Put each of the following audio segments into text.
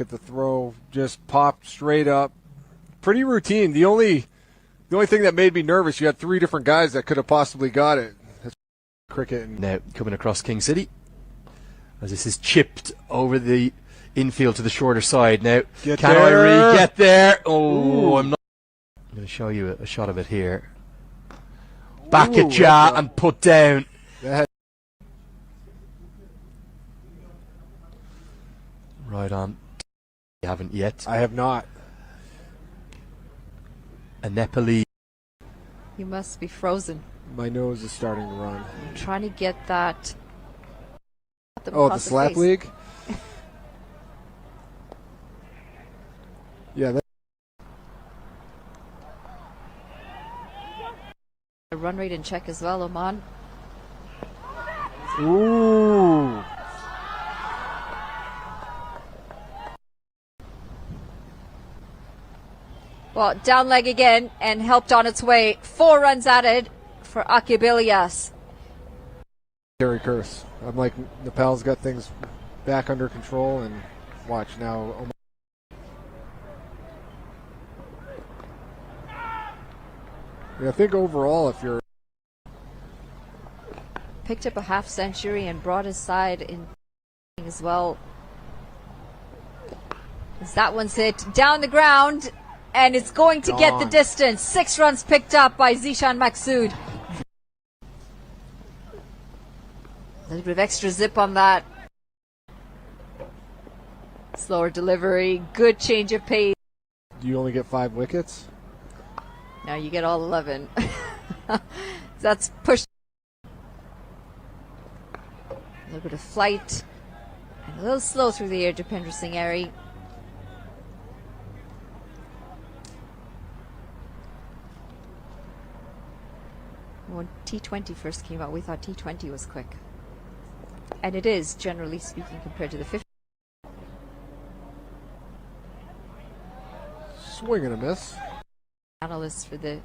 At the throw, just popped straight up. Pretty routine. The only thing that made me nervous, you had 3 different guys that could have possibly got it. That's cricket. Now coming across King City, as this is chipped over the infield to the shorter side. Now, can Airee get there? Oh, I'm going to show you a shot of it here. Back at Ja and put down. Right on. You haven't yet. I have not. A Nepali. You must be frozen. My nose is starting to run. I'm trying to get that. Oh, the slap league? Yeah. The run rate in check as well, Oman. Ooh. Well, down leg again and helped on its way. 4 runs added for Akibilias. Scary curse. I'm like, Nepal's got things back under control, and watch now. I think overall, if you're picked up a half century and brought his side in as well. As that one's hit down the ground. And it's going to get the distance. 6 runs picked up by Zishan Maksud. A little bit of extra zip on that. Slower delivery. Good change of pace. Do you only get 5 wickets? No, you get all 11. That's pushed. A little bit of flight. And a little slow through the air, Dipendra Singh Airee. When T20 first came out, we thought T20 was quick. And it is, generally speaking, compared to the 50. Swing and a miss. Analysts for the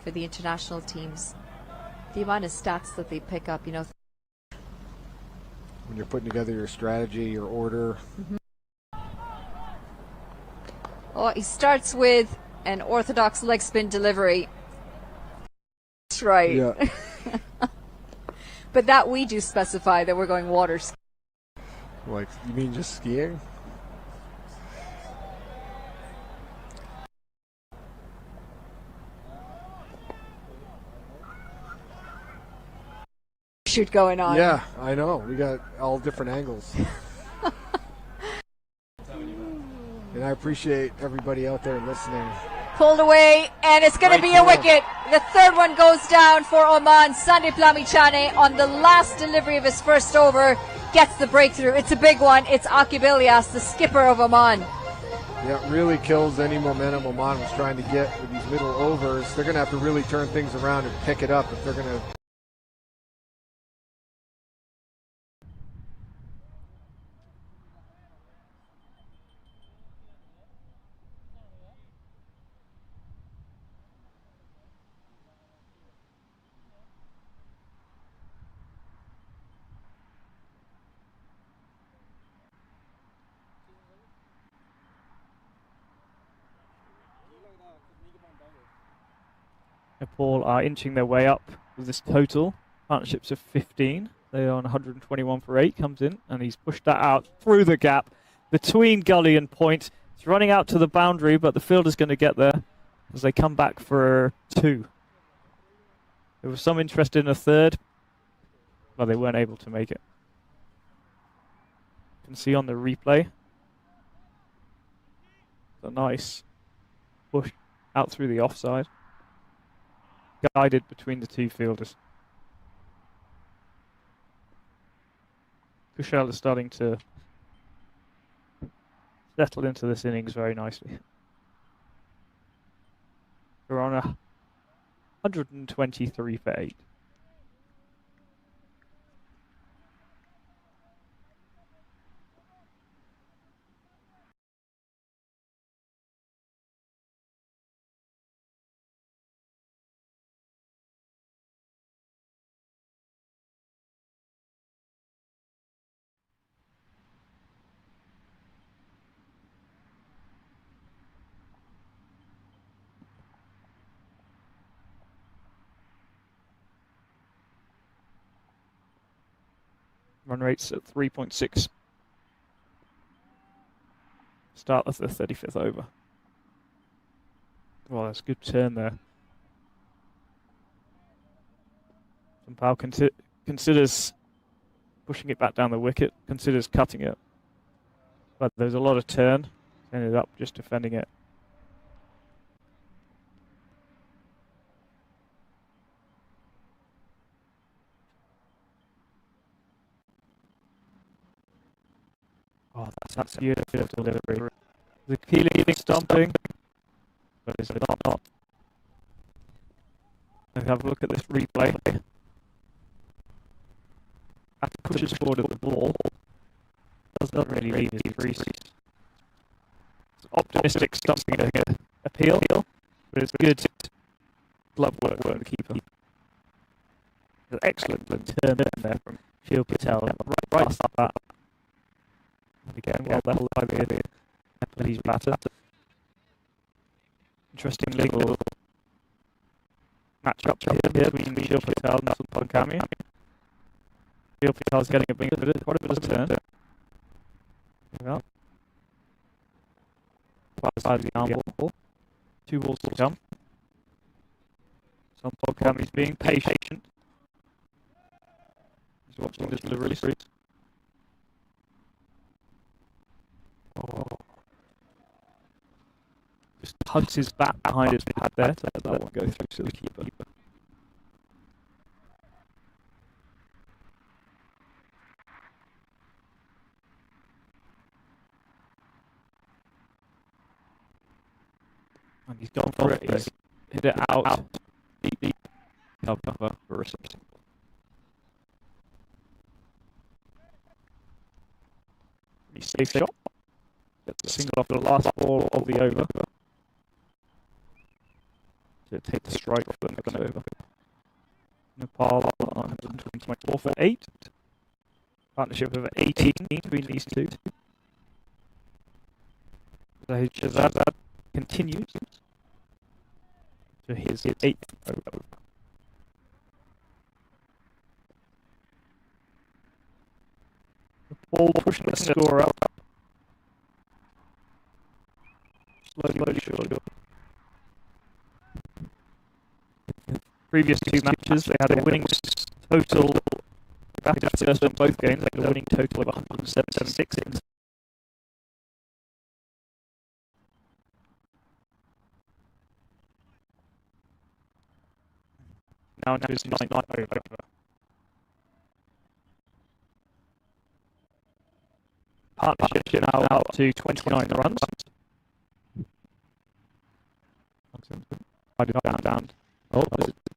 international teams, the amount of stats that they pick up, you know. When you're putting together your strategy, your order. Oh, he starts with an orthodox leg spin delivery. Right. Yeah. But that we do specify that we're going water skiing. Like, you mean just skiing? Shoot going on. Yeah, I know. We got all different angles. And I appreciate everybody out there listening. Pulled away, and it's going to be a wicket. The 3rd one goes down for Oman. Sandeep Lamichhane on the last delivery of his first over gets the breakthrough. It's a big one. It's Akibilias, the skipper of Oman. Yeah, it really kills any momentum Oman was trying to get with these middle overs. They're going to have to really turn things around and pick it up if they're going to. Nepal are inching their way up with this total. Partnerships of 15. They are on 121 for 8. Comes in and he's pushed that out through the gap between gully and point. It's running out to the boundary, but the fielder's going to get there as they come back for 2. There was some interest in a 3rd, but they weren't able to make it. You can see on the replay a nice push out through the offside. Guided between the 2 fielders. Kushal is starting to settle into this innings very nicely. We're on 123 for 8. Run rate's at 3.6. Start of the 35th over. Well, that's a good turn there. Sompal considers pushing it back down the wicket, considers cutting it. But there's a lot of turn. Ended up just defending it. Oh, that's beautiful delivery. The keeling stomping, but is it not? Let's have a look at this replay. After pushes forward at the ball, does not really leave his crease. Optimistic stomping appeal, but it's good glove work from the keeper. An excellent turn there from Sheikh Patel, right past that. And again, well done by the Nepalese batter. Interesting little match up here between Sheikh Patel and Sompal Kami. Sheikh Patel's getting quite a bit of turn. Well, side of the arm ball. 2 balls to come. Sompal Kami's being patient. He's watching this delivery. Oh. Just hugs his bat behind his pad there to let that one go through to the keeper. And he's gone for it. He's hit it out. Deep cover for a second. Pretty safe shot. Gets the single off the last ball of the over. To take the strike off the next over. Nepal on 124 for 8. Partnership of 18 between these two. Shahzad continues to his 8th over. The ball pushing the score up. Slowly, surely. The previous 2 matches, they had a winning total. Back to first on both games, they had a winning total of 176 in. Now into his 9th over. Partnership now up to 29 runs. I did not down. Oh,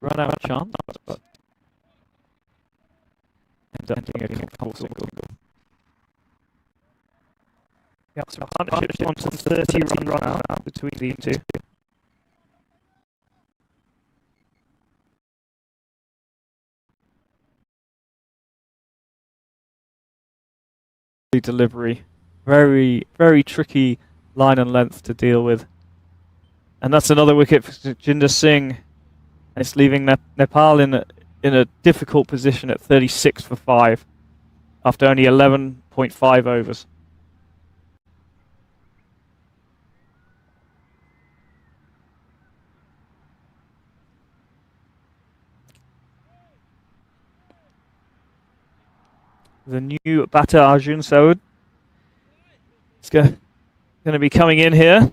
run out of chance, but ends up getting a full single. Yeah, so partnership wants a 30-run run out between the two. Delivery, very, very tricky line and length to deal with. And that's another wicket for Jinder Singh. And it's leaving Nepal in a difficult position at 36 for 5 after only 11.5 overs. The new batter Arjun Saud is going to be coming in here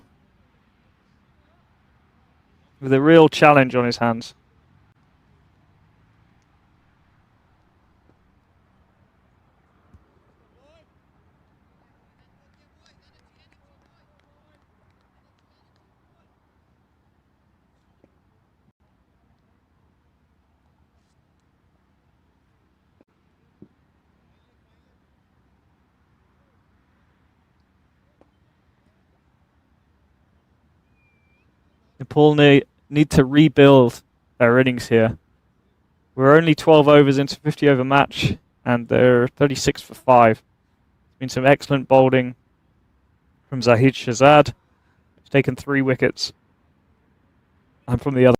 with a real challenge on his hands. Nepal need to rebuild their innings here. We're only 12 overs into 50 over match and they're 36 for 5. There's been some excellent bowling from Zahid Shahzad. He's taken 3 wickets. And from the other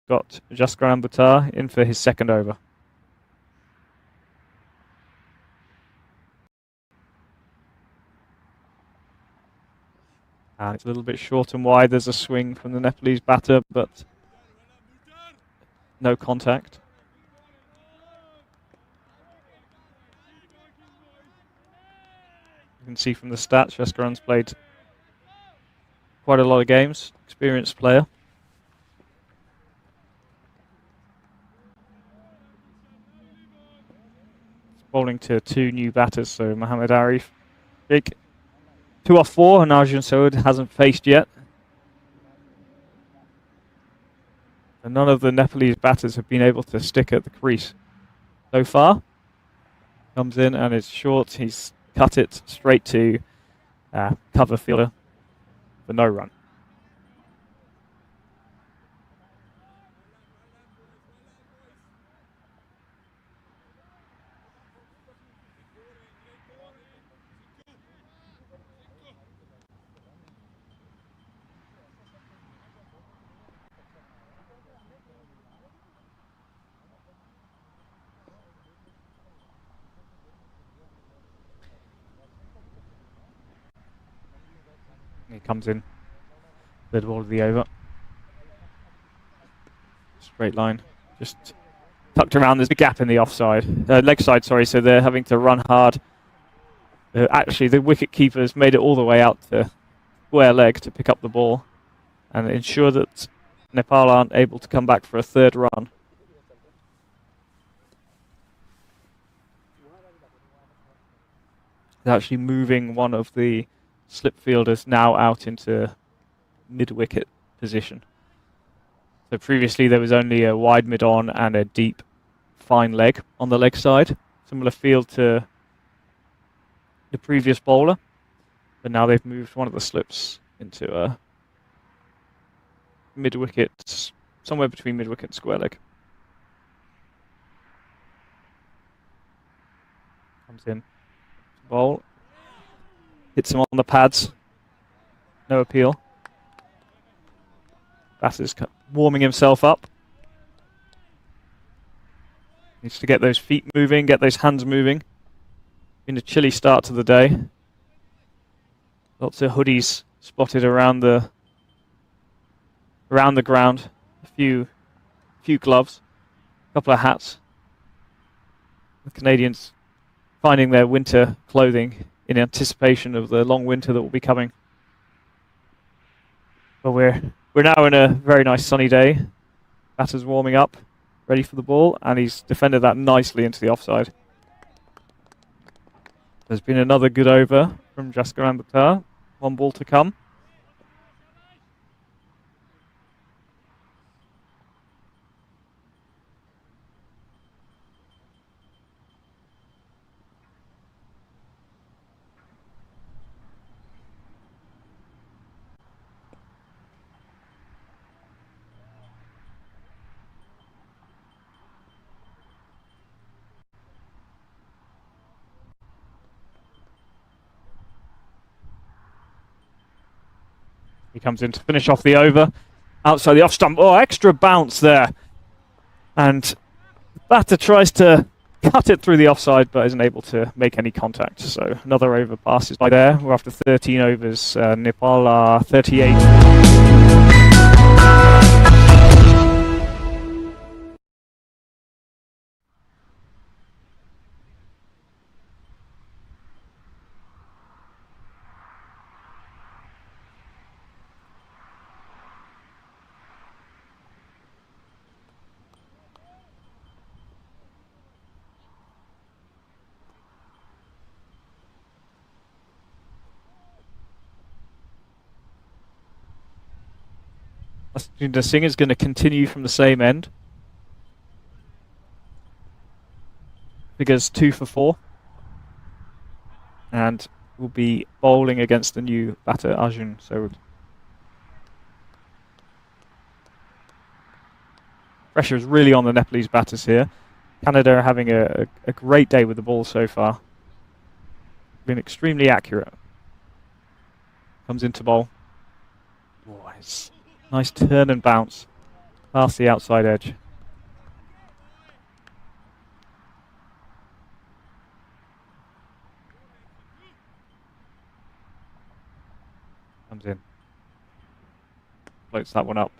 got Jaskaran Buttar in for his second over. And it's a little bit short and wide. There's a swing from the Nepalese batter, but no contact. You can see from the stats, Jaskaran's played quite a lot of games. Experienced player. Bowling to two new batters, so Mohammad Aarif, Sheikh, 2 off 4, and Arjun Saud hasn't faced yet. And none of the Nepalese batters have been able to stick at the crease so far. Comes in and it's short. He's cut it straight to cover fielder for no run. He comes in, third ball of the over. Straight line, just tucked around. There's a gap in the offside, leg side, sorry, so they're having to run hard. Actually, the wicket keeper's made it all the way out to square leg to pick up the ball and ensure that Nepal aren't able to come back for a third run. They're actually moving one of the slip fielders now out into mid-wicket position. So previously there was only a wide mid-on and a deep fine leg on the leg side. Similar field to the previous bowler. But now they've moved one of the slips into a mid-wicket, somewhere between mid-wicket and square leg. Comes in, bowl. Hits him on the pads. No appeal. Batter's warming himself up. Needs to get those feet moving, get those hands moving. Been a chilly start to the day. Lots of hoodies spotted around the ground. A few gloves, a couple of hats. The Canadians finding their winter clothing in anticipation of the long winter that will be coming. But we're now in a very nice sunny day. Batter's warming up, ready for the ball, and he's defended that nicely into the offside. There's been another good over from Jaskaran Buttar. 1 ball to come. He comes in to finish off the over. Outside the off stump. Oh, extra bounce there. And the batter tries to cut it through the offside, but isn't able to make any contact. So another over passes by there. We're after 13 overs. Nepal are 38. The Singh is going to continue from the same end. Figures 2 for 4. And will be bowling against the new batter, Arjun Saud. Pressure is really on the Nepalese batters here. Canada are having a great day with the ball so far. Been extremely accurate. Comes into bowl. Nice turn and bounce. past the outside edge. Comes in. Floats that one up.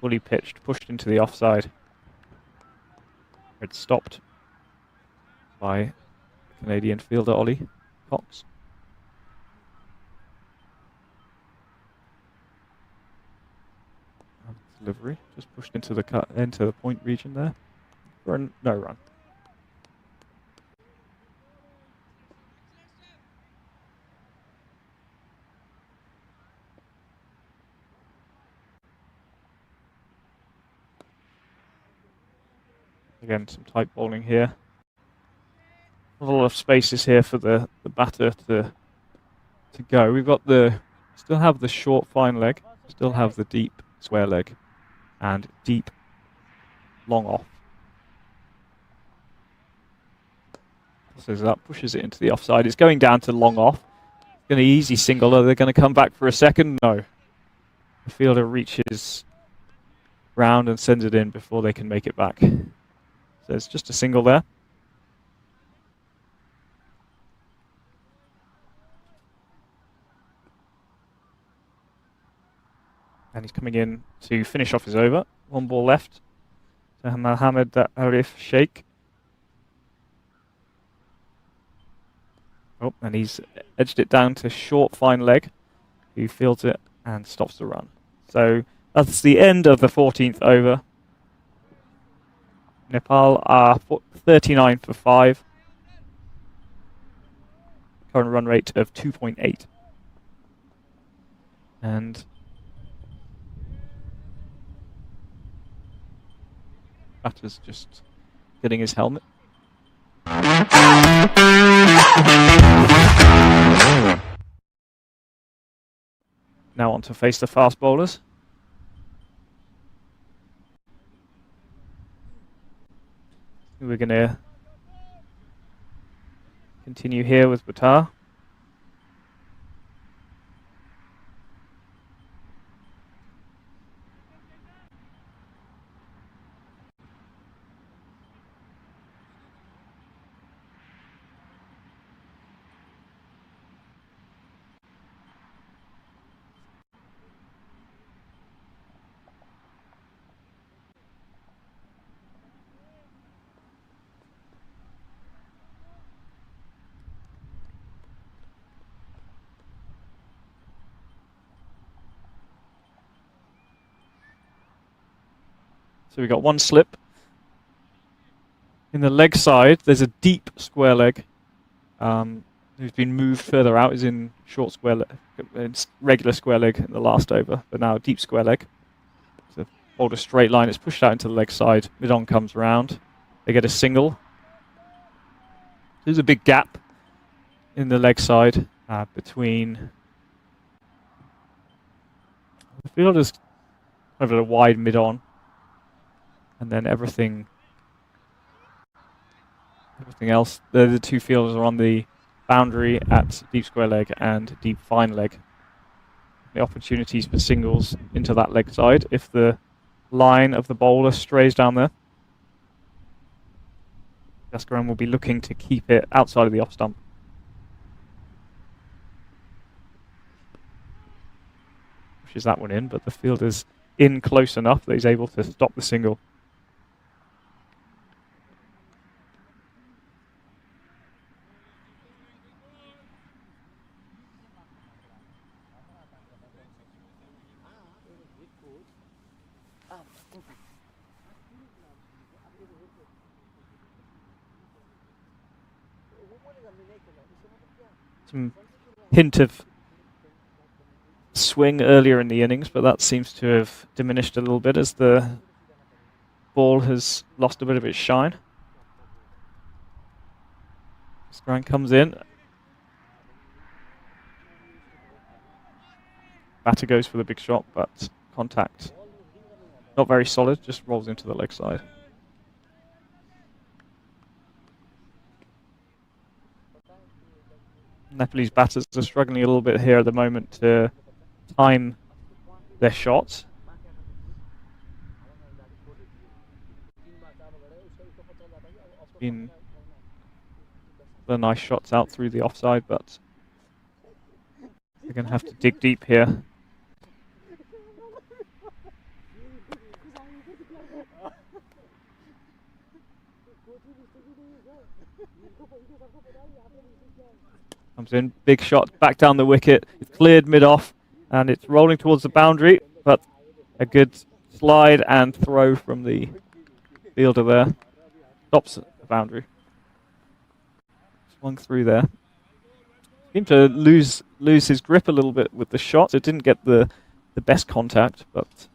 Fully pitched, pushed into the offside. It's stopped by Canadian fielder Ollie Cox. Delivery just pushed into the point region there for a no run. Again, some tight bowling here. A lot of spaces here for the batter to go. We've got still have the short fine leg, still have the deep square leg, and deep long off. So that pushes it into the offside. It's going down to long off. Going to easy single. Are they going to come back for a second? No. The fielder reaches round and sends it in before they can make it back. So it's just a single there. And he's coming in to finish off his over. One ball left to Mohammed Aarif Sheikh. Oh, and he's edged it down to short fine leg, who fields it and stops the run. So that's the end of the 14th over. Nepal are 39 for 5. Current run rate of 2.8. And batter's just getting his helmet. Now on to face the fast bowlers. We're going to continue here with Bhurtel. So we've got one slip. In the leg side, there's a deep square leg who's been moved further out, is in short square leg, regular square leg in the last over, but now deep square leg. So bowled a straight line, it's pushed out into the leg side, mid-on comes round. They get a single. There's a big gap in the leg side between the fielder's kind of a wide mid-on. And then everything else, the two fielders are on the boundary at deep square leg and deep fine leg. The opportunities for singles into that leg side if the line of the bowler strays down there. Karan will be looking to keep it outside of the off stump. Pushes that one in, but the fielder's in close enough that he's able to stop the single. Some hint of swing earlier in the innings, but that seems to have diminished a little bit as the ball has lost a bit of its shine. Karan comes in. Batter goes for the big shot, but contact not very solid, just rolls into the leg side. Nepalese batters are struggling a little bit here at the moment to time their shots. been the nice shots out through the offside, but they're going to have to dig deep here. Comes in, big shot, back down the wicket. It's cleared mid-off, and it's rolling towards the boundary, but a good slide and throw from the fielder there. Stops at the boundary. Swung through there. Seemed to lose his grip a little bit with the shot. So it didn't get the best contact, but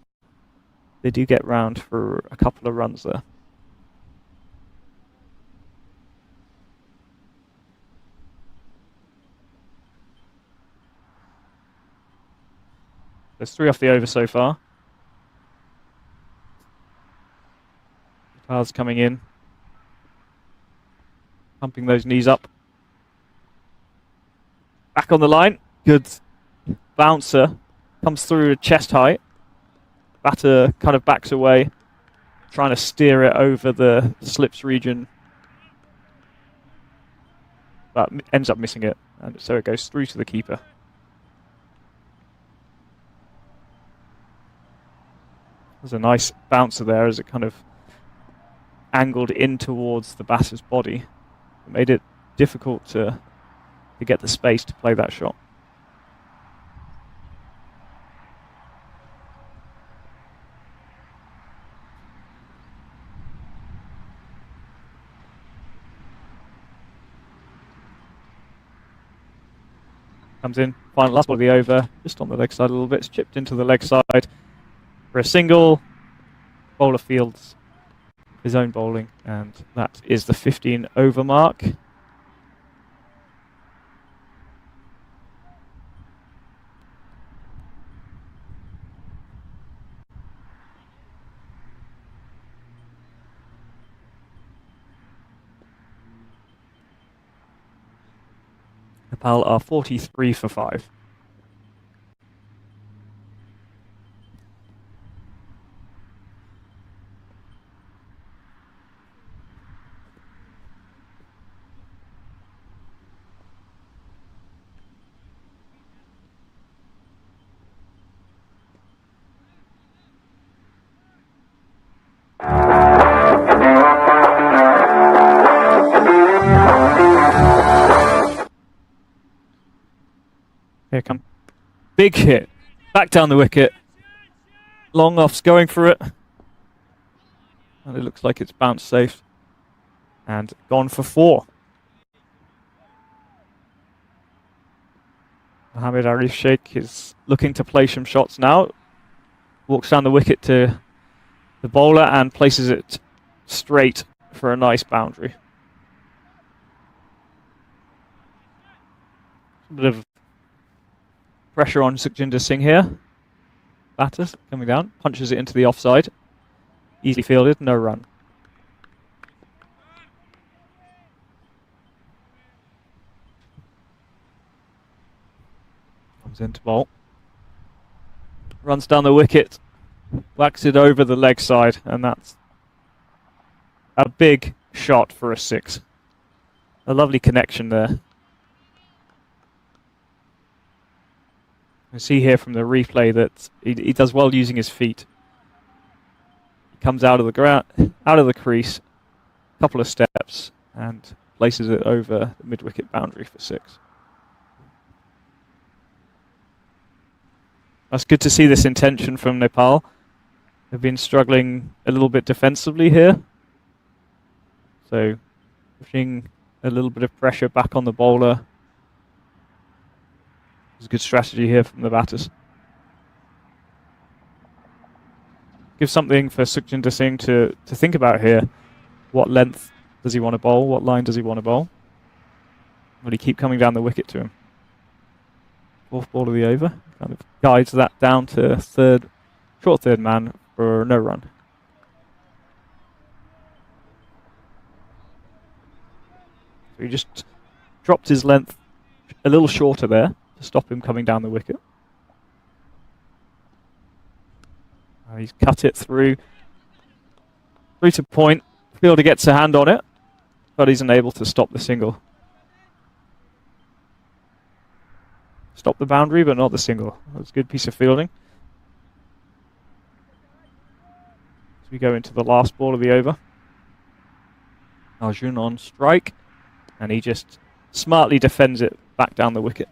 they do get round for a couple of runs there. There's 3 off the over so far. Nepal's coming in. Pumping those knees up. Back on the line. Good bouncer. Comes through chest height. Batter kind of backs away. Trying to steer it over the slips region. But ends up missing it. And so it goes through to the keeper. There's a nice bouncer there as it kind of angled in towards the batter's body. It made it difficult to get the space to play that shot. Comes in, final last ball of the over, just on the leg side a little bit. It's chipped into the leg side. For a single, bowler fields his own bowling, and that is the 15 over mark. Nepal are 43 for 5. Here come. Big hit. Back down the wicket. Long off's going for it. And it looks like it's bounced safe. And gone for 4. Mohammad Aarif Sheikh is looking to play some shots now. Walks down the wicket to the bowler and places it straight for a nice boundary. A bit of pressure on Sukhjinder Singh here. Batters coming down, punches it into the offside. Easy fielded, no run. Comes into bowl. Runs down the wicket, whacks it over the leg side, and that's a big shot for a 6. A lovely connection there. You see here from the replay that he does well using his feet. He comes out of the ground, out of the crease, a couple of steps, and places it over the mid-wicket boundary for 6. That's good to see this intention from Nepal. They've been struggling a little bit defensively here. So, pushing a little bit of pressure back on the bowler. It's a good strategy here from the batters. Give something for Sukhjinder Singh to think about here. What length does he want to bowl? What line does he want to bowl? Will he keep coming down the wicket to him? 4th ball of the over. Kind of guides that down to short third man for no run. So he just dropped his length a little shorter there to stop him coming down the wicket. He's cut it through to point. Fielder gets a hand on it. but he's unable to stop the single. Stop the boundary, but not the single. That's a good piece of fielding. As we go into the last ball of the over. Arjun on strike, and he just smartly defends it back down the wicket.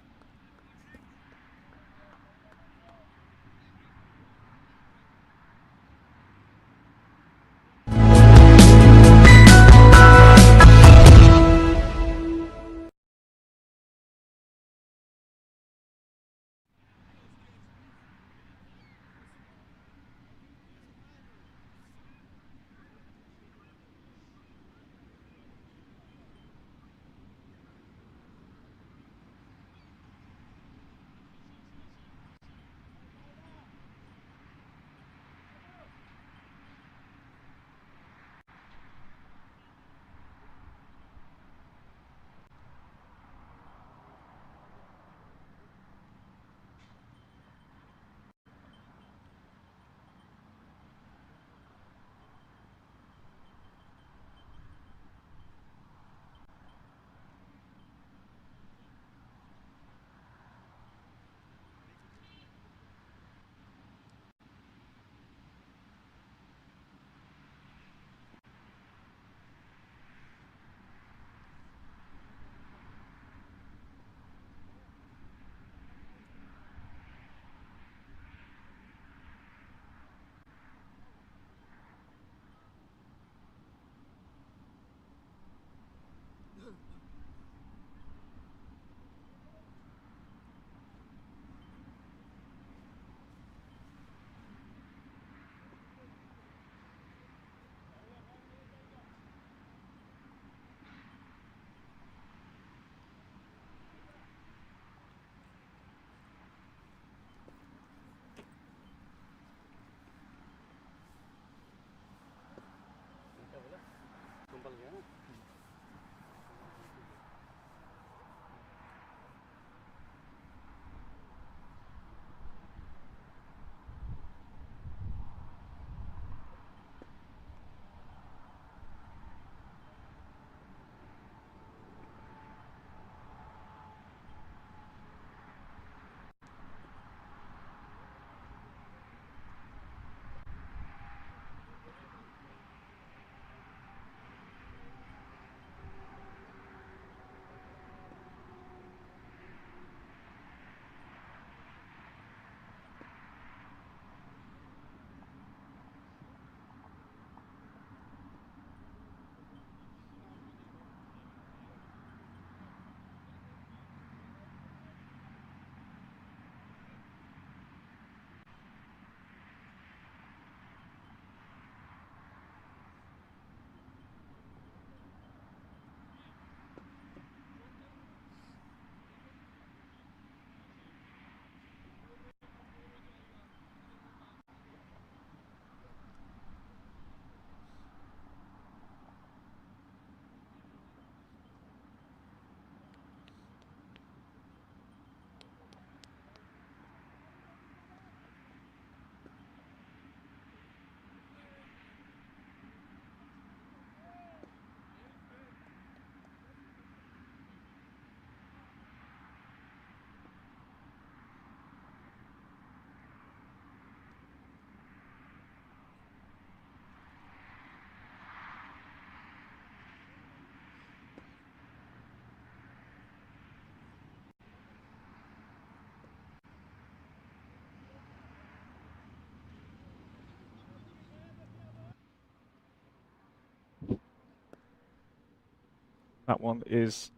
That one is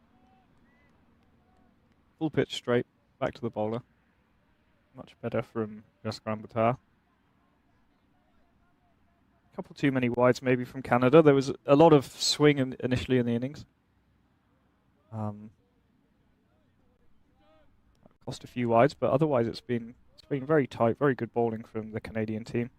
full pitch straight, back to the bowler. Much better from Bhurtel. Couple too many wides maybe from Canada. There was a lot of swing initially in the innings. Cost a few wides, but otherwise it's been very tight, very good bowling from the Canadian team.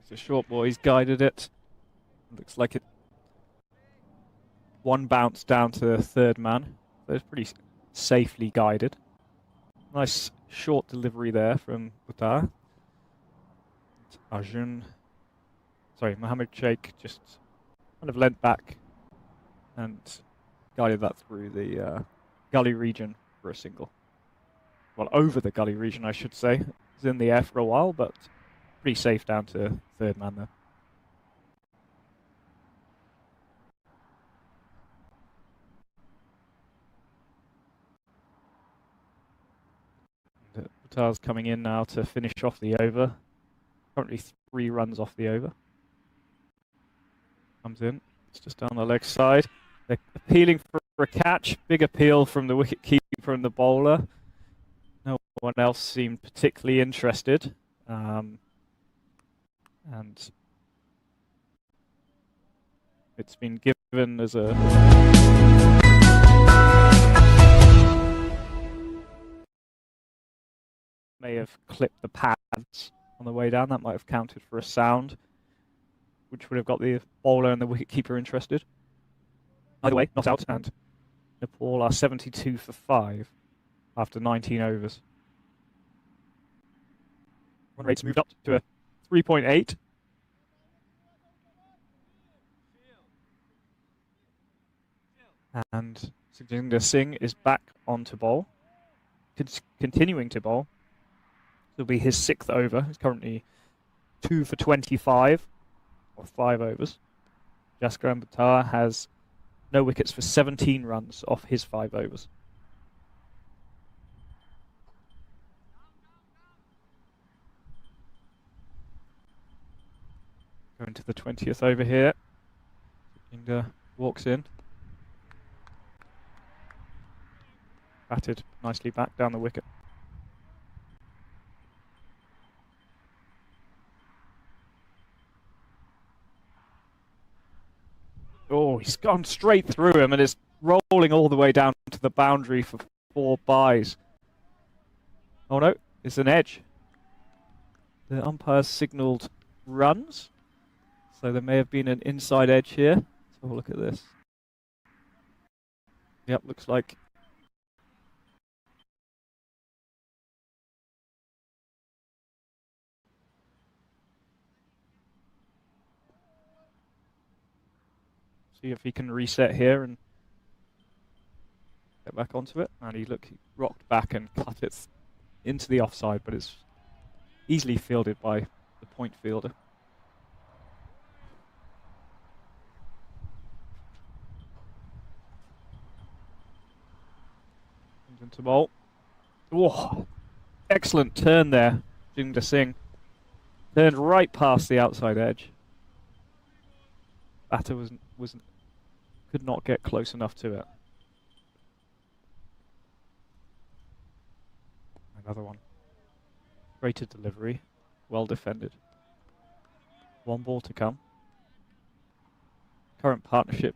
It's a short ball. He's guided it. Looks like it. One bounce down to the third man. So it's pretty safely guided. Nice short delivery there from Bhurtel. Arjun. Sorry, Mohammed Sheikh just kind of leant back and guided that through the gully region for a single. Well, over the gully region, I should say. It was in the air for a while, but pretty safe down to third man there. Bhurtel's coming in now to finish off the over. Currently 3 runs off the over. Comes in. It's just down the leg side. They're appealing for a catch. Big appeal from the wicket keeper and the bowler. No one else seemed particularly interested. And it's been given as a... May have clipped the pads on the way down. That might have counted for a sound, which would have got the bowler and the wicketkeeper interested. Either way, not out, and Nepal are 72 for 5 after 19 overs. Run rate's moved up to a 3.8. And Singh is back onto bowl, continuing to bowl. It'll be his 6th over. He's currently 2 for 25, or 5 overs. Jaskar Bhurtel has no wickets for 17 runs off his 5 overs. Going to the 20th over here. Dipendra walks in. Batted nicely back down the wicket. Oh, he's gone straight through him and is rolling all the way down to the boundary for 4 byes. Oh no, it's an edge. The umpire's signalled runs, so there may have been an inside edge here. Let's have a look at this. Yep, looks like. See if he can reset here and get back onto it. And he rocked back and cut it into the offside, but it's easily fielded by the point fielder. Comes into bowl. Oh, excellent turn there, Singh. Turned right past the outside edge. Batter could not get close enough to it. Another one. Rated delivery. Well defended. 1 ball to come. Current partnership,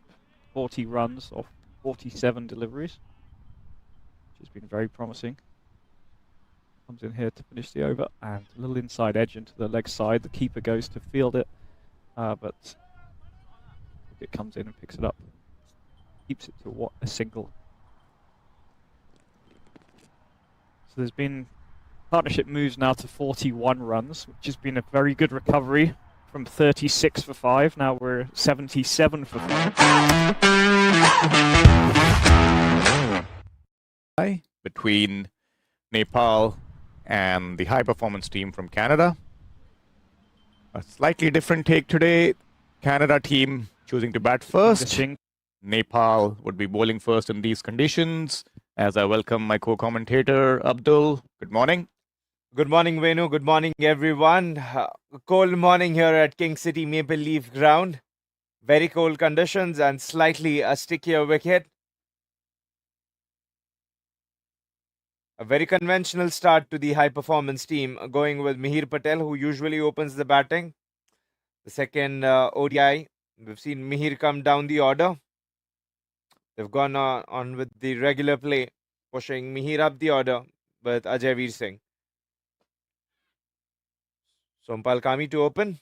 40 runs off 47 deliveries, which has been very promising. Comes in here to finish the over, and a little inside edge into the leg side. The keeper goes to field it, but it comes in and picks it up. Keeps it to a single. So there's been partnership moves now to 41 runs, which has been a very good recovery from 36 for 5. Now we're 77 for 5. Between Nepal and the high performance team from Canada. A slightly different take today. Canada team choosing to bat first. Nepal would be bowling first in these conditions. As I welcome my co-commentator, Abdul. Good morning. Good morning, Venu. Good morning, everyone. Cold morning here at King City Maple Leaf Ground. Very cold conditions and slightly a stickier wicket. A very conventional start to the high-performance team, going with Mihir Patel, who usually opens the batting. The second ODI, we've seen Mihir come down the order. They've gone on with the regular play, pushing Mihir up the order with Ajay Veer Singh. Sompal Kami to open.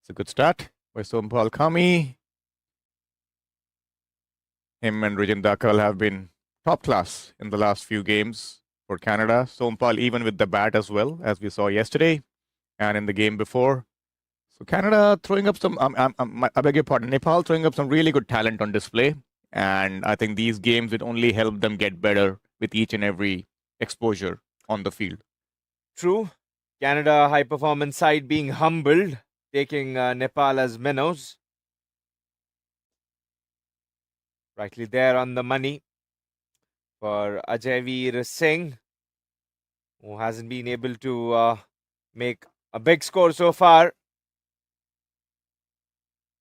It's a good start by Sompal Kami. Him and Rijan Dhakal have been top class in the last few games for Canada. Sompal even with the bat as well, as we saw yesterday and in the game before. So Canada throwing up some, I beg your pardon, Nepal throwing up some really good talent on display. And I think these games would only help them get better with each and every exposure on the field. True. Canada high performance side being humbled, taking Nepal as minnows. Rightly there on the money for Ajayveer Singh, who hasn't been able to make a big score so far.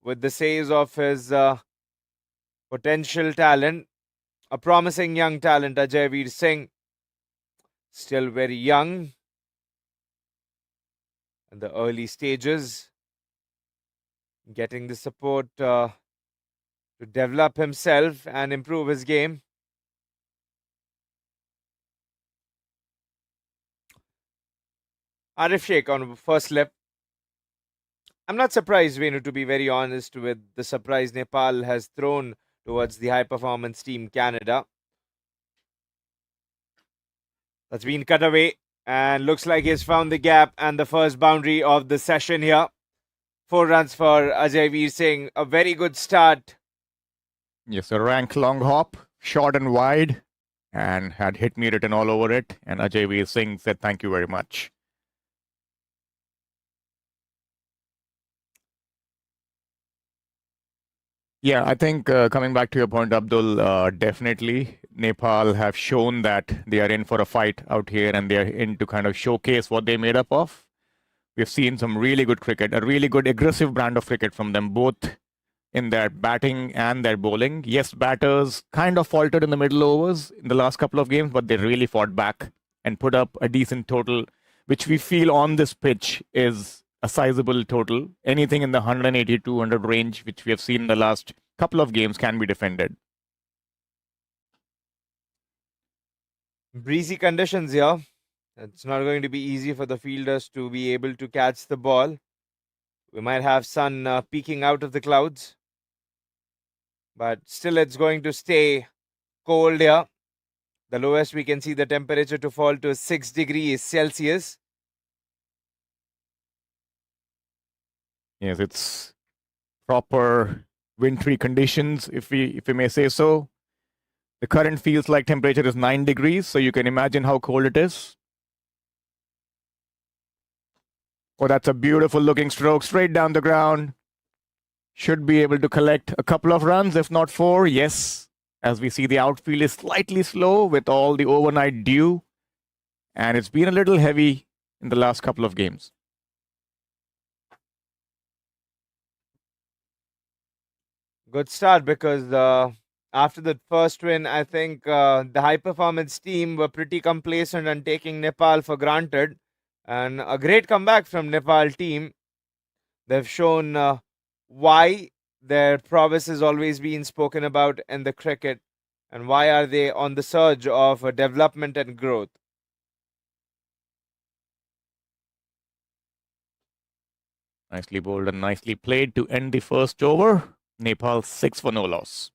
With the saves of his potential talent, a promising young talent, Ajayveer Singh, still very young in the early stages, getting the support to develop himself and improve his game. Aarif Sheikh on first slip. I'm not surprised, Venu, to be very honest, with the surprise Nepal has thrown towards the high performance team Canada. That's been cut away and looks like he's found the gap and the first boundary of the session here. 4 runs for Ajayveer Singh. A very good start. Yes, a rank long hop, short and wide, and had hit me written all over it. And Ajayveer Singh said thank you very much. Yeah, I think coming back to your point, Abdul, definitely Nepal have shown that they are in for a fight out here and they are in to kind of showcase what they're made up of. We've seen some really good cricket, a really good aggressive brand of cricket from them, both in their batting and their bowling. Yes, batters kind of faltered in the middle overs in the last couple of games, but they really fought back and put up a decent total, which we feel on this pitch is a sizable total. Anything in the 180, 200 range, which we have seen in the last couple of games, can be defended. Breezy conditions here. It's not going to be easy for the fielders to be able to catch the ball. We might have sun peeking out of the clouds. But still it's going to stay cold here. The lowest we can see the temperature to fall to 6 degrees Celsius. Yes, it's proper wintry conditions, if we may say so. The current feels like temperature is 9 degrees, so you can imagine how cold it is. Oh, that's a beautiful looking stroke straight down the ground. Should be able to collect a couple of runs, if not 4. Yes, as we see the outfield is slightly slow with all the overnight dew. And it's been a little heavy in the last couple of games. Good start because after the first win, I think the high performance team were pretty complacent and taking Nepal for granted. And a great comeback from Nepal team. They've shown why their prowess has always been spoken about in the cricket and why are they on the surge of development and growth. Nicely bowled and nicely played to end the first over. Nepal 6 for no loss.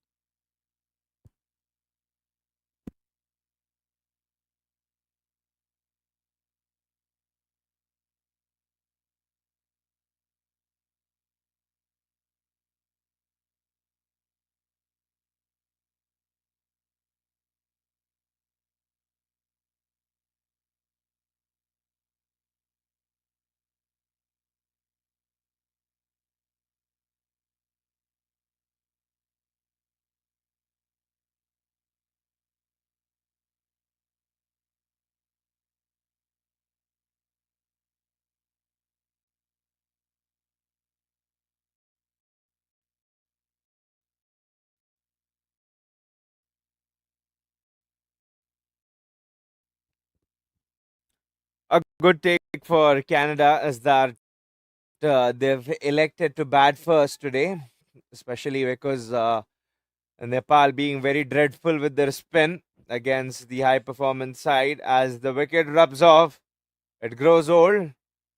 A good take for Canada is that they've elected to bat first today, especially because Nepal being very dreadful with their spin against the high performance side. As the wicket rubs off, it grows old,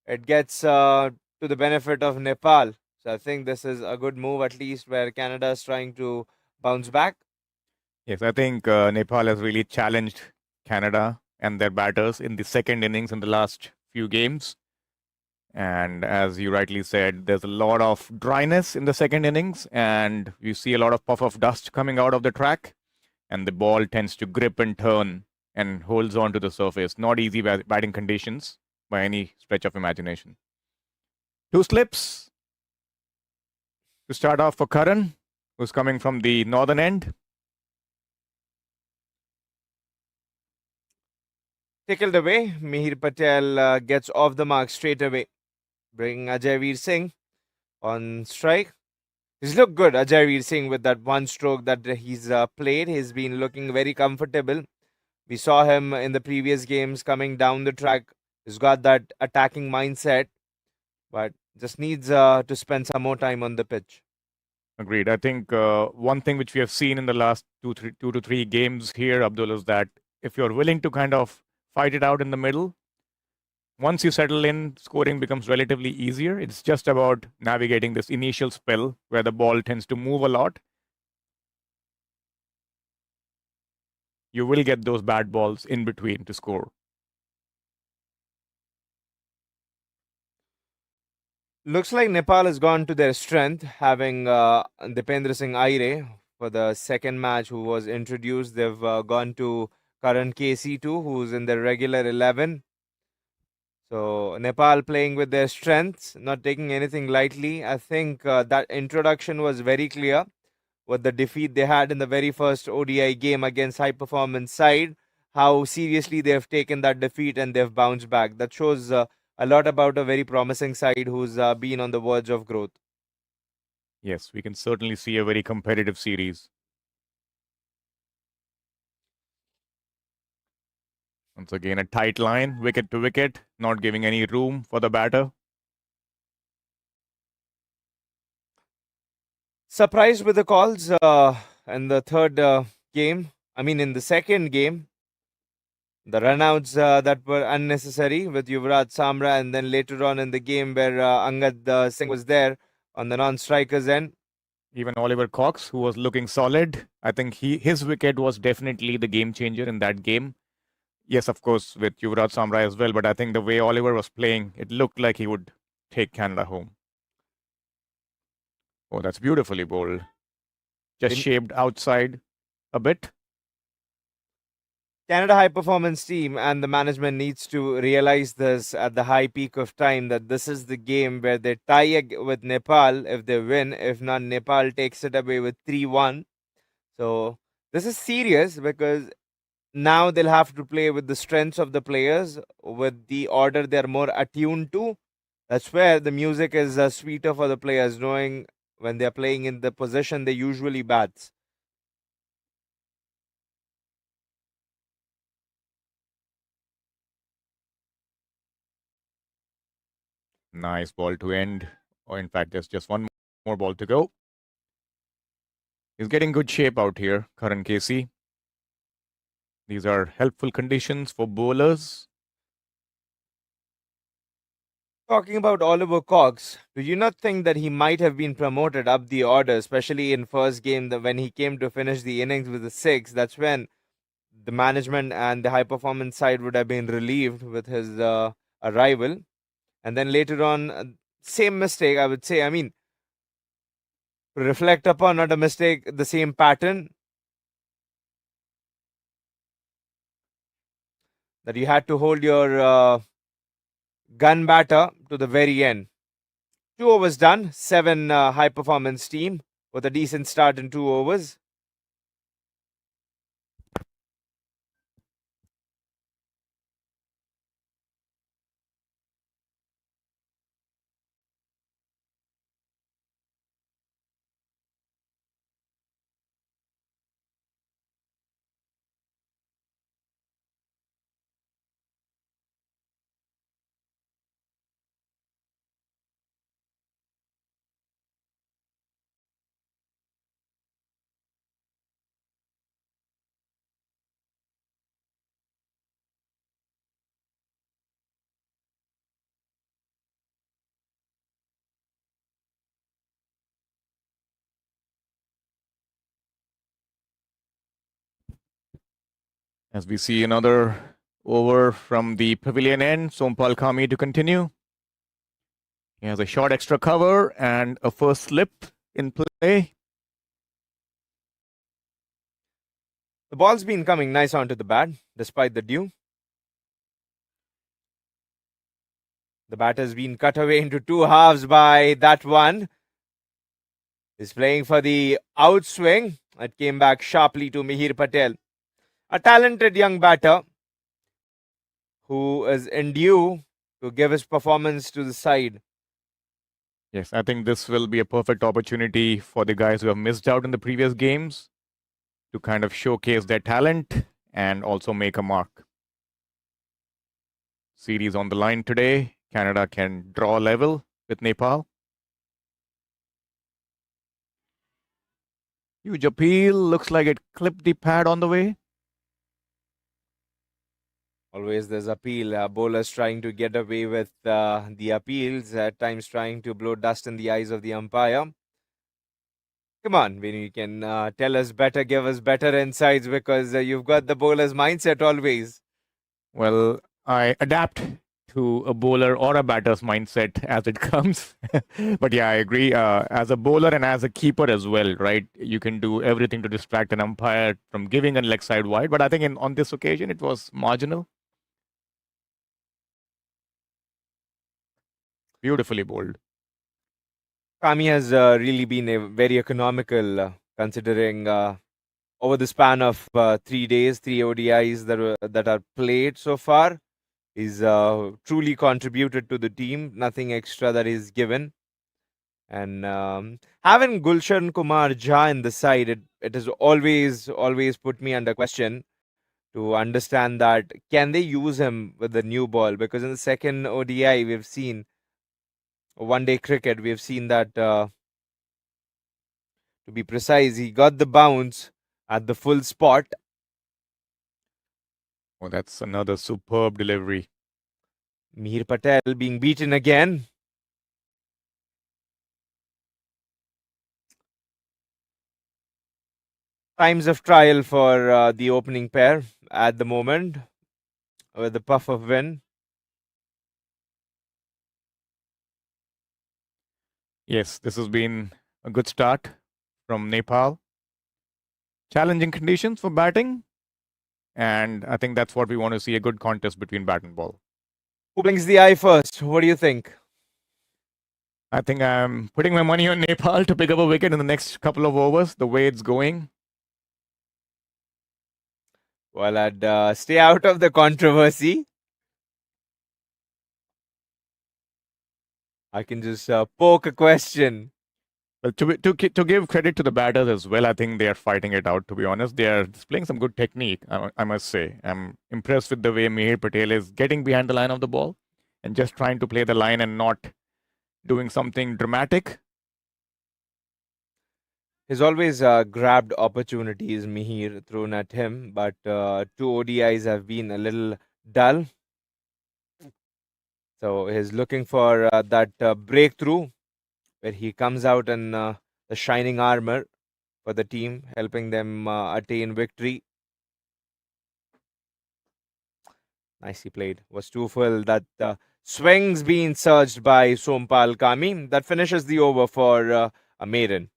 it gets to the benefit of Nepal. So I think this is a good move, at least where Canada is trying to bounce back. Yes, I think Nepal has really challenged Canada and their batters in the second innings in the last few games. And as you rightly said, there's a lot of dryness in the second innings, and you see a lot of puff of dust coming out of the track, and the ball tends to grip and turn and holds on to the surface. Not easy batting conditions by any stretch of imagination. 2 slips to start off for Karan, who's coming from the northern end. Tickled away. Mihir Patel gets off the mark straight away, bringing Ajayveer Singh on strike. He's looked good, Ajayveer Singh, with that one stroke that he's played. He's been looking very comfortable. We saw him in the previous games coming down the track. He's got that attacking mindset, but just needs to spend some more time on the pitch. Agreed. I think one thing which we have seen in the last two to three games here, Abdul, is that if you're willing to kind of fight it out in the middle, once you settle in, scoring becomes relatively easier. It's just about navigating this initial spell where the ball tends to move a lot. You will get those bad balls in between to score. Looks like Nepal has gone to their strength, having Dipendra Singh Airee for the second match, who was introduced. They've gone to Karan KC2, who's in their regular 11. So Nepal playing with their strengths, not taking anything lightly. I think that introduction was very clear with the defeat they had in the very first ODI game against high performance side, how seriously they've taken that defeat and they've bounced back. That shows a lot about a very promising side who's been on the verge of growth. Yes, we can certainly see a very competitive series. Once again, a tight line, wicket to wicket, not giving any room for the batter. Surprised with the calls in the third game. I mean, in the second game, the runouts that were unnecessary with Yuvraj Samra, and then later on in the game where Angad Singh was there on the non-strikers end. Even Oliver Cox, who was looking solid, I think his wicket was definitely the game changer in that game. Yes, of course, with Yuvraj Samra as well, but I think the way Oliver was playing, it looked like he would take Canada home. Oh, that's beautifully bowled. Just shaped outside a bit. Canada high performance team and the management needs to realize this at the high peak of time, that this is the game where they tie with Nepal if they win. If not, Nepal takes it away with 3-1. So this is serious because now they'll have to play with the strengths of the players, with the order they're more attuned to. That's where the music is sweeter for the players, knowing when they're playing in the position they usually bats. Nice ball to end. Or in fact, there's just one more ball to go. He's getting good shape out here, Karan KC. These are helpful conditions for bowlers. Talking about Oliver Cox, do you not think that he might have been promoted up the order, especially in first game, that when he came to finish the innings with a 6, that's when the management and the high performance side would have been relieved with his arrival. And then later on, same mistake, I would say. I mean, to reflect upon, not a mistake, the same pattern. That you had to hold your gun batter to the very end. 2 overs done, 7 high performance team with a decent start in 2 overs. As we see another over from the pavilion end, Sompal Kami to continue. He has a short extra cover and a first slip in play. The ball's been coming nice onto the bat, despite the dew. The bat has been cut away into two halves by that one. He's playing for the outswing. It came back sharply to Mihir Patel. A talented young batter who is in due to give his performance to the side. Yes, I think this will be a perfect opportunity for the guys who have missed out in the previous games to kind of showcase their talent and also make a mark. Series on the line today. Canada can draw level with Nepal. Huge appeal. Looks like it clipped the pad on the way. Always there's appeal. Bowlers trying to get away with the appeals, at times trying to blow dust in the eyes of the umpire. Come on, when you can tell us better, give us better insights, because you've got the bowler's mindset always. Well, I adapt to a bowler or a batter's mindset as it comes. But yeah, I agree. As a bowler and as a keeper as well, right? You can do everything to distract an umpire from giving a leg side wide. But I think on this occasion, it was marginal. Beautifully bowled. Kami has really been very economical, considering over the span of 3 days, 3 ODIs that are played so far. He's truly contributed to the team. Nothing extra that is given. And having Gulshan Kumar Jha in the side, it has always put me under question to understand that can they use him with the new ball? Because in the second ODI, we've seen one-day cricket, we've seen that, to be precise, he got the bounce at the full spot. Oh, that's another superb delivery. Mihir Patel being beaten again. Times of trial for the opening pair at the moment, with the puff of wind. Yes, this has been a good start from Nepal. Challenging conditions for batting. And I think that's what we want to see, a good contest between bat and ball. Who blinks the eye first? What do you think? I think I'm putting my money on Nepal to pick up a wicket in the next couple of overs, the way it's going. Well, I'd stay out of the controversy. I can just poke a question. Well, to give credit to the batters as well, I think they are fighting it out, to be honest. They are displaying some good technique, I must say. I'm impressed with the way Mihir Patel is getting behind the line of the ball and just trying to play the line and not doing something dramatic. He's always grabbed opportunities, Mihir, thrown at him, but 2 ODIs have been a little dull. So he's looking for that breakthrough where he comes out in the shining armor for the team, helping them attain victory. Nicely played. Was too full. That swing's been surged by Sompal Kami. That finishes the over for a maiden.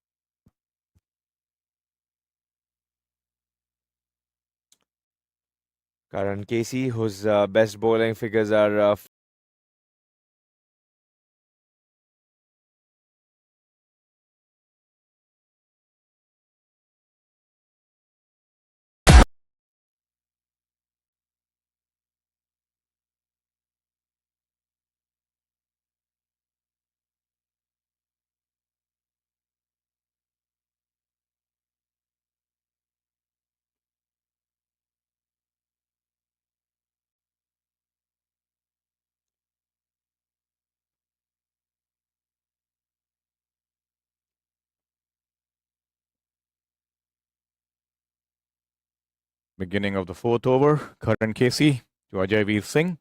Karan Casey, whose best bowling figures are Beginning of the 4th over, Karan Casey to Ajay Singh.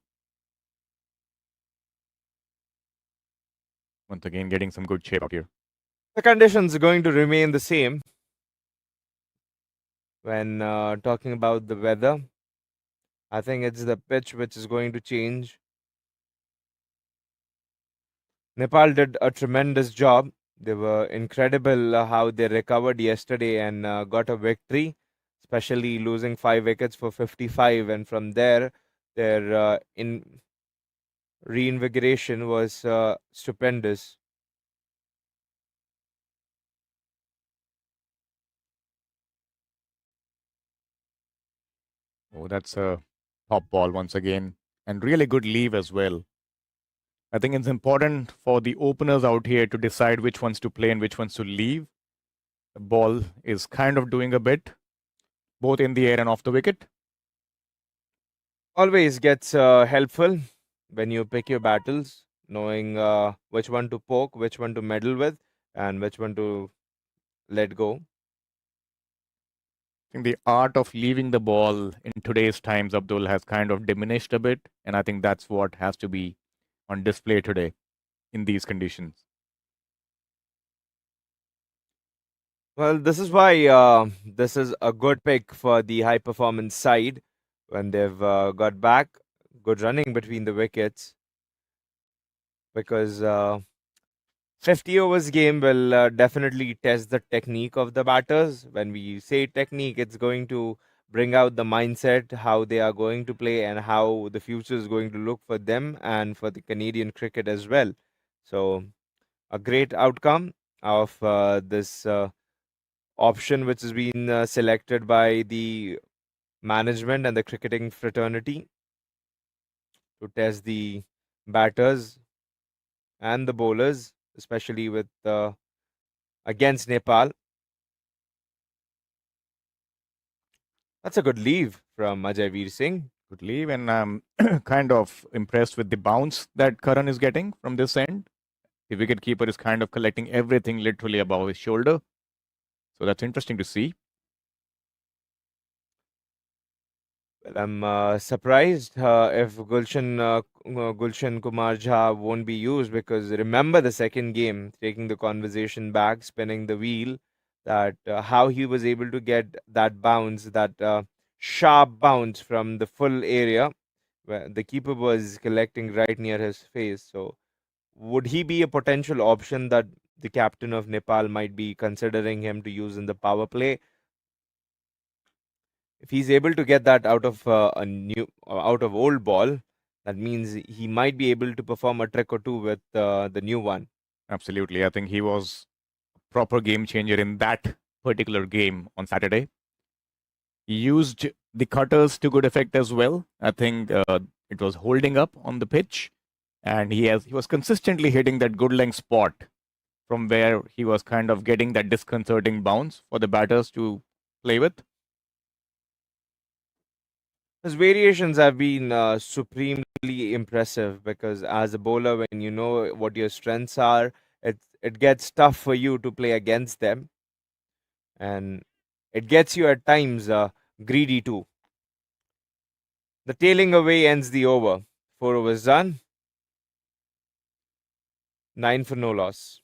Once again, getting some good shape out here. the conditions are going to remain the same when talking about the weather. I think it's the pitch which is going to change. Nepal did a tremendous job. They were incredible how they recovered yesterday and got a victory, especially losing 5 wickets for 55. And from there, their reinvigoration was stupendous. Oh, that's a top ball once again. And really good leave as well. I think it's important for the openers out here to decide which ones to play and which ones to leave. The ball is kind of doing a bit, both in the air and off the wicket. Always gets helpful when you pick your battles, knowing which one to poke, which one to meddle with, and which one to let go. I think the art of leaving the ball in today's times, Abdul, has kind of diminished a bit. And I think that's what has to be on display today in these conditions. Well, this is why this is a good pick for the high performance side when they've got back. Good running between the wickets because 50 overs game will definitely test the technique of the batters. When we say technique, it's going to bring out the mindset, how they are going to play, and how the future is going to look for them and for the Canadian cricket as well. So, a great outcome of this option, which has been selected by the management and the cricketing fraternity to test the batters and the bowlers, especially with against Nepal. That's a good leave from Ajay Singh. Good leave, and I'm kind of impressed with the bounce that Karan is getting from this end. The wicketkeeper is kind of collecting everything literally above his shoulder. So that's interesting to see. Well, I'm surprised if Gulshan Kumar Jha won't be used, because remember the second game, taking the conversation back, spinning the wheel, that how he was able to get that bounce, that sharp bounce from the full area where the keeper was collecting right near his face. So would he be a potential option that the captain of Nepal might be considering him to use in the power play? If he's able to get that out of out of old ball, that means he might be able to perform a trick or two with the new one. Absolutely. I think he was a proper game changer in that particular game on Saturday. He used the cutters to good effect as well. I think it was holding up on the pitch, and he was consistently hitting that good length spot from where he was kind of getting that disconcerting bounce for the batters to play with. His variations have been supremely impressive, because as a bowler, when you know what your strengths are, it gets tough for you to play against them, and it gets you at times greedy too. The tailing away ends the over. 4 overs done. 9 for no loss.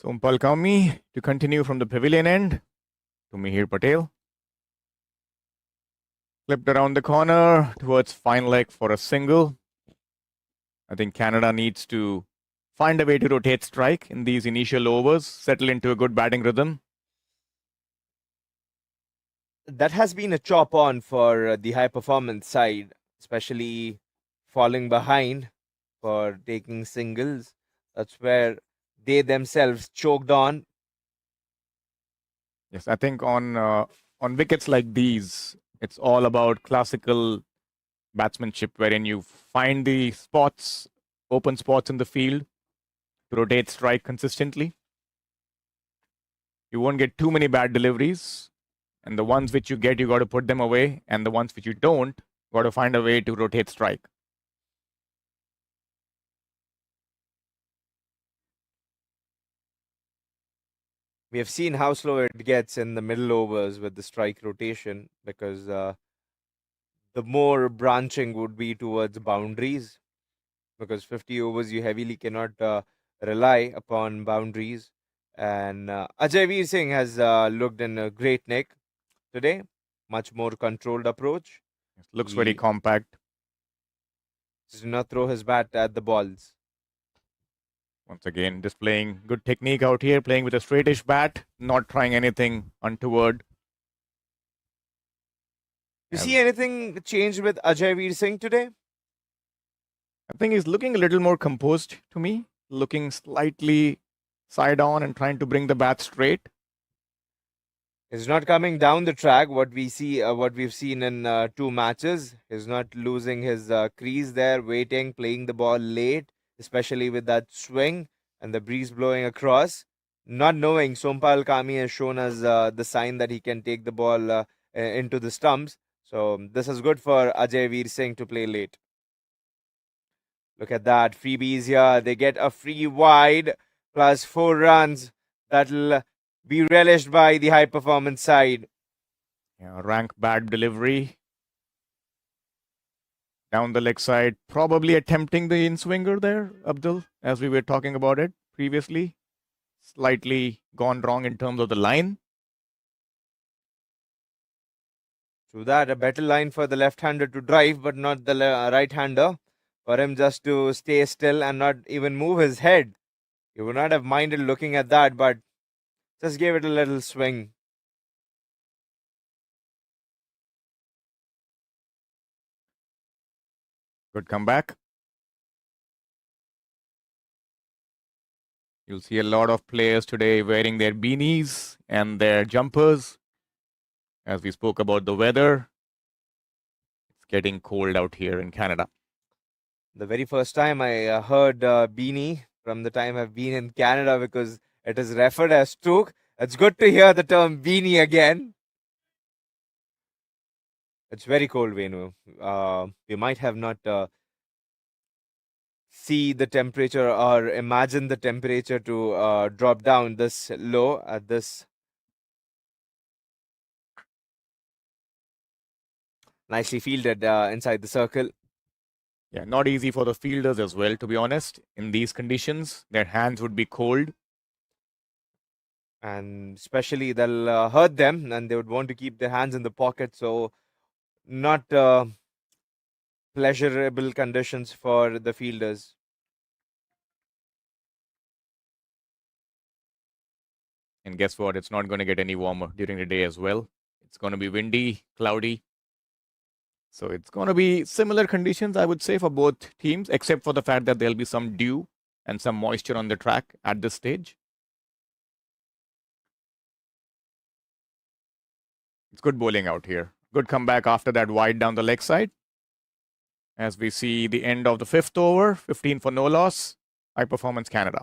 Sompal to continue from the pavilion end to Mihir Patel. Flipped around the corner towards fine leg for a single. I think Canada needs to find a way to rotate strike in these initial overs, settle into a good batting rhythm. That has been a chop on for the high performance side, especially falling behind for taking singles. That's where they themselves choked on. Yes, I think on wickets like these, it's all about classical batsmanship wherein you find the spots, open spots in the field to rotate strike consistently. You won't get too many bad deliveries, and the ones which you get, you got to put them away, and the ones which you don't, got to find a way to rotate strike. We have seen how slow it gets in the middle overs with the strike rotation, because the more branching would be towards boundaries, because 50 overs you heavily cannot rely upon boundaries. And Ajay Singh has looked in a great nick today, much more controlled approach. Looks very compact. Does not throw his bat at the balls. Once again, displaying good technique out here, playing with a straightish bat, not trying anything untoward. You see anything change with Ajay Singh today? I think he's looking a little more composed to me, looking slightly side on and trying to bring the bat straight. He's not coming down the track. What we've seen in 2 matches. He's not losing his crease there, waiting, playing the ball late, especially with that swing and the breeze blowing across. Not knowing, Sompal Kami has shown us the sign that he can take the ball into the stumps. So this is good for Ajay Singh to play late. Look at that, freebies here. They get a free wide plus 4 runs. That'll be relished by the high performance side. Yeah, rank bad delivery. Down the leg side, probably attempting the in-swinger there, Abdul, as we were talking about it previously. Slightly gone wrong in terms of the line. Through that, a better line for the left-hander to drive, but not the right-hander. For him just to stay still and not even move his head. You would not have minded looking at that, but just gave it a little swing. Good comeback. You'll see a lot of players today wearing their beanies and their jumpers. As we spoke about the weather, it's getting cold out here in Canada. The very first time I heard beanie from the time I've been in Canada, because it is referred as toque. It's good to hear the term beanie again. It's very cold, Venu. We might have not see the temperature or imagine the temperature to drop down this low at this. Nicely fielded inside the circle. Yeah, not easy for the fielders as well, to be honest. In these conditions, their hands would be cold. And especially they'll hurt them, and they would want to keep their hands in the pocket. So not pleasurable conditions for the fielders. And guess what? It's not going to get any warmer during the day as well. It's going to be windy, cloudy. So it's going to be similar conditions, I would say, for both teams, except for the fact that there'll be some dew and some moisture on the track at this stage. It's good bowling out here. Good comeback after that wide down the leg side. As we see the end of the 5th over, 15 for no loss. High performance Canada.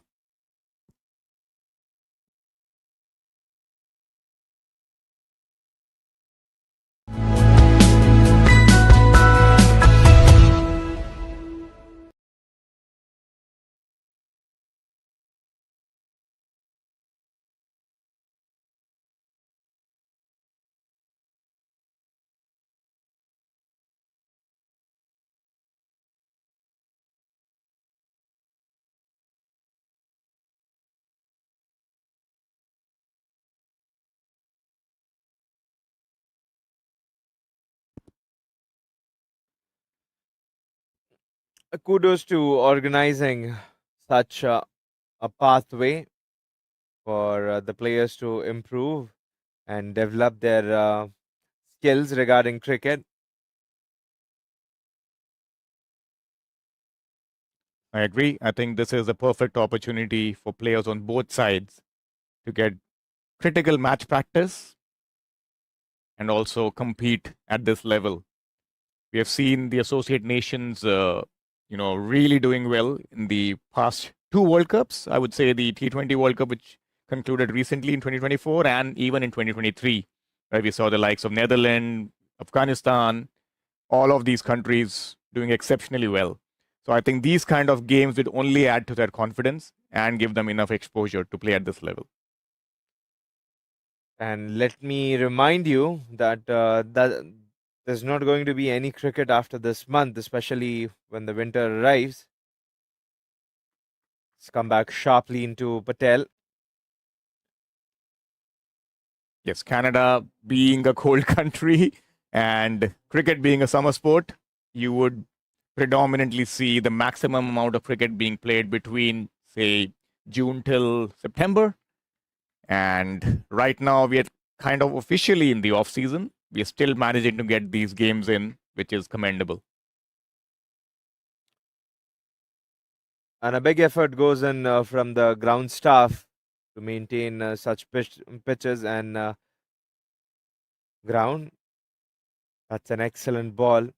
Kudos to organizing such a pathway for the players to improve and develop their skills regarding cricket. I agree. I think this is a perfect opportunity for players on both sides to get critical match practice and also compete at this level. We have seen the associate nations, really doing well in the past two World Cups. I would say the T20 World Cup, which concluded recently in 2024, and even in 2023, where we saw the likes of Netherlands, Afghanistan, all of these countries doing exceptionally well. So I think these kind of games would only add to their confidence and give them enough exposure to play at this level. And let me remind you that there's not going to be any cricket after this month, especially when the winter arrives. Let's come back sharply into Patel. Yes, Canada being a cold country and cricket being a summer sport, you would predominantly see the maximum amount of cricket being played between, say, June till September. And right now, we are kind of officially in the off season. We are still managing to get these games in, which is commendable. And a big effort goes in from the ground staff to maintain such pitches and ground. That's an excellent ball.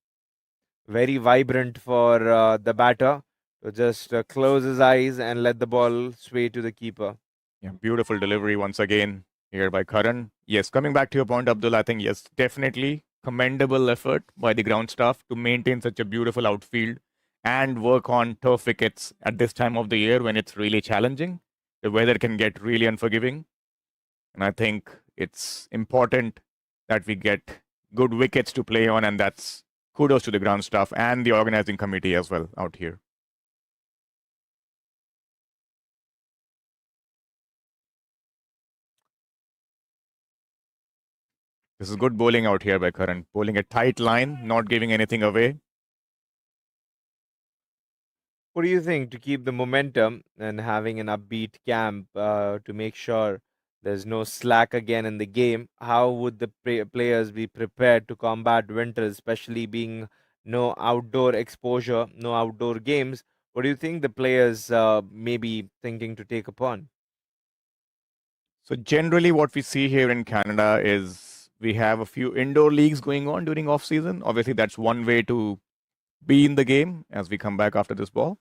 Very vibrant for the batter to just close his eyes and let the ball sway to the keeper. Yeah, beautiful delivery once again here by Karan. Yes, coming back to your point, Abdul, I think, yes, definitely commendable effort by the ground staff to maintain such a beautiful outfield and work on turf wickets at this time of the year when it's really challenging. The weather can get really unforgiving. And I think it's important that we get good wickets to play on, and that's kudos to the ground staff and the organizing committee as well out here. This is good bowling out here by Karan. Bowling a tight line, not giving anything away. What do you think to keep the momentum and having an upbeat camp to make sure there's no slack again in the game? How would the players be prepared to combat winter, especially being no outdoor exposure, no outdoor games? What do you think the players may be thinking to take upon? So generally what we see here in Canada is we have a few indoor leagues going on during off season. Obviously, that's one way to be in the game as we come back after this ball.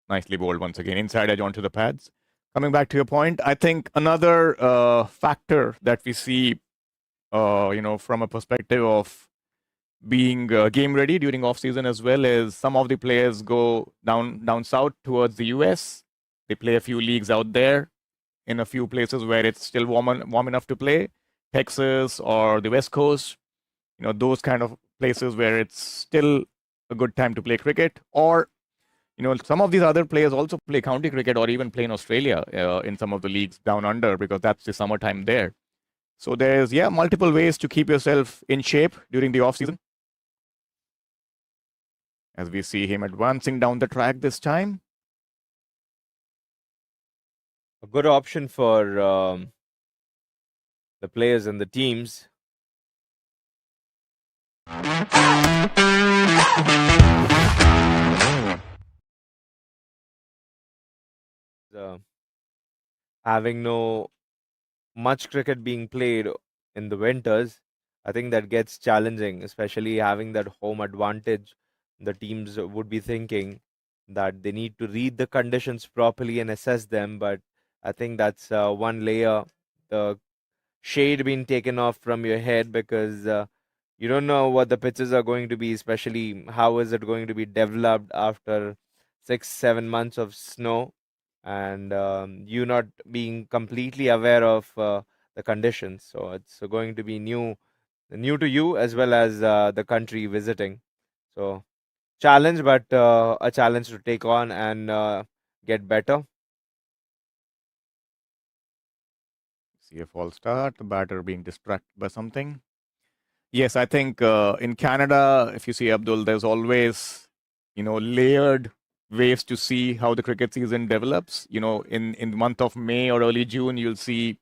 Nicely bowled once again. Inside edge onto the pads. Coming back to your point, I think another factor that we see, from a perspective of being game ready during off season as well is some of the players go down south towards the US. They play a few leagues out there in a few places where it's still warm enough to play. Texas or the West Coast, those kind of places where it's still a good time to play cricket. Or, some of these other players also play county cricket or even play in Australia in some of the leagues down under because that's the summertime there. So there's, multiple ways to keep yourself in shape during the off season. As we see him advancing down the track this time. A good option for the players and the teams. Having no much cricket being played in the winters, I think that gets challenging, especially having that home advantage. The teams would be thinking that they need to read the conditions properly and assess them, but I think that's one layer, the shade being taken off from your head because you don't know what the pitches are going to be, especially how is it going to be developed after 6-7 months of snow, and you not being completely aware of the conditions. So it's going to be new to you as well as the country visiting. So challenge, but a challenge to take on and get better. See a false start, the batter being distracted by something. Yes, I think in Canada, if you see Abdul, there's always, layered ways to see how the cricket season develops. In the month of May or early June, you'll see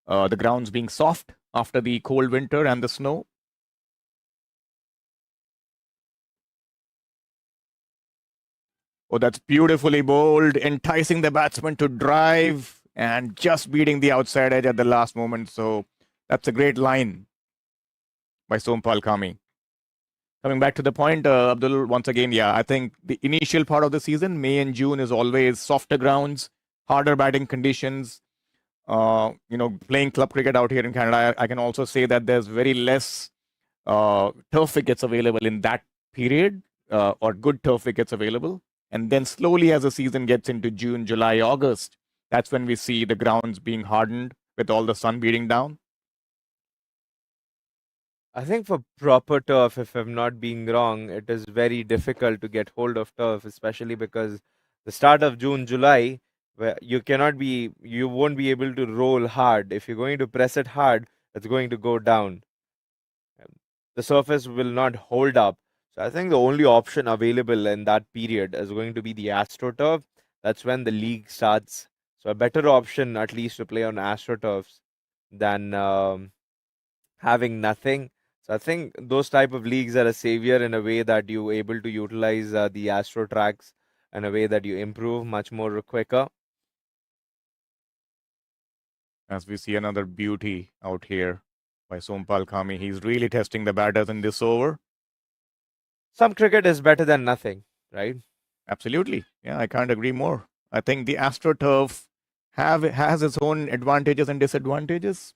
the grounds being soft after the cold winter and the snow. Oh, that's beautifully bowled, enticing the batsman to drive and just beating the outside edge at the last moment. So that's a great line. by Sompal Kami. Coming back to the point, Abdul, once again, yeah, I think the initial part of the season, May and June, is always softer grounds, harder batting conditions. Playing club cricket out here in Canada, I can also say that there's very less turf wickets available in that period, or good turf wickets available. And then slowly as the season gets into June, July, August, that's when we see the grounds being hardened with all the sun beating down. I think for proper turf, if I'm not being wrong, it is very difficult to get hold of turf, especially because the start of June, July, where you won't be able to roll hard. If you're going to press it hard, it's going to go down. The surface will not hold up. So I think the only option available in that period is going to be the AstroTurf. That's when the league starts. So a better option, at least, to play on AstroTurfs than having nothing. So I think those type of leagues are a savior in a way that you're able to utilize the Astro tracks in a way that you improve much more quicker. As we see another beauty out here by Sompal Kami. He's really testing the batters in this over. Some cricket is better than nothing, right? Absolutely. Yeah, I can't agree more. I think the AstroTurf has its own advantages and disadvantages.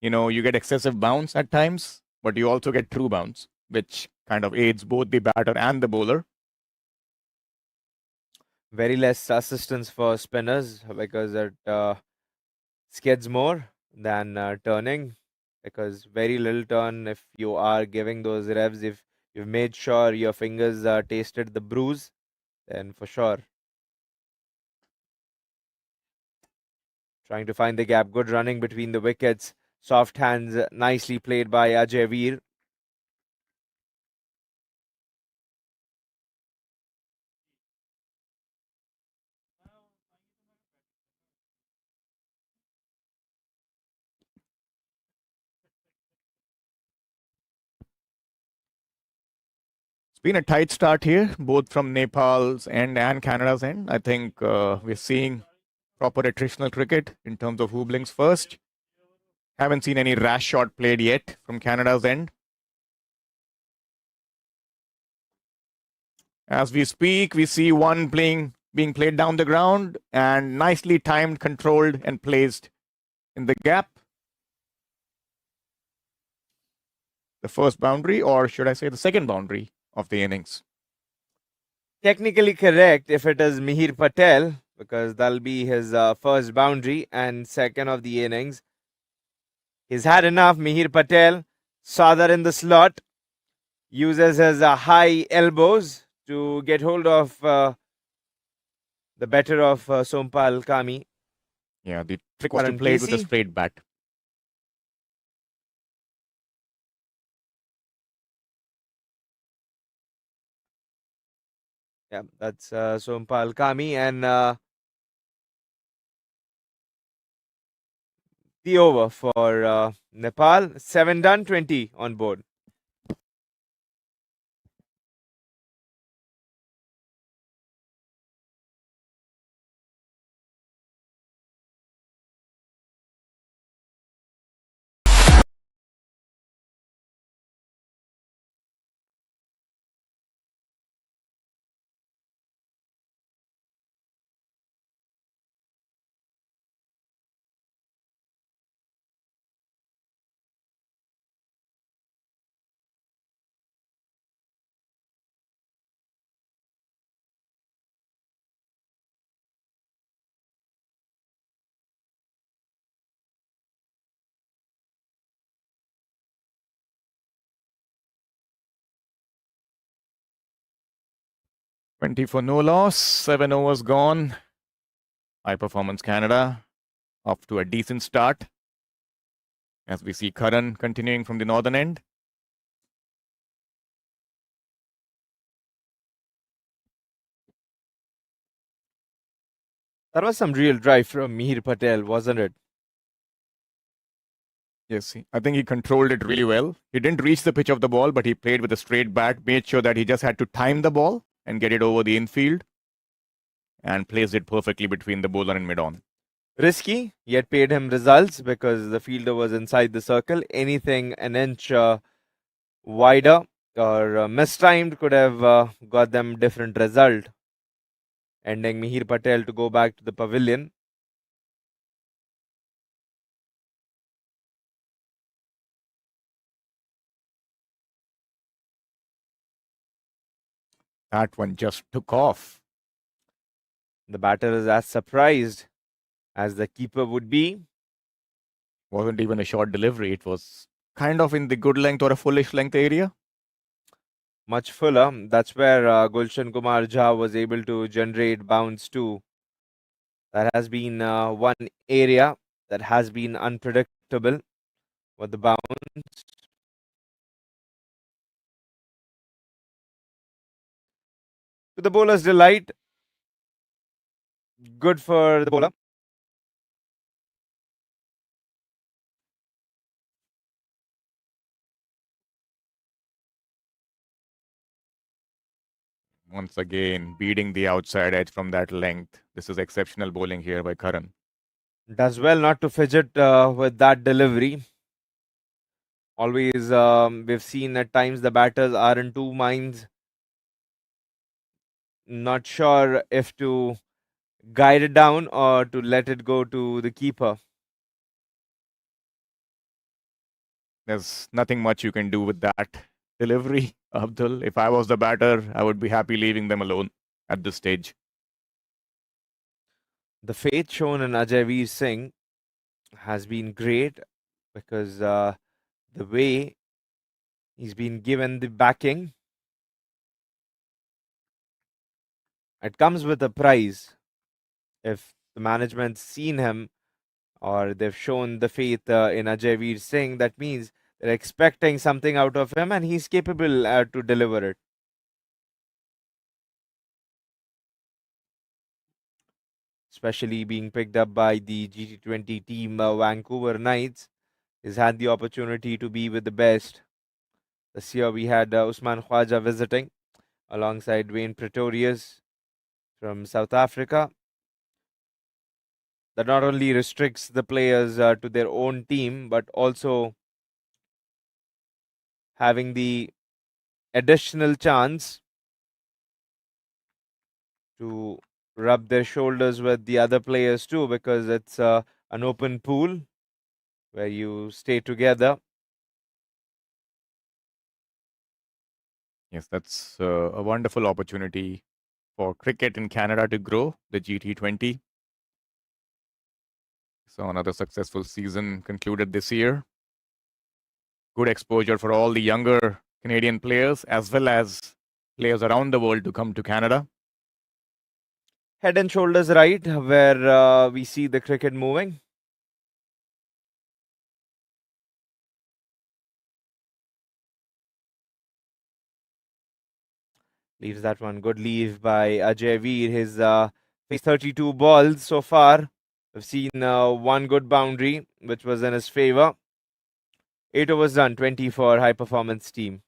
You get excessive bounce at times, but you also get true bounce, which kind of aids both the batter and the bowler. Very less assistance for spinners because it skids more than turning, because very little turn if you are giving those revs. If you've made sure your fingers tasted the bruise, then for sure. Trying to find the gap. Good running between the wickets. Soft hands, nicely played by Ajay Veer. It's been a tight start here, both from Nepal's end and Canada's end. I think we're seeing proper attritional cricket in terms of who blinks first. Haven't seen any rash shot played yet from Canada's end. As we speak, we see one being played down the ground and nicely timed, controlled, and placed in the gap. The first boundary, or should I say the second boundary of the innings. Technically correct if it is Mihir Patel, because that'll be his first boundary and second of the innings. He's had enough. Mihir Patel, Sadar in the slot, uses his high elbows to get hold of the better of Sompal Kami. Yeah, the trick was to play with a straight bat. Yeah, that's Sompal Kami, and the over for Nepal. 7 done, 20 on board. $20 for no loss, 7 overs gone. High Performance Canada off to a decent start. As we see Karan continuing from the northern end. That was some real drive from Mihir Patel, wasn't it? Yes, I think he controlled it really well. He didn't reach the pitch of the ball, but he played with a straight bat, made sure that he just had to time the ball and get it over the infield, and placed it perfectly between the bowler and mid-on. Risky, yet paid him results because the fielder was inside the circle. Anything an inch wider or mistimed could have got them different result, ending Mihir Patel to go back to the pavilion. That one just took off. The batter is as surprised as the keeper would be. Wasn't even a short delivery. It was kind of in the good length or a fullish length area. Much fuller. That's where Gulshan Kumar Jha was able to generate bounce too. That has been one area that has been unpredictable with the bounce. To the bowler's delight, good for the bowler. Once again, beating the outside edge from that length. This is exceptional bowling here by Karan. Does well not to fidget with that delivery. Always, we've seen at times the batters are in two minds. Not sure if to guide it down or to let it go to the keeper. There's nothing much you can do with that delivery, Abdul. If I was the batter, I would be happy leaving them alone at this stage. The faith shown in Veer Singh has been great because the way he's been given the backing, it comes with a prize. If the management's seen him or they've shown the faith in Veer Singh, that means they're expecting something out of him and he's capable to deliver it. Especially being picked up by the GT20 team Vancouver Knights. He's had the opportunity to be with the best. This year we had Usman Khwaja visiting alongside Wayne Pretorius from South Africa. That not only restricts the players to their own team, but also having the additional chance to rub their shoulders with the other players too, because it's an open pool where you stay together. Yes, that's a wonderful opportunity for cricket in Canada to grow, the GT20. So another successful season concluded this year. Good exposure for all the younger Canadian players as well as players around the world to come to Canada. Head and shoulders right, where we see the cricket moving. Leaves that one. Good leave by Veer. His 32 balls so far. We've seen one good boundary, which was in his favor. 8 overs done, 20 for high performance team.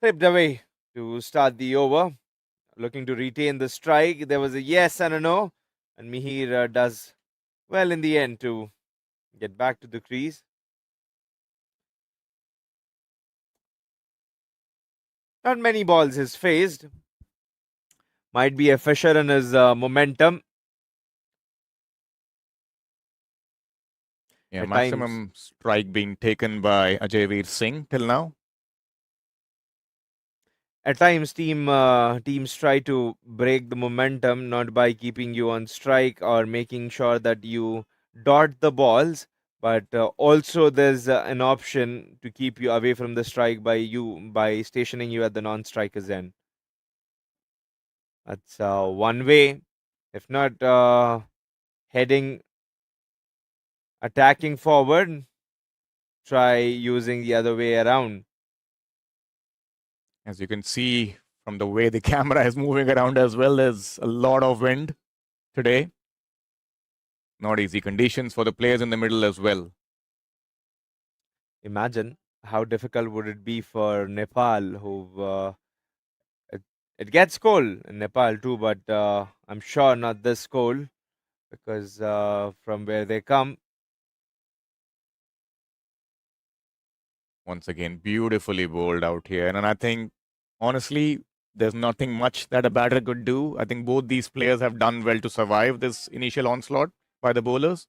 Flipped away to start the over. Looking to retain the strike. There was a yes and a no. And Mihir does well in the end to get back to the crease. Not many balls he's faced. Might be a fissure in his momentum. Yeah, At maximum times, strike being taken by Veer Singh till now. at times teams try to break the momentum not by keeping you on strike or making sure that you dot the balls, but also there's an option to keep you away from the strike by stationing you at the non-striker's end. That's one way. If not attacking forward, try using the other way around. As you can see from the way the camera is moving around as well, there's a lot of wind today. Not easy conditions for the players in the middle as well. Imagine how difficult would it be for Nepal, who it gets cold in Nepal too, but I'm sure not this cold because from where they come. Once again, beautifully bowled out here. And I think, honestly, there's nothing much that a batter could do. I think both these players have done well to survive this initial onslaught by the bowlers.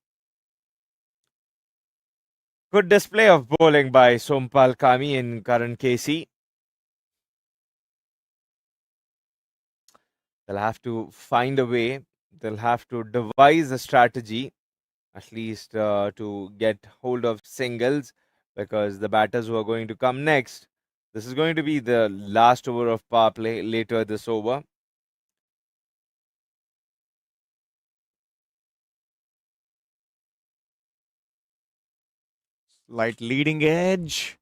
Good display of bowling by Sompal Kami and Karan KC. They'll have to find a way. They'll have to devise a strategy, at least to get hold of singles, because the batters who are going to come next, this is going to be the last over of power play later this over. Light leading edge.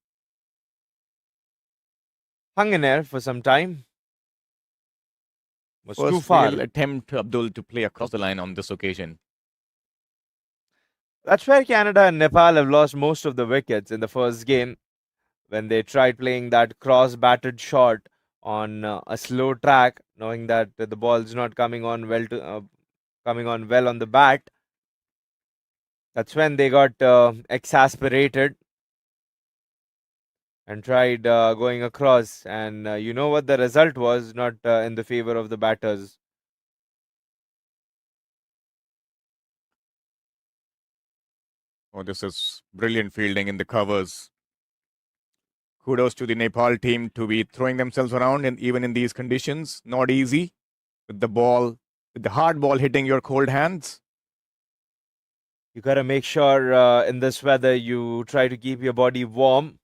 Hung in air for some time. Was First too far. attempt Abdul to play across the line on this occasion. That's where Canada and Nepal have lost most of the wickets in the first game, when they tried playing that cross-batted shot on a slow track, knowing that the ball's not coming on well on the bat. That's when they got exasperated and tried going across, and you know what the result was, not in the favor of the batters. Oh, this is brilliant fielding in the covers. Kudos to the Nepal team to be throwing themselves around, and even in these conditions, not easy with the hard ball hitting your cold hands. You got to make sure in this weather you try to keep your body warm.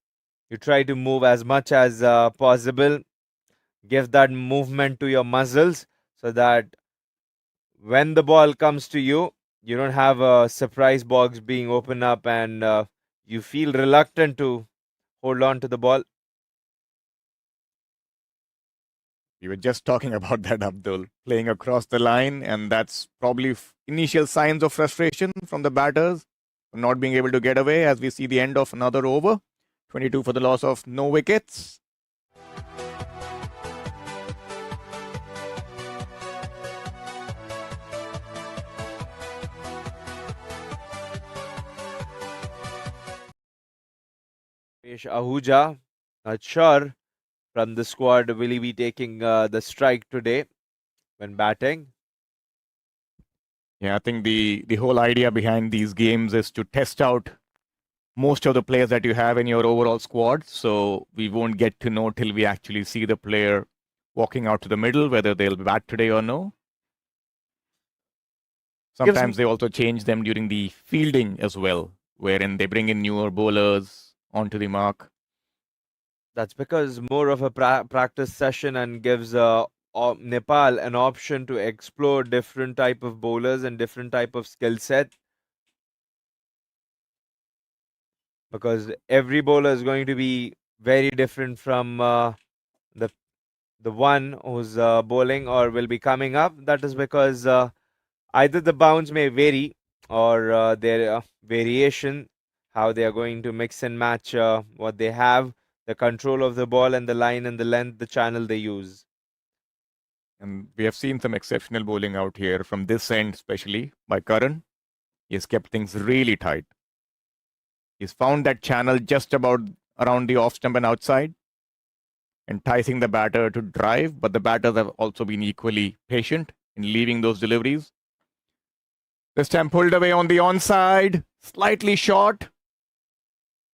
You try to move as much as possible. Give that movement to your muscles so that when the ball comes to you, you don't have a surprise box being opened up and you feel reluctant to hold on to the ball. We were just talking about that, Abdul, playing across the line, and that's probably initial signs of frustration from the batters for not being able to get away as we see the end of another over. 22 for the loss of no wickets. Ahuja, not sure from the squad, will he be taking the strike today when batting? Yeah, I think the whole idea behind these games is to test out most of the players that you have in your overall squad. So we won't get to know till we actually see the player walking out to the middle, whether they'll bat today or no. Sometimes they also change them during the fielding as well, wherein they bring in newer bowlers onto the mark. That's because more of a practice session and gives Nepal an option to explore different type of bowlers and different type of skill set. Because every bowler is going to be very different from the one who's bowling or will be coming up. That is because either the bounce may vary or their variation, how they are going to mix and match what they have, the control of the ball and the line and the length, the channel they use. And we have seen some exceptional bowling out here from this end, especially by Karan. He has kept things really tight. He's found that channel just about around the off stump and outside, enticing the batter to drive, but the batters have also been equally patient in leaving those deliveries. This time pulled away on the onside, slightly short.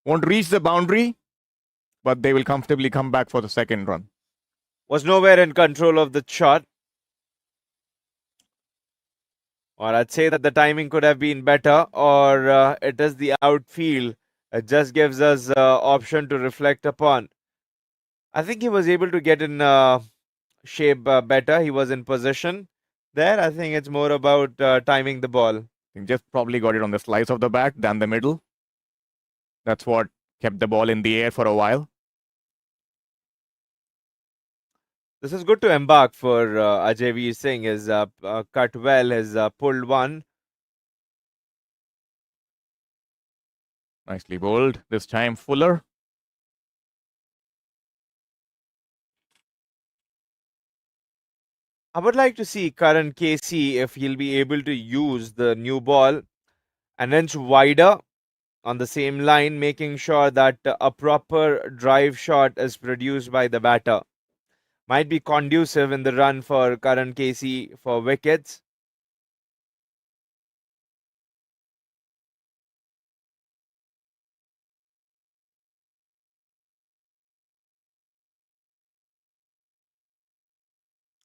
Won't reach the boundary, but they will comfortably come back for the second run. Was nowhere in control of the shot. or I'd say that the timing could have been better, or it is the outfield. It just gives us option to reflect upon. I think he was able to get in shape better. He was in position there. I think it's more about timing the ball. He just probably got it on the slice of the bat than the middle. That's what kept the ball in the air for a while. This is good to embark for Ajay Singh. Has cut well, has pulled one. Nicely bowled. This time Fuller. I would like to see Karan KC if he'll be able to use the new ball an inch wider on the same line, making sure that a proper drive shot is produced by the batter. Might be conducive in the run for Karan KC for wickets.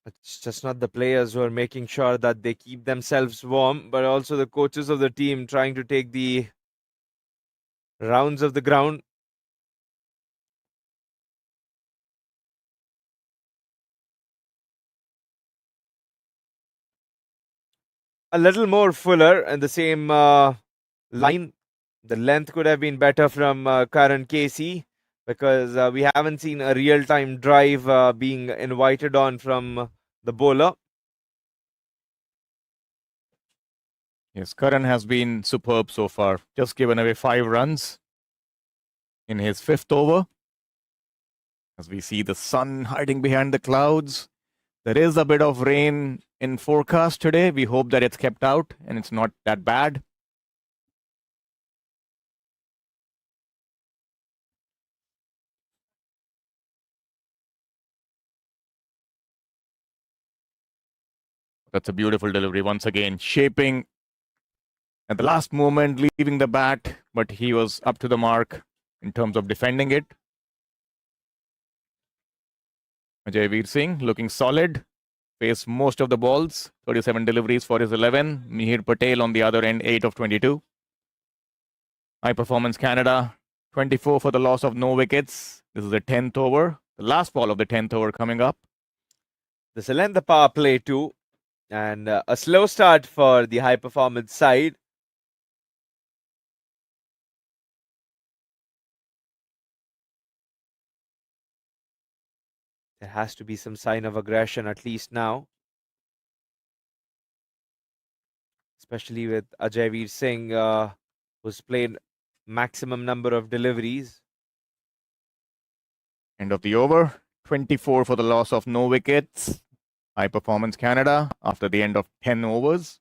It's just not the players who are making sure that they keep themselves warm, but also the coaches of the team trying to take the rounds of the ground. A little more fuller in the same line. The length could have been better from Karan KC, because we haven't seen a real-time drive being invited on from the bowler. Yes, Karan has been superb so far. Just given away 5 runs in his 5th over. As we see the sun hiding behind the clouds. There is a bit of rain in forecast today. We hope that it's kept out and it's not that bad. That's a beautiful delivery once again. Shaping at the last moment, leaving the bat, but he was up to the mark in terms of defending it. Ajay Singh looking solid. Faced most of the balls. 37 deliveries for his 11. Mihir Patel on the other end, 8 of 22. High performance Canada, 24 for the loss of no wickets. This is the 10th over. The last ball of the 10th over coming up. This will end the power play too. And a slow start for the high performance side. There has to be some sign of aggression at least now. Especially with Ajay Singh, who's played maximum number of deliveries. End of the over. 24 for the loss of no wickets. High performance Canada after the end of 10 overs.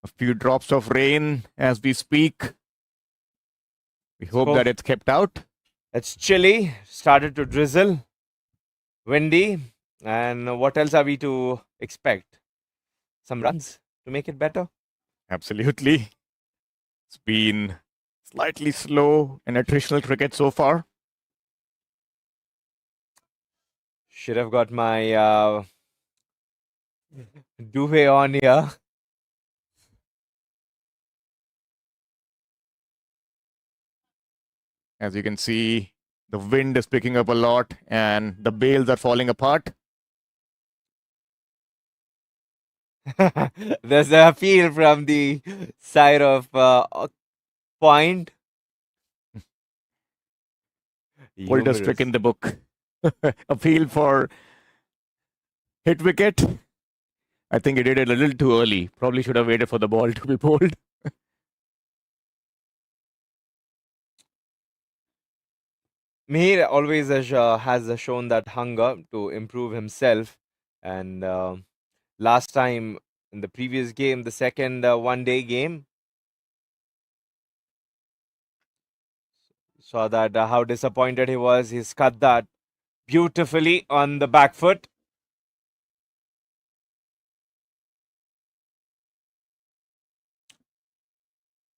A few drops of rain as we speak. We hope that it's kept out. It's chilly, started to drizzle, windy, and what else are we to expect? Some runs to make it better? Absolutely. It's been slightly slow in attritional cricket so far. Should have got my duvet on here. As you can see, the wind is picking up a lot and the bales are falling apart. There's an appeal from the side of point. Oldest trick in the book. Appeal for hit wicket. I think he did it a little too early. Probably should have waited for the ball to be bowled. Mihir always has shown that hunger to improve himself. And last time in the previous game, the second one-day game, saw that how disappointed he was. He's cut that beautifully on the back foot.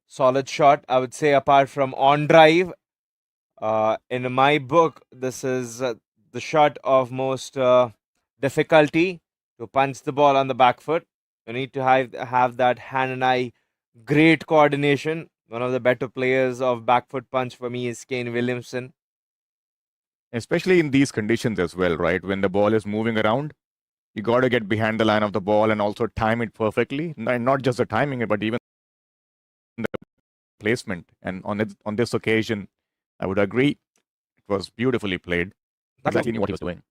Solid shot, I would say, apart from on drive. In my book, this is the shot of most difficulty to punch the ball on the back foot. You need to have that hand and eye, great coordination. One of the better players of back foot punch for me is Kane Williamson. Especially in these conditions as well, right? When the ball is moving around, you got to get behind the line of the ball and also time it perfectly. And not just the timing, but even the placement. And on this occasion, I would agree, it was beautifully played. Exactly knew what he was doing.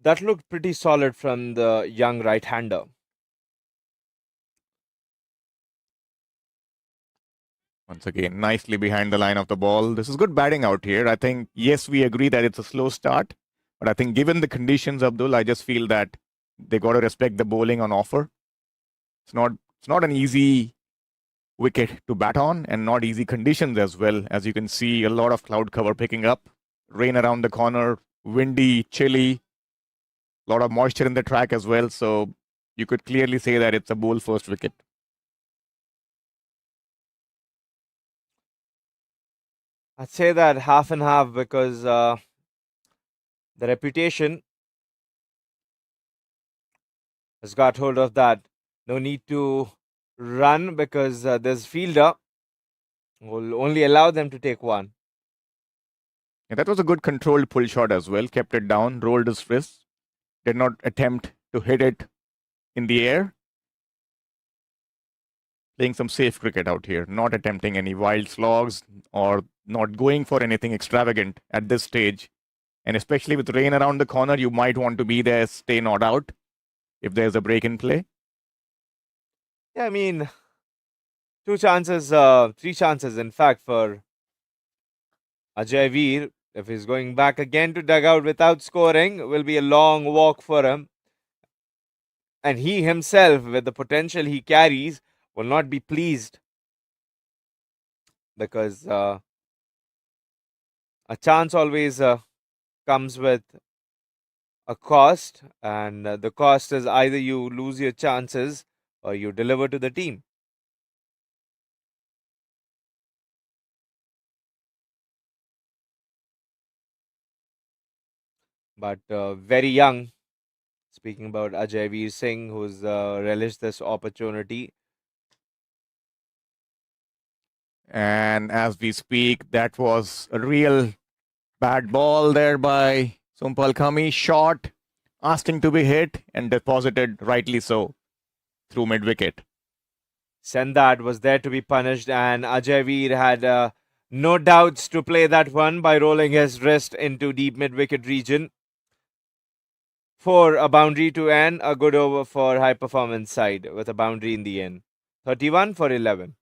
That looked pretty solid from the young right-hander. Once again, nicely behind the line of the ball. This is good batting out here. I think, yes, we agree that it's a slow start. But I think given the conditions, Abdul, I just feel that they got to respect the bowling on offer. It's not an easy wicket to bat on and not easy conditions as well. As you can see, a lot of cloud cover picking up. Rain around the corner, windy, chilly. A lot of moisture in the track as well. So you could clearly say that it's a bowl first wicket. I'd say that half and half because the reputation has got hold of that. No need to run because there's fielder. Will only allow them to take one. Yeah, that was a good controlled pull shot as well. Kept it down, rolled his wrist. Did not attempt to hit it in the air. Playing some safe cricket out here. Not attempting any wild slogs or not going for anything extravagant at this stage. And especially with rain around the corner, you might want to be there, stay not out if there's a break in play. Yeah, I mean, three chances, in fact, for Ajay Veer. If he's going back again to dugout without scoring, will be a long walk for him. And he himself, with the potential he carries, will not be pleased. Because a chance always comes with a cost. And the cost is either you lose your chances or you deliver to the team. But very young. Speaking about Ajay Veer Singh, who's relished this opportunity. And as we speak, that was a real bad ball there by Sompal Kami. Shot, asking to be hit and deposited, rightly so, through mid-wicket. Sendat was there to be punished, and Ajay Veer had no doubts to play that one by rolling his wrist into deep mid-wicket region for a boundary to end. A good over for high performance side with a boundary in the end. 31 for 11.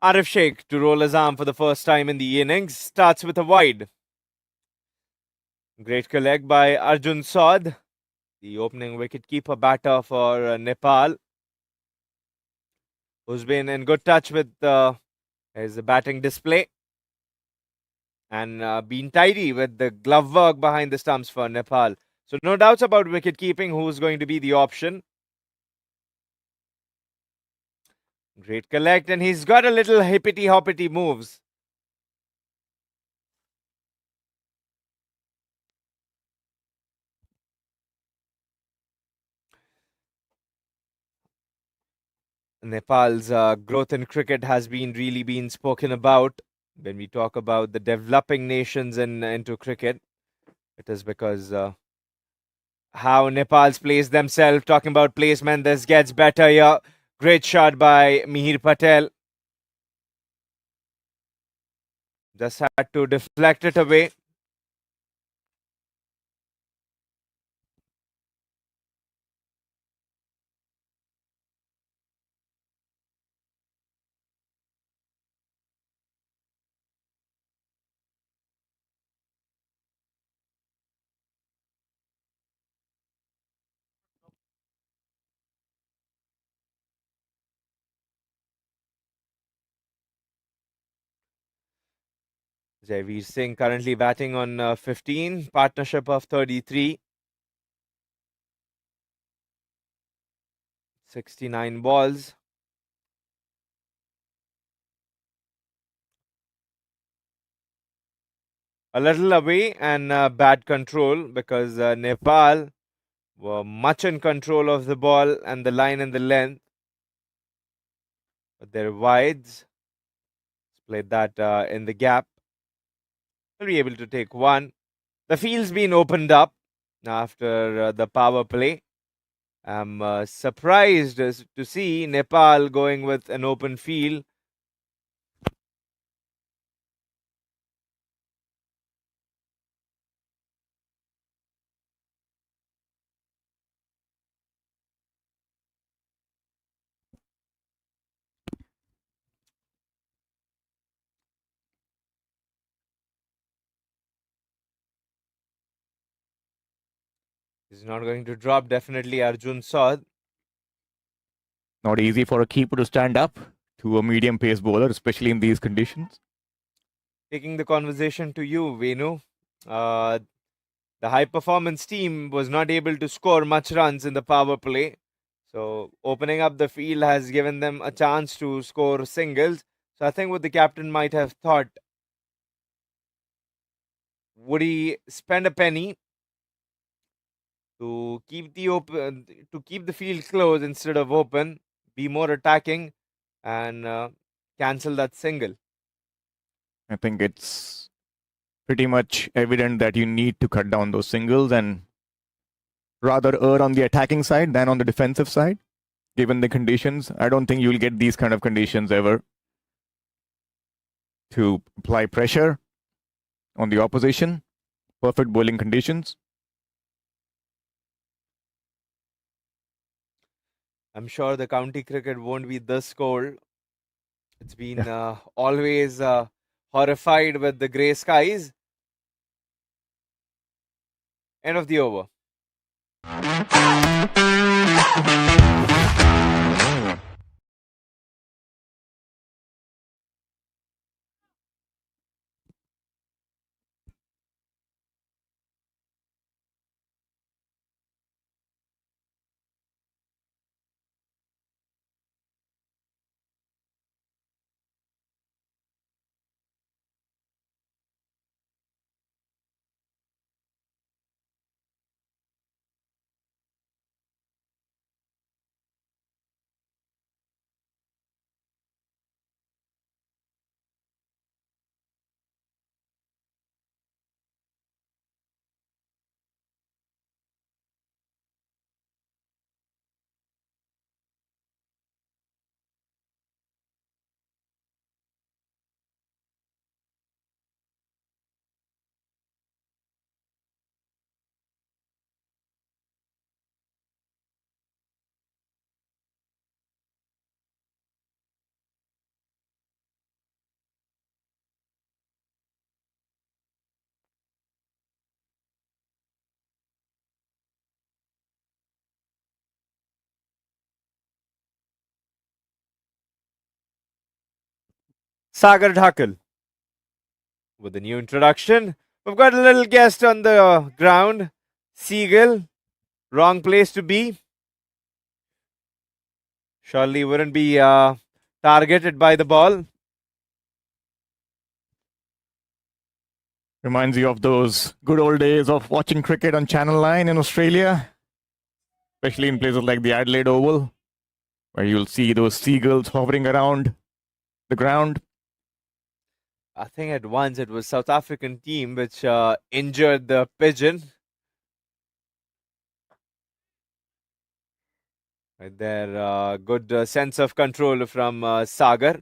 Aarif Sheikh to roll his arm for the first time in the innings. Starts with a wide. Great collect by Arjun Saud, the opening wicketkeeper batter for Nepal, who's been in good touch with his batting display and been tidy with the glove work behind the stumps for Nepal. So no doubts about wicket keeping, who's going to be the option. Great collect, and he's got a little hippity-hoppity moves. Nepal's growth in cricket has really been spoken about. When we talk about the developing nations into cricket, it is because how Nepal's placed themselves. Talking about placement, this gets better here. Great shot by Mihir Patel. Just had to deflect it away. Javeer Singh currently batting on 15, partnership of 33. 69 balls. A little away and bad control because Nepal were much in control of the ball and the line and the length. But their wides played that in the gap. They'll be able to take one. The field's been opened up after the power play. I'm surprised to see Nepal going with an open field. He's not going to drop, definitely Arjun Saud. Not easy for a keeper to stand up to a medium pace bowler, especially in these conditions. Taking the conversation to you, Venu. The high performance team was not able to score much runs in the power play. So opening up the field has given them a chance to score singles. So I think what the captain might have thought, would he spend a penny to keep the field closed instead of open, be more attacking, and cancel that single? I think it's pretty much evident that you need to cut down those singles and rather err on the attacking side than on the defensive side, given the conditions. I don't think you'll get these kind of conditions ever to apply pressure on the opposition. Perfect bowling conditions. I'm sure the county cricket won't be this cold. It's been always horrified with the grey skies. End of the over. Sagar Dhakal. With a new introduction, we've got a little guest on the ground. Seagull, wrong place to be. Surely wouldn't be targeted by the ball. Reminds you of those good old days of watching cricket on Channel 9 in Australia, especially in places like the Adelaide Oval, where you'll see those seagulls hovering around the ground. I think at once it was South African team which injured the pigeon. Right there, good sense of control from Sagar.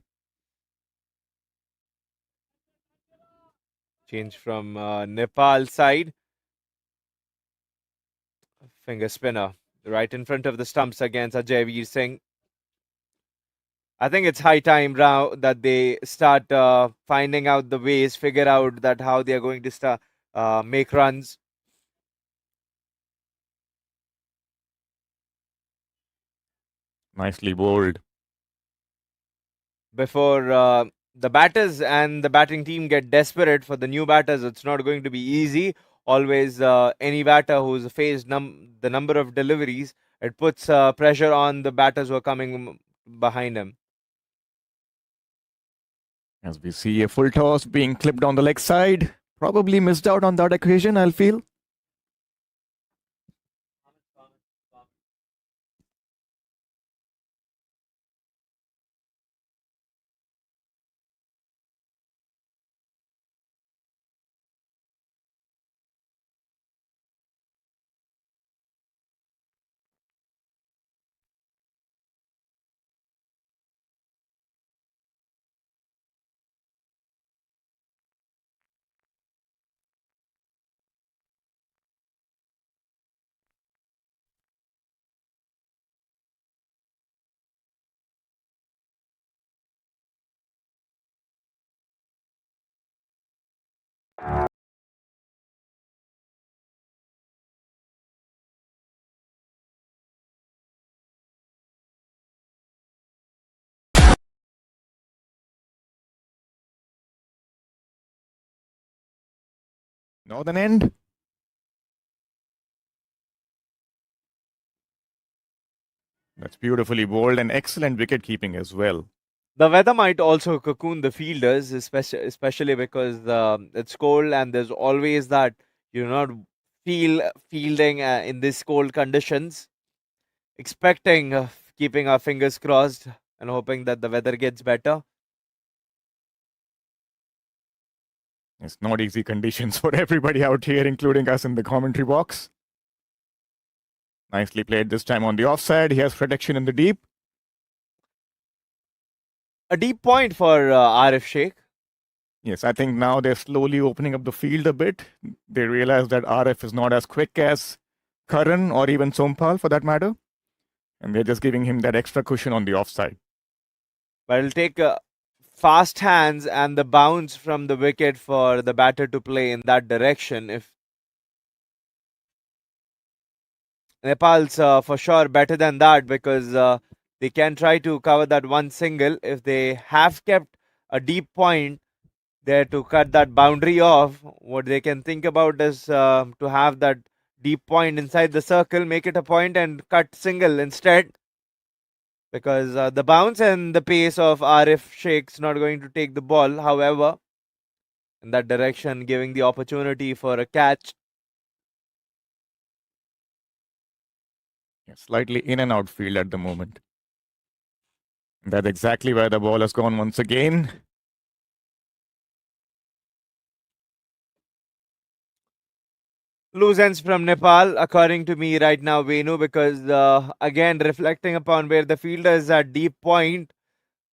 Change from Nepal side. Finger spinner right in front of the stumps against Ajay Singh. I think it's high time now that they start finding out the ways, figure out that how they are going to start make runs. Nicely bowled. Before the batters and the batting team get desperate for the new batters, it's not going to be easy. Always any batter who's faced the number of deliveries, it puts pressure on the batters who are coming behind him. As we see a full toss being clipped on the leg side. Probably missed out on that occasion, I'll feel. Northern end. That's beautifully bowled and excellent wicket keeping as well. The weather might also cocoon the fielders, especially because it's cold and there's always that you not fielding in these cold conditions. Expecting, keeping our fingers crossed and hoping that the weather gets better. It's not easy conditions for everybody out here, including us in the commentary box. Nicely played this time on the offside. He has protection in the deep. A deep point for Aarif Sheikh. Yes, I think now they're slowly opening up the field a bit. They realize that Aarif is not as quick as Karan or even Sompal for that matter. And they're just giving him that extra cushion on the offside. But it'll take fast hands and the bounce from the wicket for the batter to play in that direction. If Nepal's for sure better than that because they can try to cover that one single. If they have kept a deep point there to cut that boundary off, what they can think about is to have that deep point inside the circle, make it a point and cut single instead. Because the bounce and the pace of Aarif Sheikh's not going to take the ball. However, in that direction, giving the opportunity for a catch. Slightly in and out field at the moment. That's exactly where the ball has gone once again. Loose ends from Nepal, according to me right now, Venu, because again, reflecting upon where the fielder is at deep point,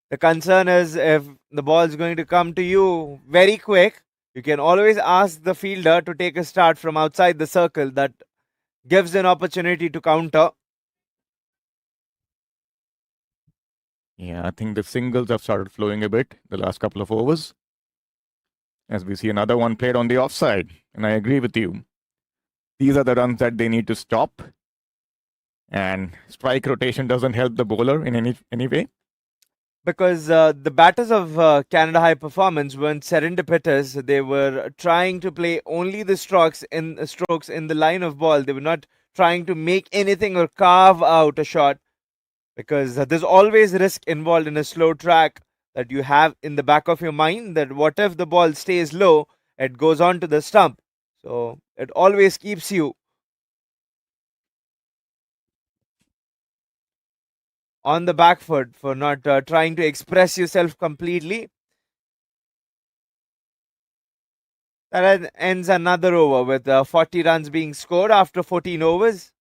the concern is if the ball is going to come to you very quick, you can always ask the fielder to take a start from outside the circle. That gives an opportunity to counter. Yeah, I think the singles have started flowing a bit the last couple of overs. As we see another one played on the offside. And I agree with you. These are the runs that they need to stop. And strike rotation doesn't help the bowler in any way. because the batters of Canada High Performance weren't serendipitous. They were trying to play only the strokes in the line of ball. They were not trying to make anything or carve out a shot, because there's always risk involved in a slow track, that you have in the back of your mind that what if the ball stays low, it goes on to the stump. So it always keeps you on the back foot for not trying to express yourself completely. That ends another over with 40 runs being scored after 14 overs.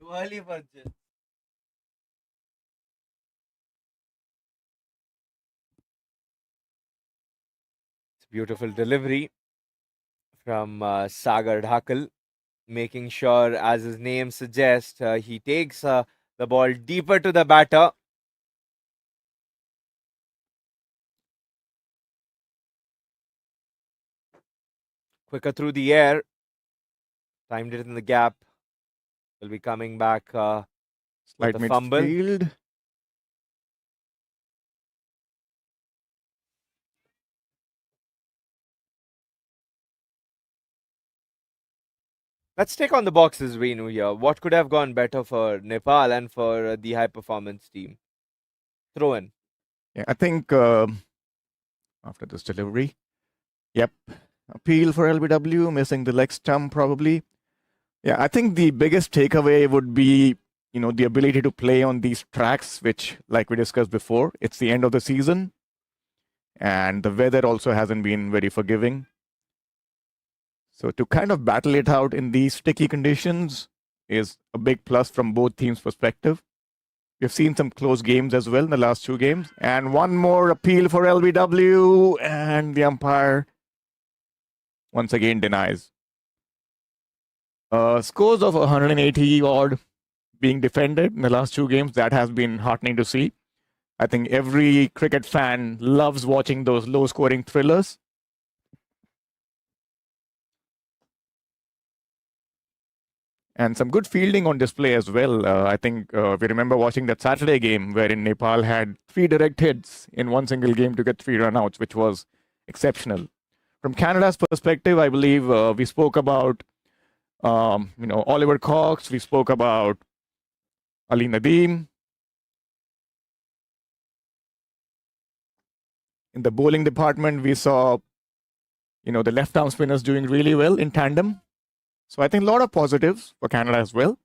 Too early for this. It's beautiful delivery from Sagar Dhakal, making sure, as his name suggests, he takes the ball deeper to the batter. Quicker through the air. Timed it in the gap. Will be coming back Slight with a fumble. midfield. Let's take on the boxes, Venu, here. What could have gone better for Nepal and for the high performance team? Throw in. Yeah, I think after this delivery, yep, appeal for LBW, missing the leg stump probably. Yeah, I think the biggest takeaway would be, the ability to play on these tracks, which, like we discussed before, it's the end of the season, and the weather also hasn't been very forgiving. So to kind of battle it out in these sticky conditions is a big plus from both teams' perspective. We've seen some close games as well in the last two games. And one more appeal for LBW, and the umpire once again denies. Scores of 180 odd being defended in the last two games, that has been heartening to see. I think every cricket fan loves watching those low-scoring thrillers. And some good fielding on display as well. I think we remember watching that Saturday game wherein Nepal had 3 direct hits in one single game to get 3 runouts, which was exceptional. From Canada's perspective, I believe we spoke about Oliver Cox, we spoke about Ali Nadeem. In the bowling department, we saw the left-arm spinners doing really well in tandem. So I think a lot of positives for Canada as well.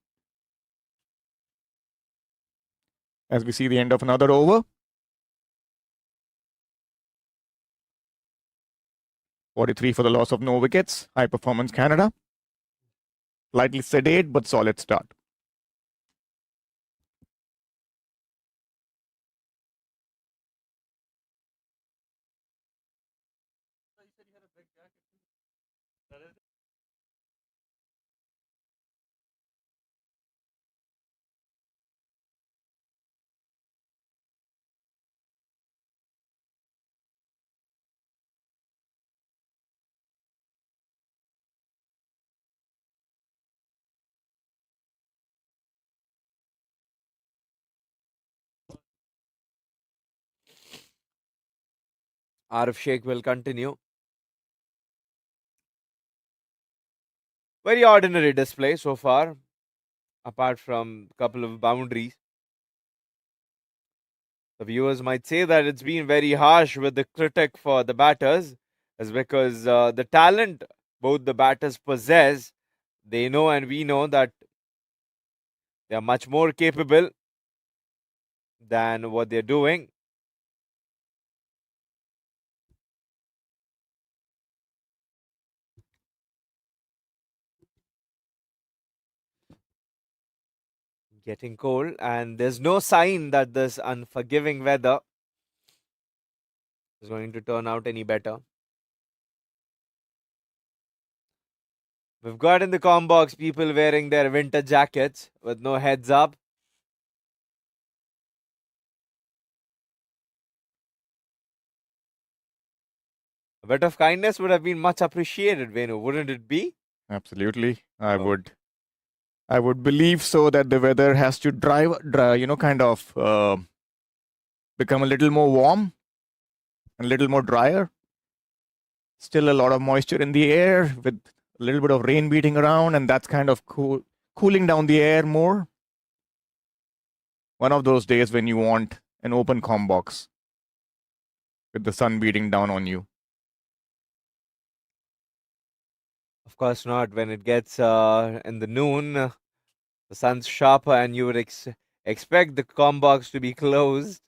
As we see the end of another over. 43 for the loss of no wickets. High performance Canada. Slightly sedate, but solid start. Aarif Sheikh will continue. Very ordinary display so far, apart from a couple of boundaries. The viewers might say that it's been very harsh with the critic for the batters, is because the talent both the batters possess, they know and we know that they are much more capable than what they're doing. getting cold, and there's no sign that this unforgiving weather is going to turn out any better. We've got in the comm box people wearing their winter jackets with no heads up. A bit of kindness would have been much appreciated, Venu, wouldn't it be? Absolutely. I would believe so, that the weather has to kind of become a little more warm and a little more drier. Still a lot of moisture in the air with a little bit of rain beating around, and that's kind of cooling down the air more. One of those days when you want an open comm box with the sun beating down on you. Of course not. When it gets in the noon, the sun's sharper, and you would expect the comm box to be closed.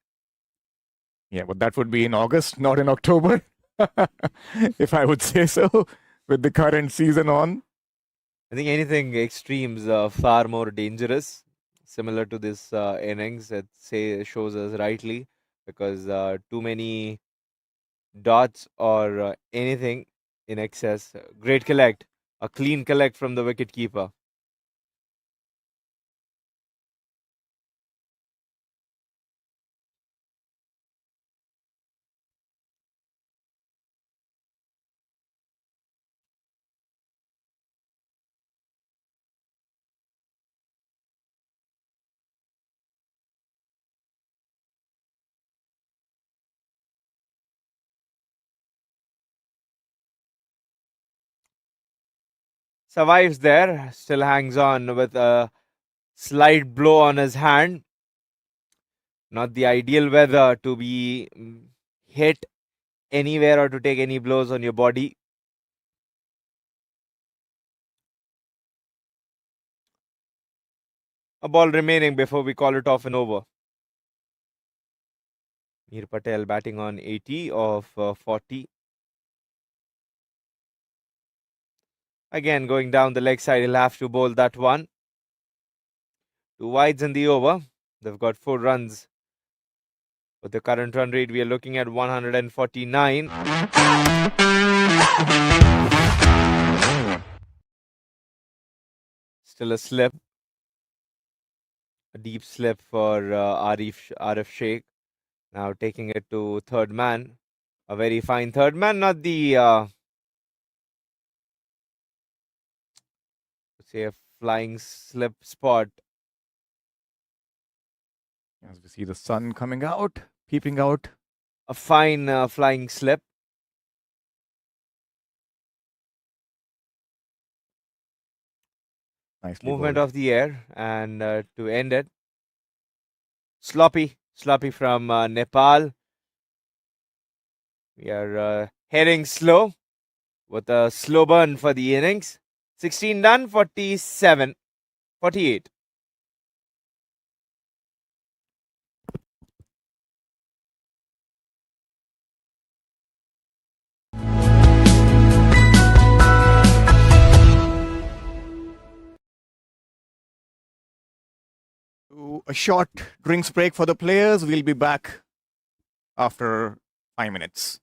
Yeah, but that would be in August, not in October, if I would say so, with the current season on. I think anything extremes are far more dangerous, similar to this innings. It shows us rightly, because too many dots or anything in excess. Great collect, a clean collect from the wicket keeper. Survives there, still hangs on with a slight blow on his hand. Not the ideal weather to be hit anywhere or to take any blows on your body. A ball remaining before we call it off and over. Mir Patel batting on 80 of 40. Again, going down the leg side, he'll have to bowl that one. 2 wides in the over. They've got 4 runs. With the current run rate, we are looking at 149. Still a slip. A deep slip for Aarif Sheikh. Now taking it to third man. A very fine third man, not the say a flying slip spot. As we see the sun coming out, peeping out. A fine flying slip. Nicely Movement bowled. of the air, and to end it, sloppy from Nepal. We are heading slow with a slow burn for the innings. 16 done, 47, 48. A short drinks break for the players. We'll be back after 5 minutes.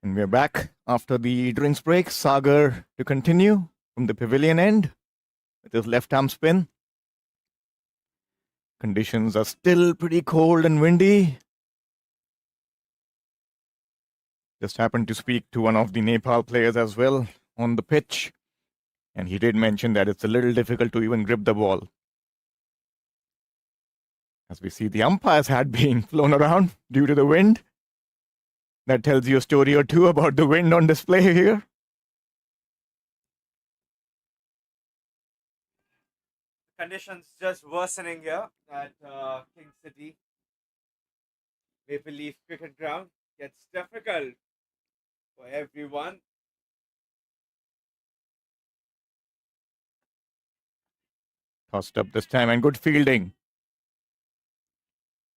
And we're back after the drinks break. Sagar to continue from the pavilion end with his left arm spin. Conditions are still pretty cold and windy. Just happened to speak to one of the Nepal players as well on the pitch, and he did mention that it's a little difficult to even grip the ball. As we see the umpire's hat being flown around due to the wind. That tells you a story or two about the wind on display here. Conditions just worsening here at King City. Maple Leaf Cricket Ground gets difficult for everyone. Tossed up this time and good fielding.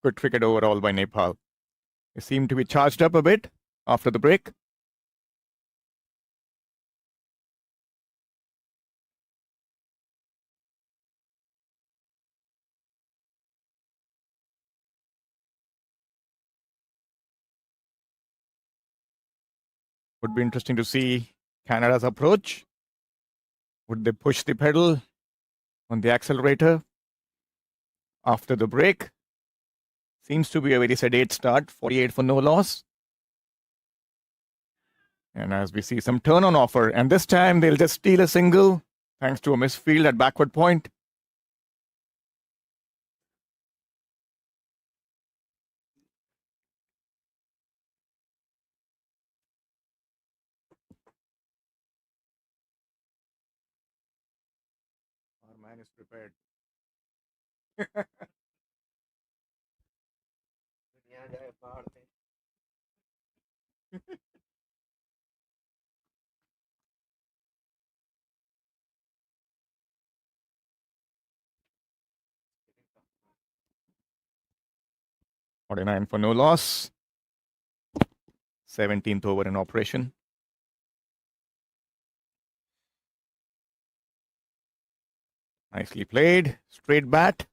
Good cricket overall by Nepal. They seem to be charged up a bit after the break. Would be interesting to see Canada's approach. Would they push the pedal on the accelerator after the break? Seems to be a very sedate start, 48 for no loss. And as we see some turn on offer, and this time they'll just steal a single thanks to a misfield at backward point. Our man is prepared. $49 for no loss. 17th over in operation. Nicely played. Straight bat.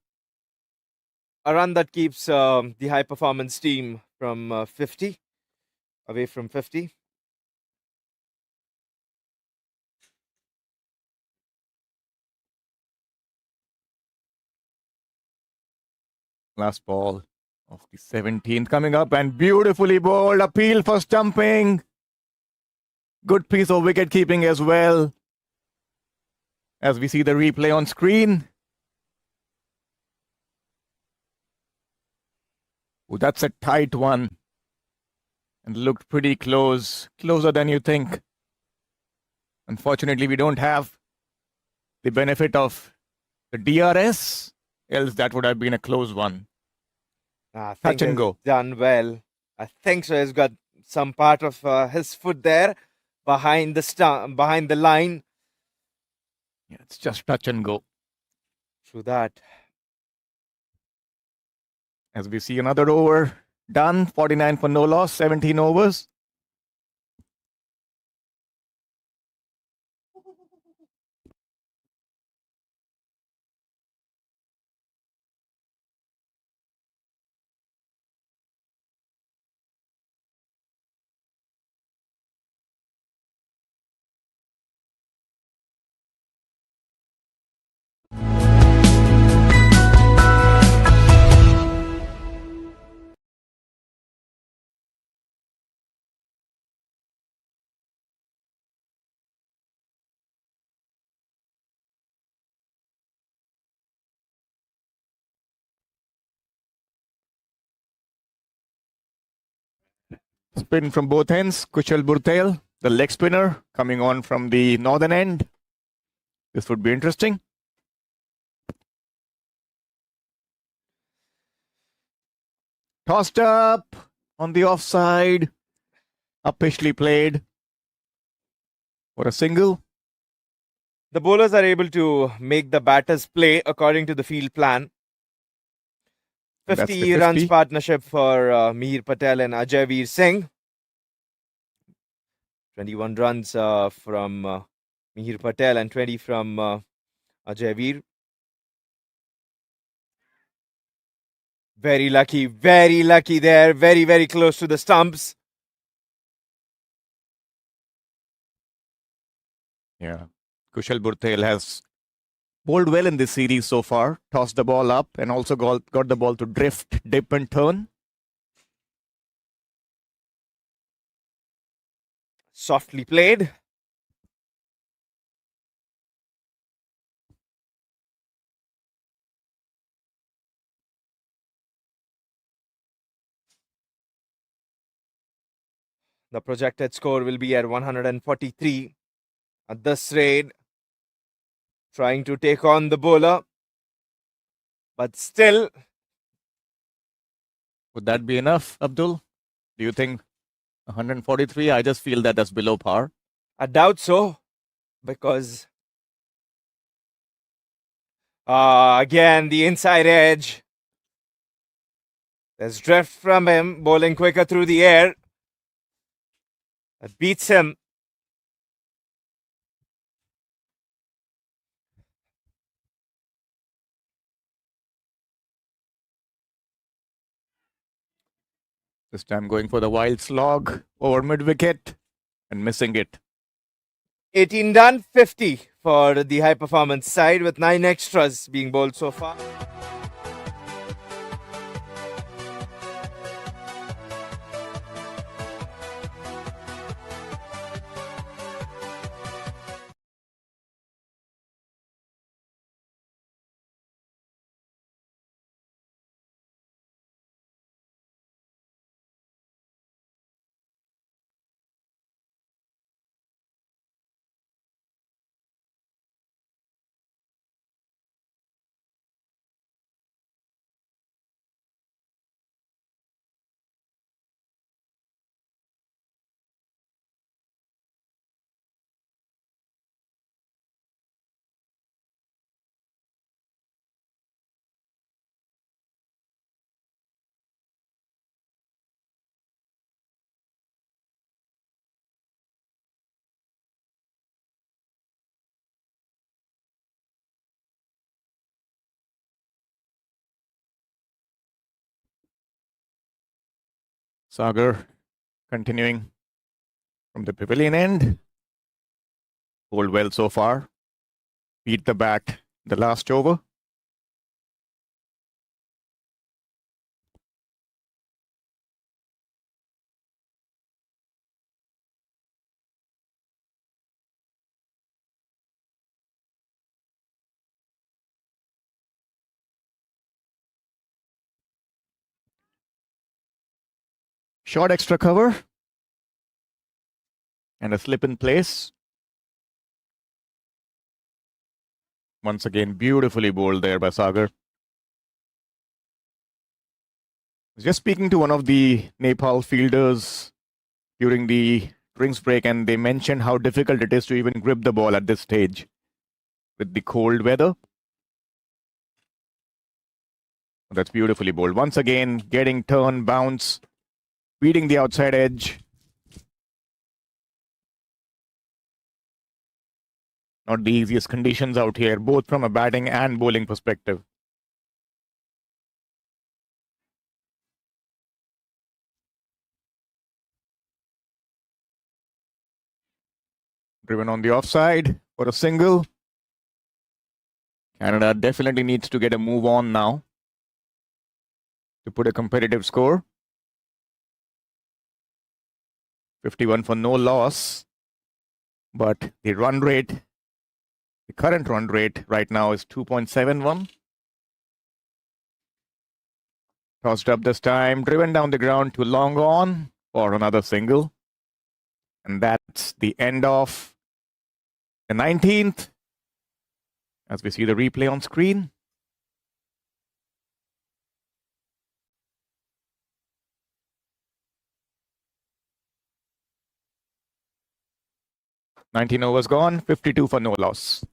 A run that keeps the high performance team from 50, away from 50. Last ball of the 17th coming up and beautifully bowled. Appeal for stumping. Good piece of wicket keeping as well. As we see the replay on screen. Oh, that's a tight one. And looked pretty close. Closer than you think. Unfortunately, we don't have the benefit of the DRS. Else that would have been a close one. Touch and go. Done well. I think so. He's got some part of his foot there behind the line. Yeah, it's just touch and go. Through that. As we see another over done. 49 for no loss. 17 overs. Spin from both ends. Kushal Bhurtel, the leg spinner, coming on from the northern end. This would be interesting. Tossed up on the offside. Upishly played for a single. The bowlers are able to make the batters play according to the field plan. 50 runs partnership for Mihir Patel and Ajay Singh. 21 runs from Mihir Patel and 20 from Ajay. Very lucky there. Very, very close to the stumps. Yeah. Kushal Bhurtel has bowled well in this series so far. Tossed the ball up and also got the ball to drift, dip and turn. Softly played. The projected score will be at 143 at this rate. Trying to take on the bowler. But still. Would that be enough, Abdul? Do you think 143? I just feel that that's below par. I doubt so. Because again, the inside edge. There's drift from him, bowling quicker through the air. That beats him. This time going for the wild slog over mid-wicket and missing it. 18 done, 50 for the high performance side with 9 extras being bowled so far. Sagar continuing from the pavilion end. Bowled well so far. Beat the bat the last over. Short extra cover. And a slip in place. Once again, beautifully bowled there by Sagar. I was just speaking to one of the Nepal fielders during the drinks break, and they mentioned how difficult it is to even grip the ball at this stage with the cold weather. That's beautifully bowled. Once again, getting turn, bounce, beating the outside edge. Not the easiest conditions out here, both from a batting and bowling perspective. Driven on the offside for a single. Canada definitely needs to get a move on now to put a competitive score. 51 for no loss. But the run rate, the current run rate right now is 2.71. Tossed up this time, driven down the ground to long on for another single. And that's the end of the 19th. As we see the replay on screen. "19 overs gone, 52 for no loss."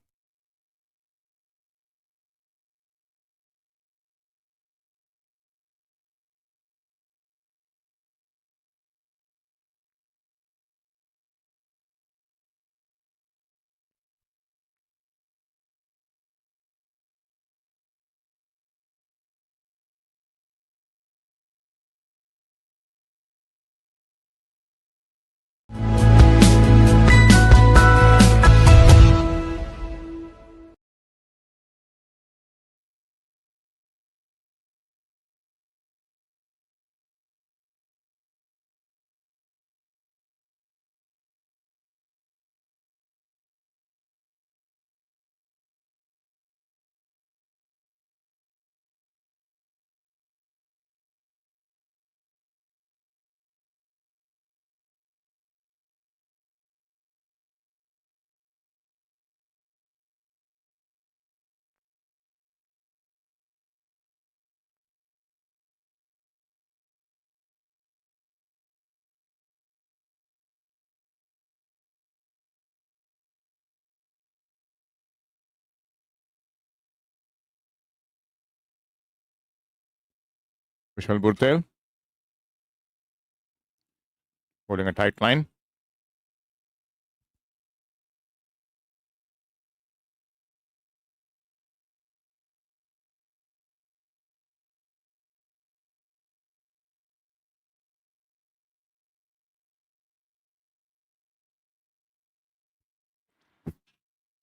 Kushal Bhurtel holding a tight line.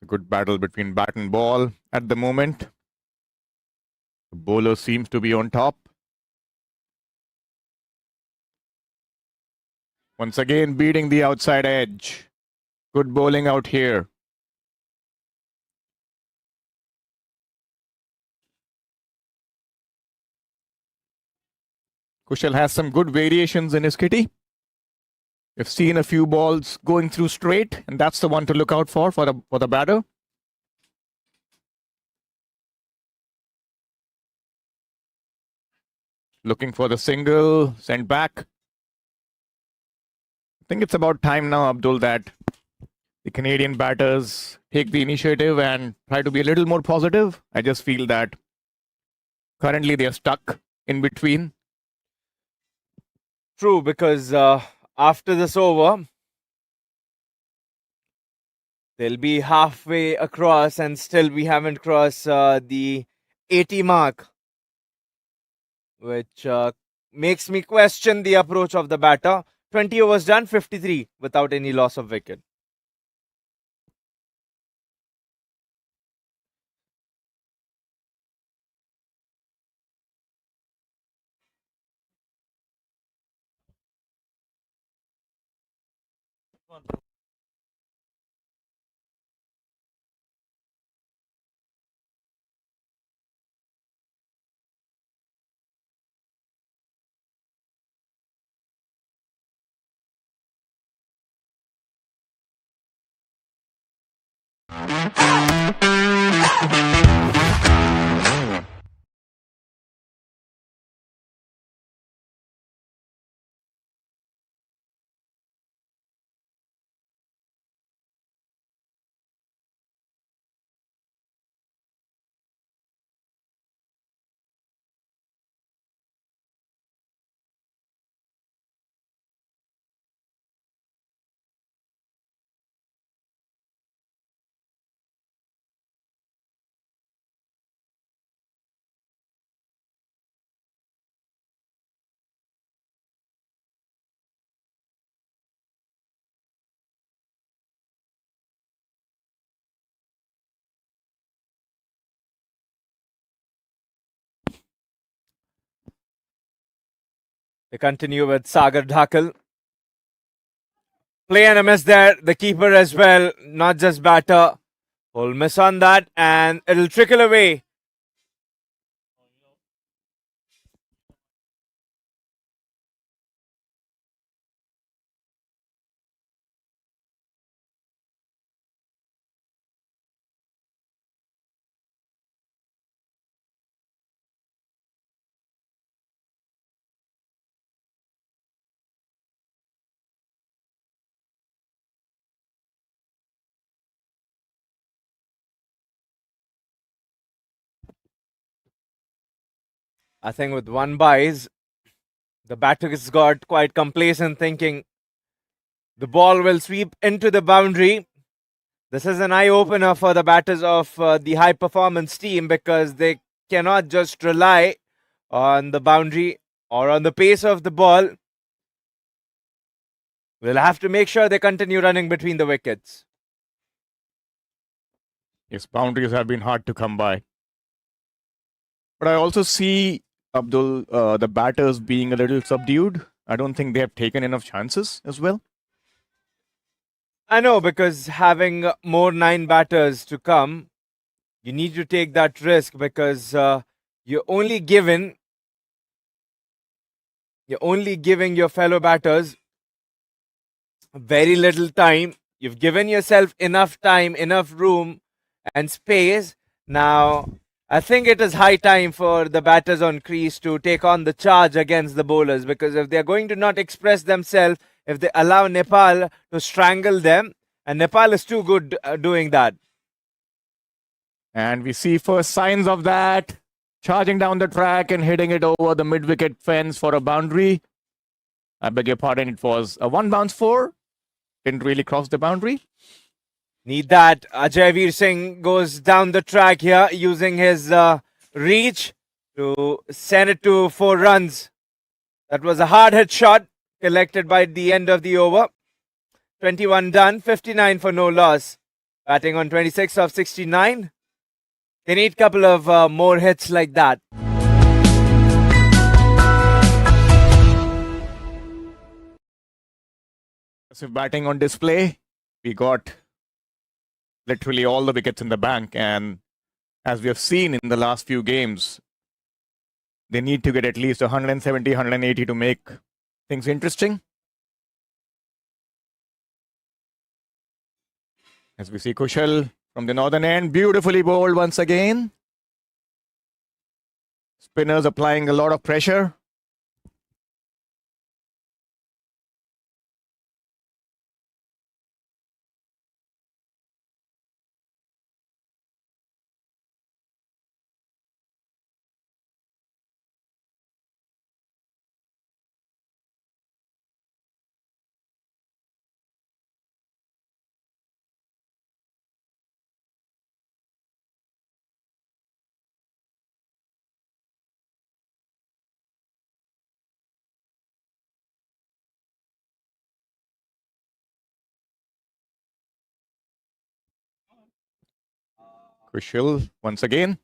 A good battle between bat and ball at the moment. The bowler seems to be on top. Once again, beating the outside edge. Good bowling out here. Kushal has some good variations in his kitty. We've seen a few balls going through straight, and that's the one to look out for the batter. Looking for the single, sent back. I think it's about time now, Abdul, that the Canadian batters take the initiative and try to be a little more positive. I just feel that currently they are stuck in between. True, because after this over, they'll be halfway across and still we haven't crossed the 80 mark, which makes me question the approach of the batter. 20 overs done, 53 without any loss of wicket. They continue with Sagar Dhakal. Play and a miss there. The keeper as well, not just batter. Full miss on that and it'll trickle away. I think with one buys, the batters got quite complacent, thinking the ball will sweep into the boundary. This is an eye-opener for the batters of the high-performance team because they cannot just rely on the boundary or on the pace of the ball. They'll have to make sure they continue running between the wickets. Yes, boundaries have been hard to come by. But I also see, Abdul, the batters being a little subdued. I don't think they have taken enough chances as well. I know, because having more 9 batters to come, you need to take that risk because you're only giving your fellow batters very little time. You've given yourself enough time, enough room and space. Now, I think it is high time for the batters on crease to take on the charge against the bowlers, because if they're going to not express themselves, if they allow Nepal to strangle them, and Nepal is too good doing that. And we see first signs of that. charging down the track and hitting it over the mid-wicket fence for a boundary. I beg your pardon, it was a one bounce four. Didn't really cross the boundary. Need that. Ajay Singh goes down the track here using his reach to send it to 4 runs. That was a hard hit shot collected by the end of the over. 21 done, 59 for no loss. Batting on 26 of 69. They need a couple of more hits like that. So batting on display, we got literally all the wickets in the bank, and as we have seen in the last few games, they need to get at least 170, 180 to make things interesting. As we see Kushal from the northern end, beautifully bowled once again. Spinners applying a lot of pressure. Kushal once again.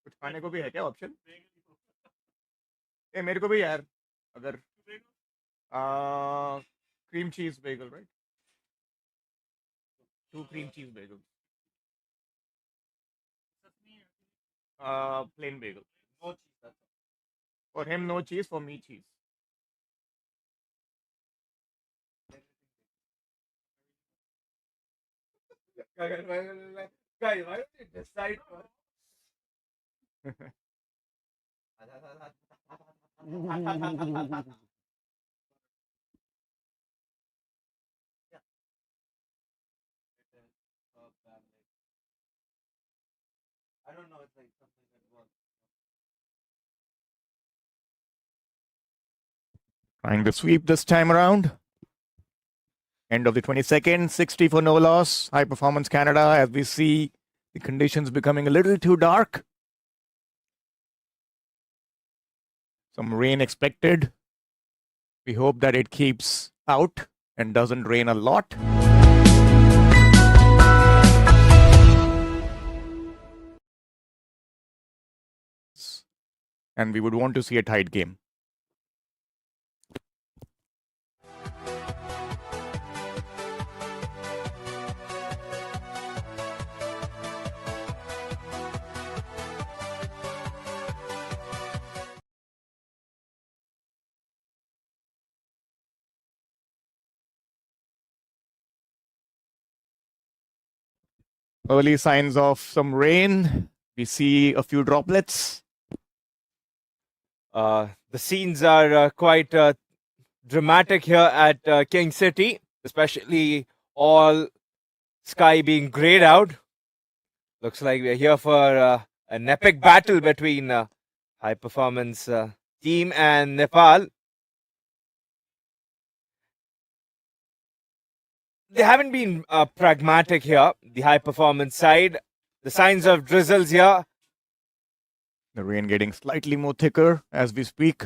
कुछ खाने को भी है क्या option? ए मेरे को भी यार अगर cream cheese bagel, right? 2 cream cheese bagels. Plain bagel. No cheese. That's all. For him, no cheese. For me, cheese. Guys, why don't you decide first? I don't know. It's like something that works. Trying to sweep this time around. End of the 22nd, 60 for no loss. High performance Canada, as we see the conditions becoming a little too dark. Some rain expected. We hope that it keeps out and doesn't rain a lot. And we would want to see a tight game. Early signs of some rain. We see a few droplets. The scenes are quite dramatic here at King City, especially all sky being grayed out. Looks like we're here for an epic battle between high performance team and Nepal. They haven't been pragmatic here, the high performance side. The signs of drizzles here. The rain getting slightly more thicker as we speak.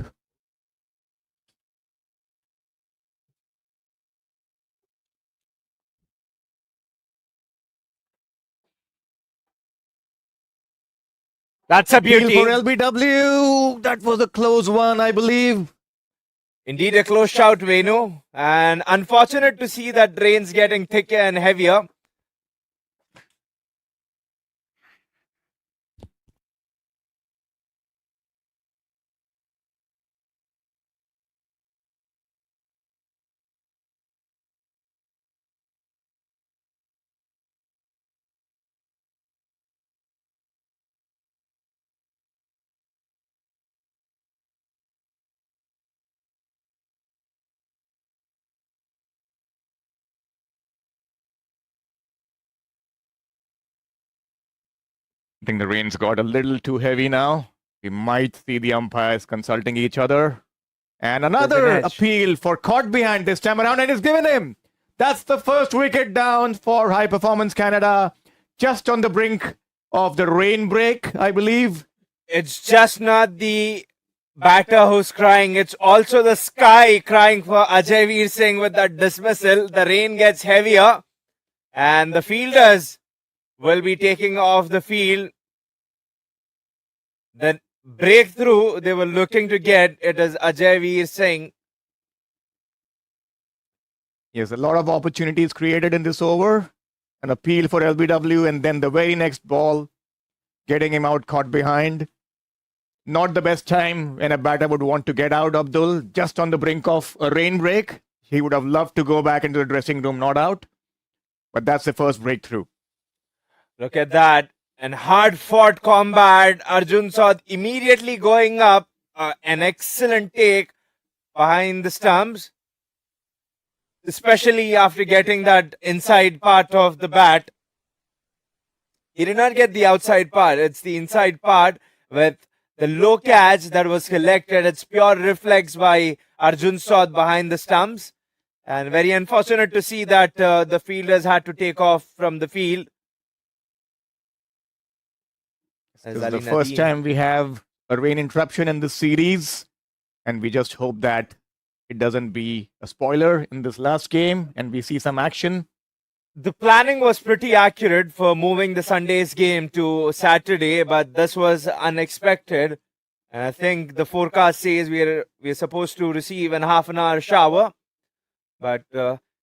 That's a beauty. For LBW. That was a close one, I believe. Indeed, a close shout, Venu. And unfortunate to see that rain's getting thicker and heavier. I think the rain's got a little too heavy now. We might see the umpires consulting each other. And another appeal for caught behind this time around, and it's given him. That's the first wicket down for High Performance Canada. Just on the brink of the rain break, I believe. It's just not the batter who's crying. It's also the sky crying for Ajayveer Singh with that dismissal. The rain gets heavier and the fielders will be taking off the field. The breakthrough they were looking to get, it is Ajayveer Singh. Yes, a lot of opportunities created in this over. An appeal for LBW, and then the very next ball, getting him out caught behind. Not the best time when a batter would want to get out, Abdul. Just on the brink of a rain break. He would have loved to go back into the dressing room, not out. But that's the first breakthrough. Look at that. And hard-fought combat. Arjun Saud immediately going up. An excellent take behind the stumps. Especially after getting that inside part of the bat. He did not get the outside part. It's the inside part with the low catch that was collected. It's pure reflex by Arjun Saud behind the stumps. And very unfortunate to see that the fielders had to take off from the field. This is the first time we have a rain interruption in this series. And we just hope that it doesn't be a spoiler in this last game and we see some action. The planning was pretty accurate for moving the Sunday's game to Saturday, but this was unexpected. And I think the forecast says we're supposed to receive a half an hour shower. But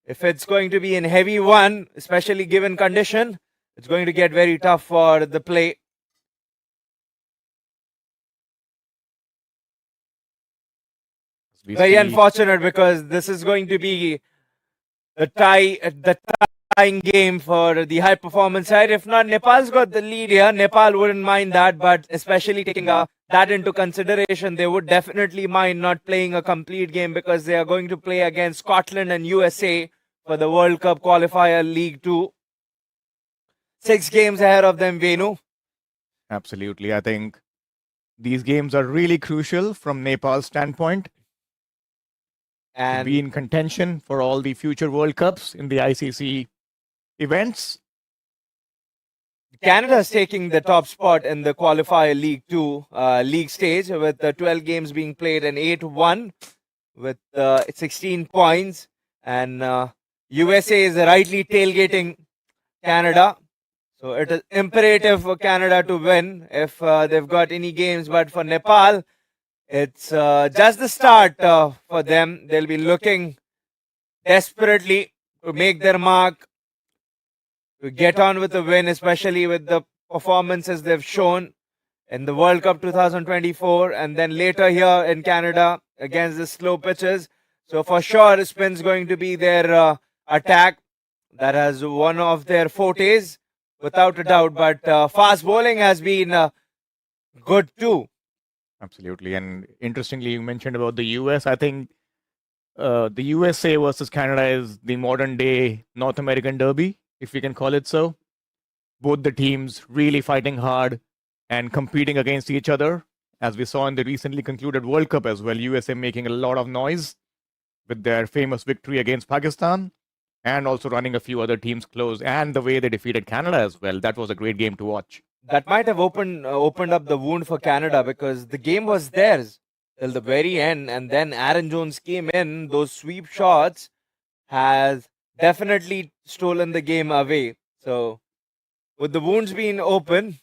if it's going to be in heavy one, especially given condition, it's going to get very tough for the play. Very unfortunate because this is going to be the tying game for the high performance side. If not, Nepal's got the lead here. Nepal wouldn't mind that, but especially taking that into consideration, they would definitely mind not playing a complete game because they are going to play against Scotland and USA for the World Cup qualifier League 2. 6 games ahead of them, Venu. Absolutely. I think these games are really crucial from Nepal's standpoint. And to be in contention for all the future World Cups in the ICC events. Canada is taking the top spot in the qualifier League 2 league stage with 12 games being played and 8-1 with 16 points. And USA is rightly tailgating Canada. So it is imperative for Canada to win if they've got any games. But for Nepal, it's just the start for them. They'll be looking desperately to make their mark, to get on with the win, especially with the performances they've shown in the World Cup 2024 and then later here in Canada against the slow pitches. So for sure, spin's going to be their attack. That has one of their fortes, without a doubt. But fast bowling has been good too. Absolutely. And interestingly, you mentioned about the US. I think the USA versus Canada is the modern day North American derby, if we can call it so. Both the teams really fighting hard and competing against each other, as we saw in the recently concluded World Cup as well. USA making a lot of noise with their famous victory against Pakistan and also running a few other teams close, and the way they defeated Canada as well. That was a great game to watch. That might have opened up the wound for Canada because the game was theirs till the very end, and then Aaron Jones came in. Those sweep shots has definitely stolen the game away. So with the wounds being open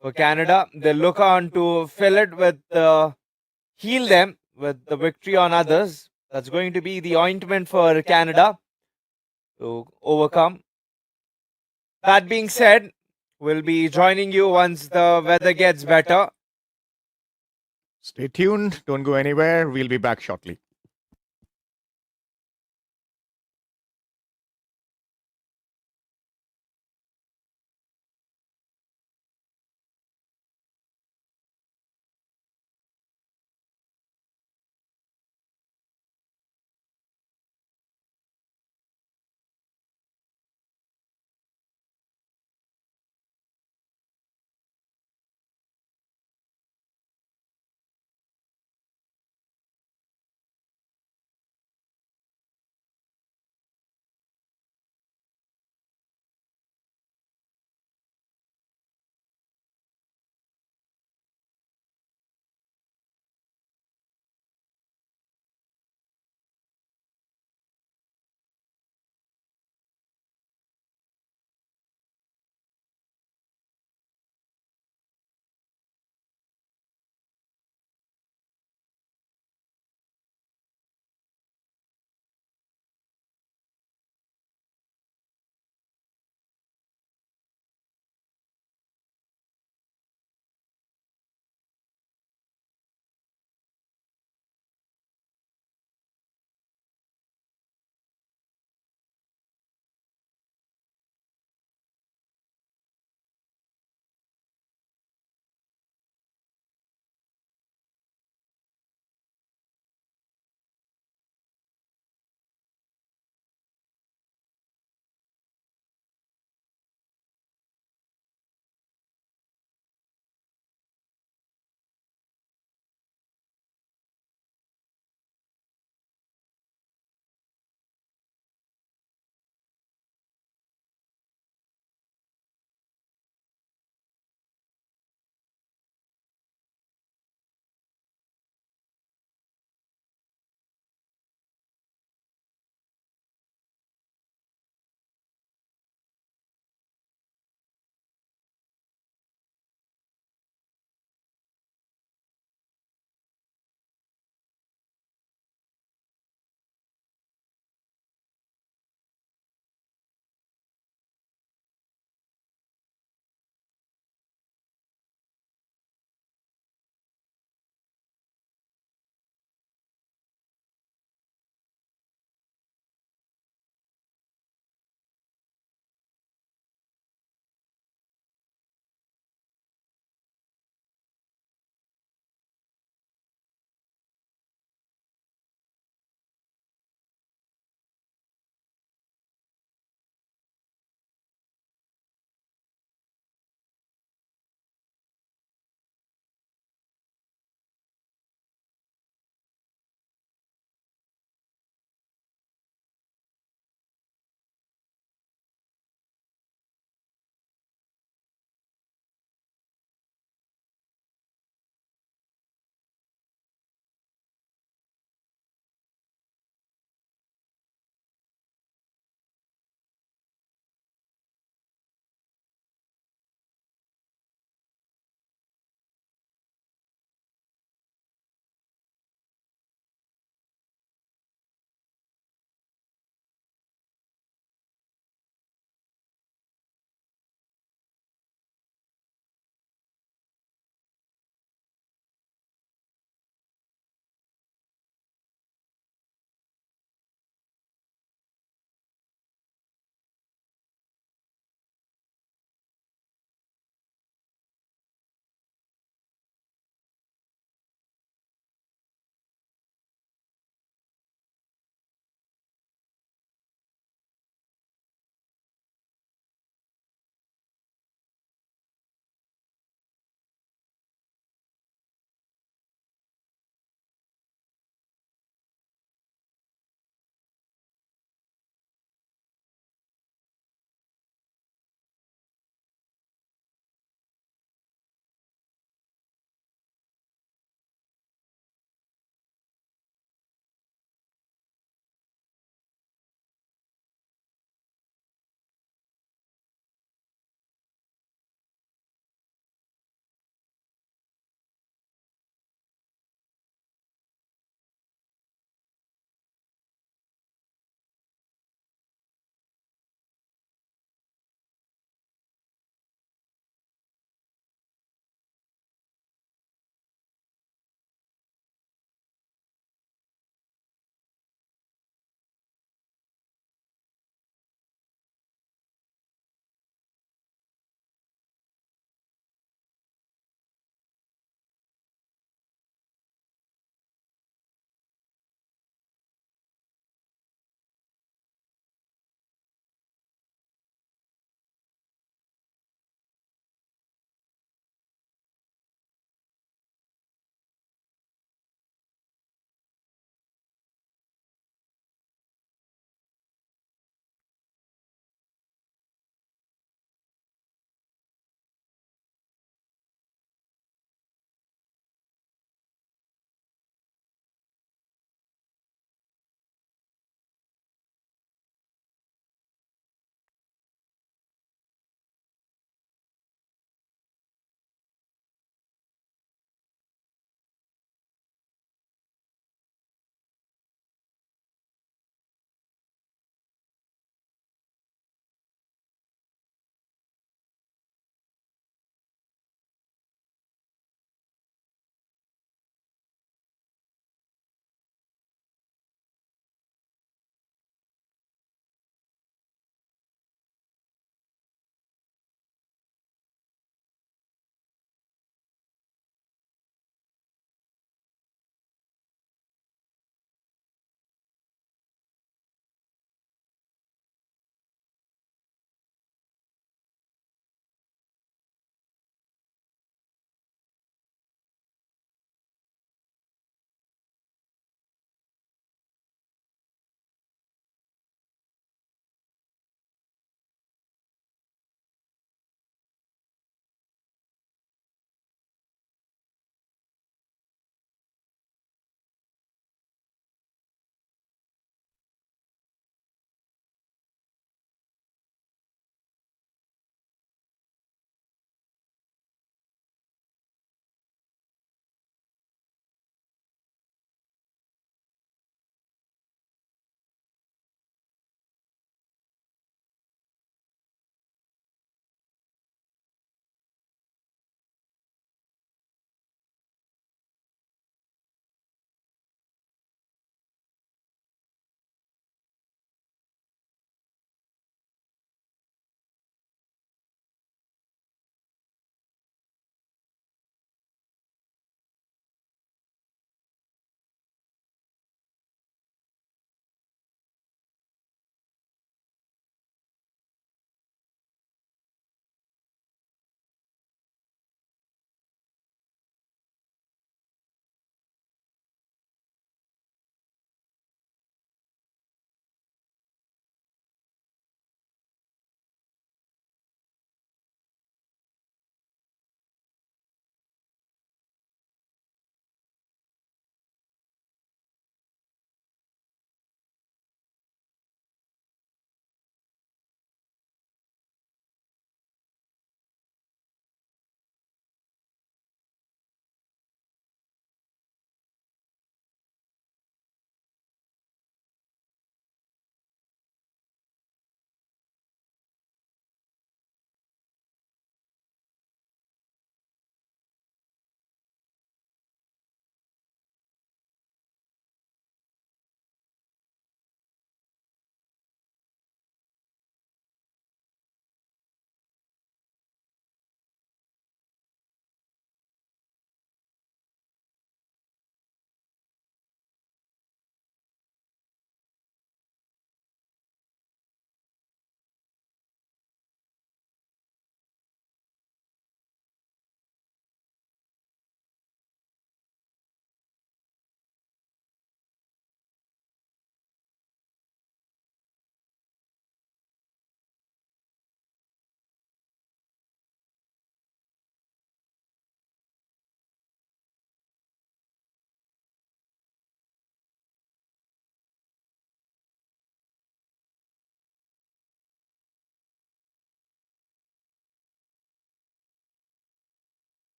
for Canada, they look on to fill it with heal them with the victory on others. That's going to be the ointment for Canada to overcome. That being said, we'll be joining you once the weather gets better. Stay tuned. Don't go anywhere. We'll be back shortly.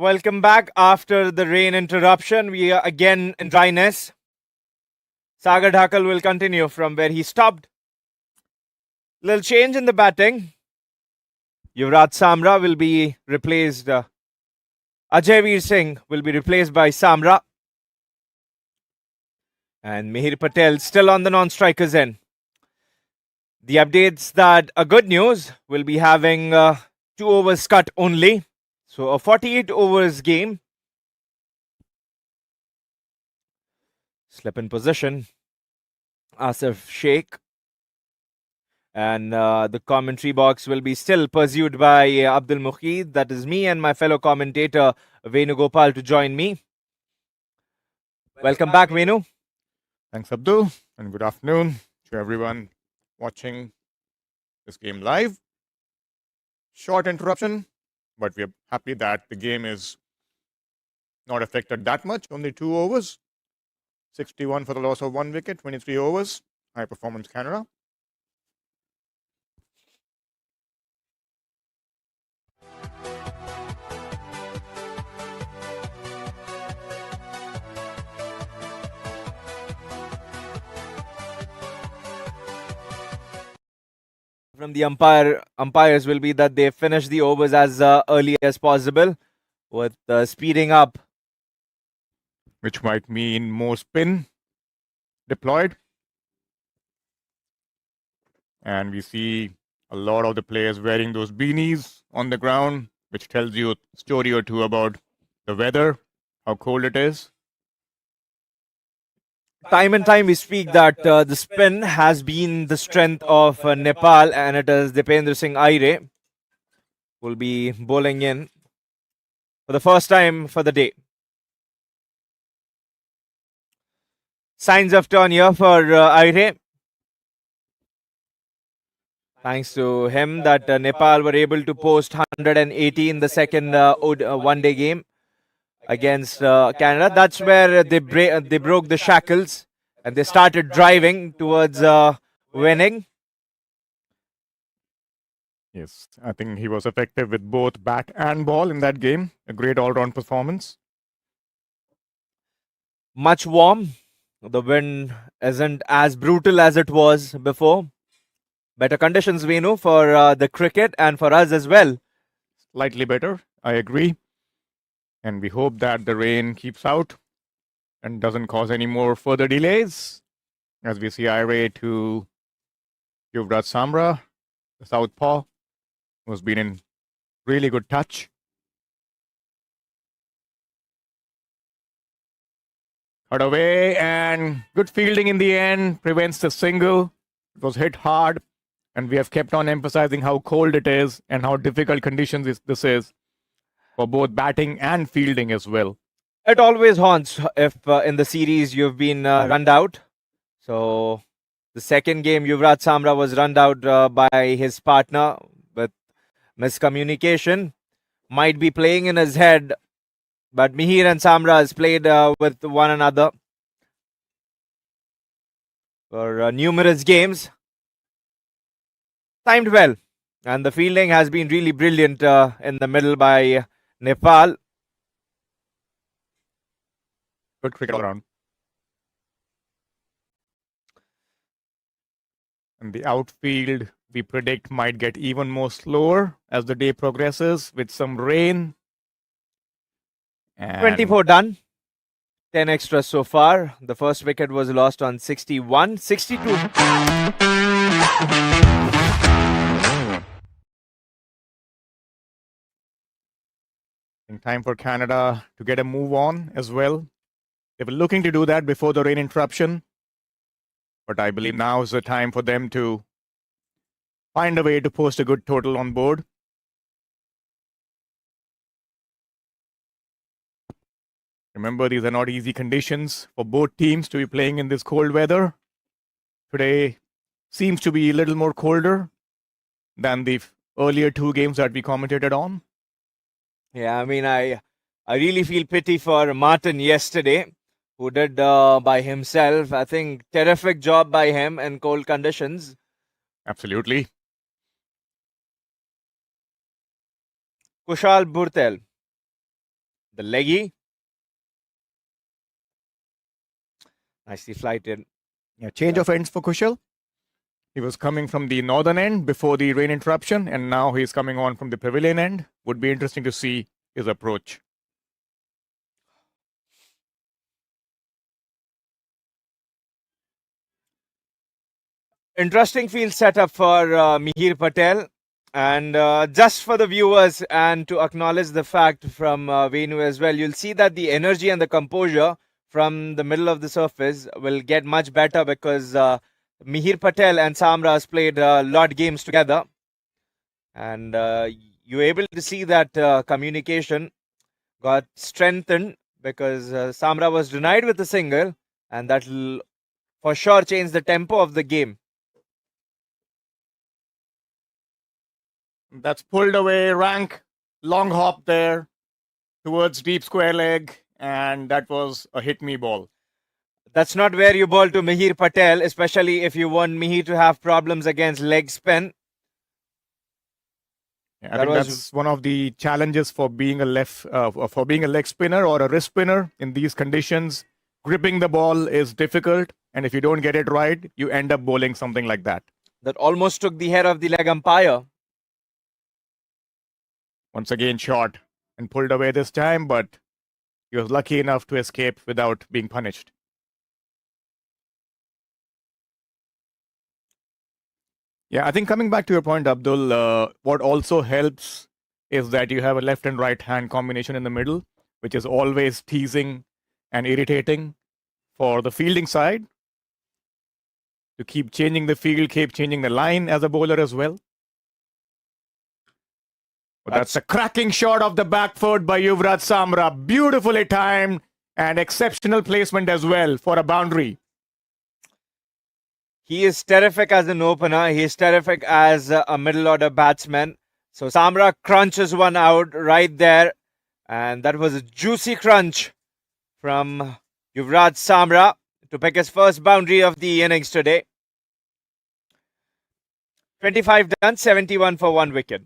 Welcome back after the rain interruption. We are again in dryness. Sagar Dhakal will continue from where he stopped. Little change in the batting. Yuvraj Samra will be replaced. Ajay Singh will be replaced by Samra. And Mihir Patel still on the non-strikers end. The updates that are good news, will be having 2 overs cut only. So a 48 overs game. Slip in position. Aasif, Sheikh. And the commentary box will be still pursued by Abdul Mukhid. That is me and my fellow commentator Venu Gopal to join me. Welcome back, Venu. Thanks, Abdul, and good afternoon to everyone watching this game live. Short interruption, but we're happy that the game is not affected that much. Only 2 overs. 61 for the loss of 1 wicket, 23 overs. High performance Canada. From the umpires will be that they finish the overs as early as possible with speeding up. Which might mean more spin deployed. And we see a lot of the players wearing those beanies on the ground, which tells you a story or two about the weather, how cold it is. Time and time we speak that the spin has been the strength of Nepal, and it is Dipendra Singh Airee who will be bowling in for the first time for the day. Signs of turn here for Airee. Thanks to him that Nepal were able to post 180 in the second one-day game against Canada. That's where they broke the shackles and they started driving towards winning. Yes, I think he was effective with both bat and ball in that game. A great all-round performance. Much warm. The wind isn't as brutal as it was before. Better conditions, Venu, for the cricket and for us as well. Slightly better, I agree. And we hope that the rain keeps out and doesn't cause any more further delays. As we see Airee to Yuvraj Samra, the southpaw, who's been in really good touch. Cut away, and good fielding in the end prevents the single. It was hit hard, and we have kept on emphasizing how cold it is and how difficult conditions this is for both batting and fielding as well. It always haunts if in the series you've been run out. So the second game, Yuvraj Samra was run out by his partner with miscommunication. Might be playing in his head, but Mihir and Samra has played with one another for numerous games. Timed well, and the fielding has been really brilliant in the middle by Nepal. Good cricket all around. And the outfield, we predict, might get even more slower as the day progresses with some rain. And 24 done. 10 extras so far. The first wicket was lost on 61. 62. Time for Canada to get a move on as well. They were looking to do that before the rain interruption. But I believe now is the time for them to find a way to post a good total on board. Remember, these are not easy conditions for both teams to be playing in this cold weather. Today seems to be a little more colder than the earlier 2 games that we commentated on. Yeah, I mean, I really feel pity for Martin yesterday, who did by himself. I think terrific job by him in cold conditions. Absolutely. Kushal, Bhurtel. The leggy. Nicely flighted. Yeah, change of ends for Kushal. He was coming from the northern end before the rain interruption, and now he's coming on from the pavilion end. Would be interesting to see his approach. Interesting field setup for Mihir Patel. And just for the viewers and to acknowledge the fact from Venu as well, you'll see that the energy and the composure from the middle of the surface will get much better because Mihir Patel and Samra has played a lot games together. And you're able to see that communication got strengthened because Samra was denied with a single, and that will for sure change the tempo of the game. That's pulled away, rank, long hop there towards deep square leg, and that was a hit me ball. That's not where you bowl to Mihir Patel, especially if you want Mihir to have problems against leg spin. I think that's one of the challenges for being a leg spinner or a wrist spinner in these conditions. Gripping the ball is difficult, and if you don't get it right, you end up bowling something like that. That almost took the head of the leg umpire. Once again, shot and pulled away this time, but he was lucky enough to escape without being punished. Yeah, I think coming back to your point, Abdul, what also helps is that you have a left and right hand combination in the middle, which is always teasing and irritating for the fielding side to keep changing the field, keep changing the line as a bowler as well. But that's a cracking shot of the back foot by Yuvraj Samra. Beautifully timed and exceptional placement as well for a boundary. He is terrific as an opener. He is terrific as a middle order batsman. So Samra crunches one out right there. And that was a juicy crunch from Yuvraj Samra to pick his first boundary of the innings today. 25 done, 71 for 1 wicket.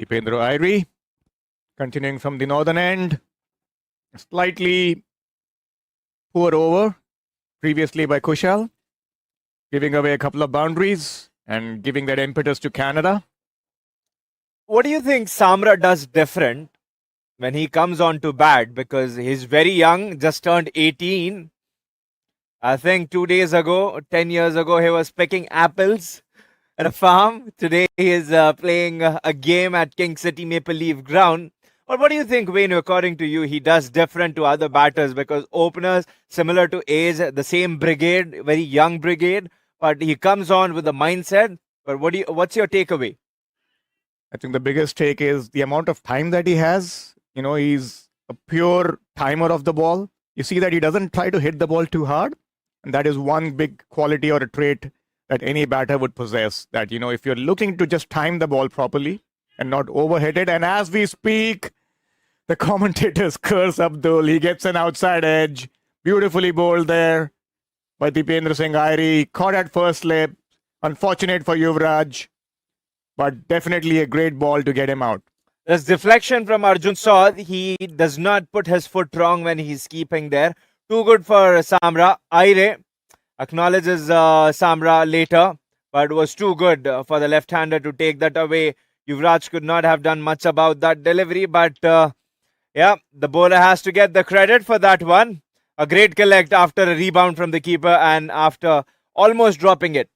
Dipendra Airee continuing from the northern end. Slightly poor over previously by Kushal, giving away a couple of boundaries and giving that impetus to Canada. What do you think Samra does different when he comes on to bat? Because he's very young, just turned 18. I think 2 days ago, 10 years ago, he was picking apples at a farm. Today he is playing a game at King City Maple Leaf Ground. But what do you think, Wayne, according to you, he does different to other batters? Because openers, similar to A's, the same brigade, very young brigade, but he comes on with a mindset. But what's your takeaway? I think the biggest take is the amount of time that he has. You know, he's a pure timer of the ball. You see that he doesn't try to hit the ball too hard. And that is one big quality or a trait that any batter would possess. That, you know, if you're looking to just time the ball properly and not overhit it. And as we speak, the commentators curse Abdul. He gets an outside edge. Beautifully bowled there by Dipendra Singh Airee. Caught at first slip. Unfortunate for Yuvraj. But definitely a great ball to get him out. There's deflection from Arjun Saud. He does not put his foot wrong when he's keeping there. Too good for Samra. Airee acknowledges Samra later, but was too good for the left-hander to take that away. Yuvraj could not have done much about that delivery, but yeah, the bowler has to get the credit for that one. A great collect after a rebound from the keeper and after almost dropping it.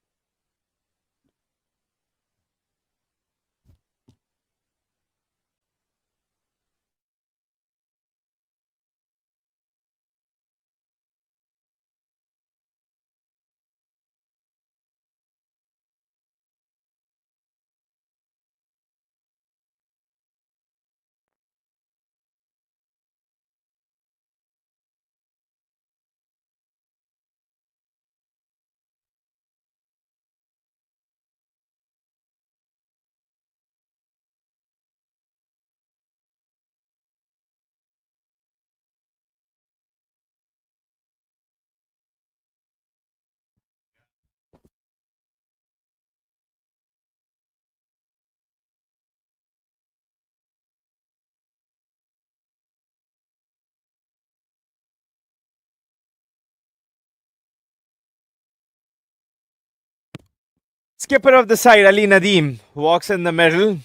Skipper of the side, Ali Nadeem, walks in the middle.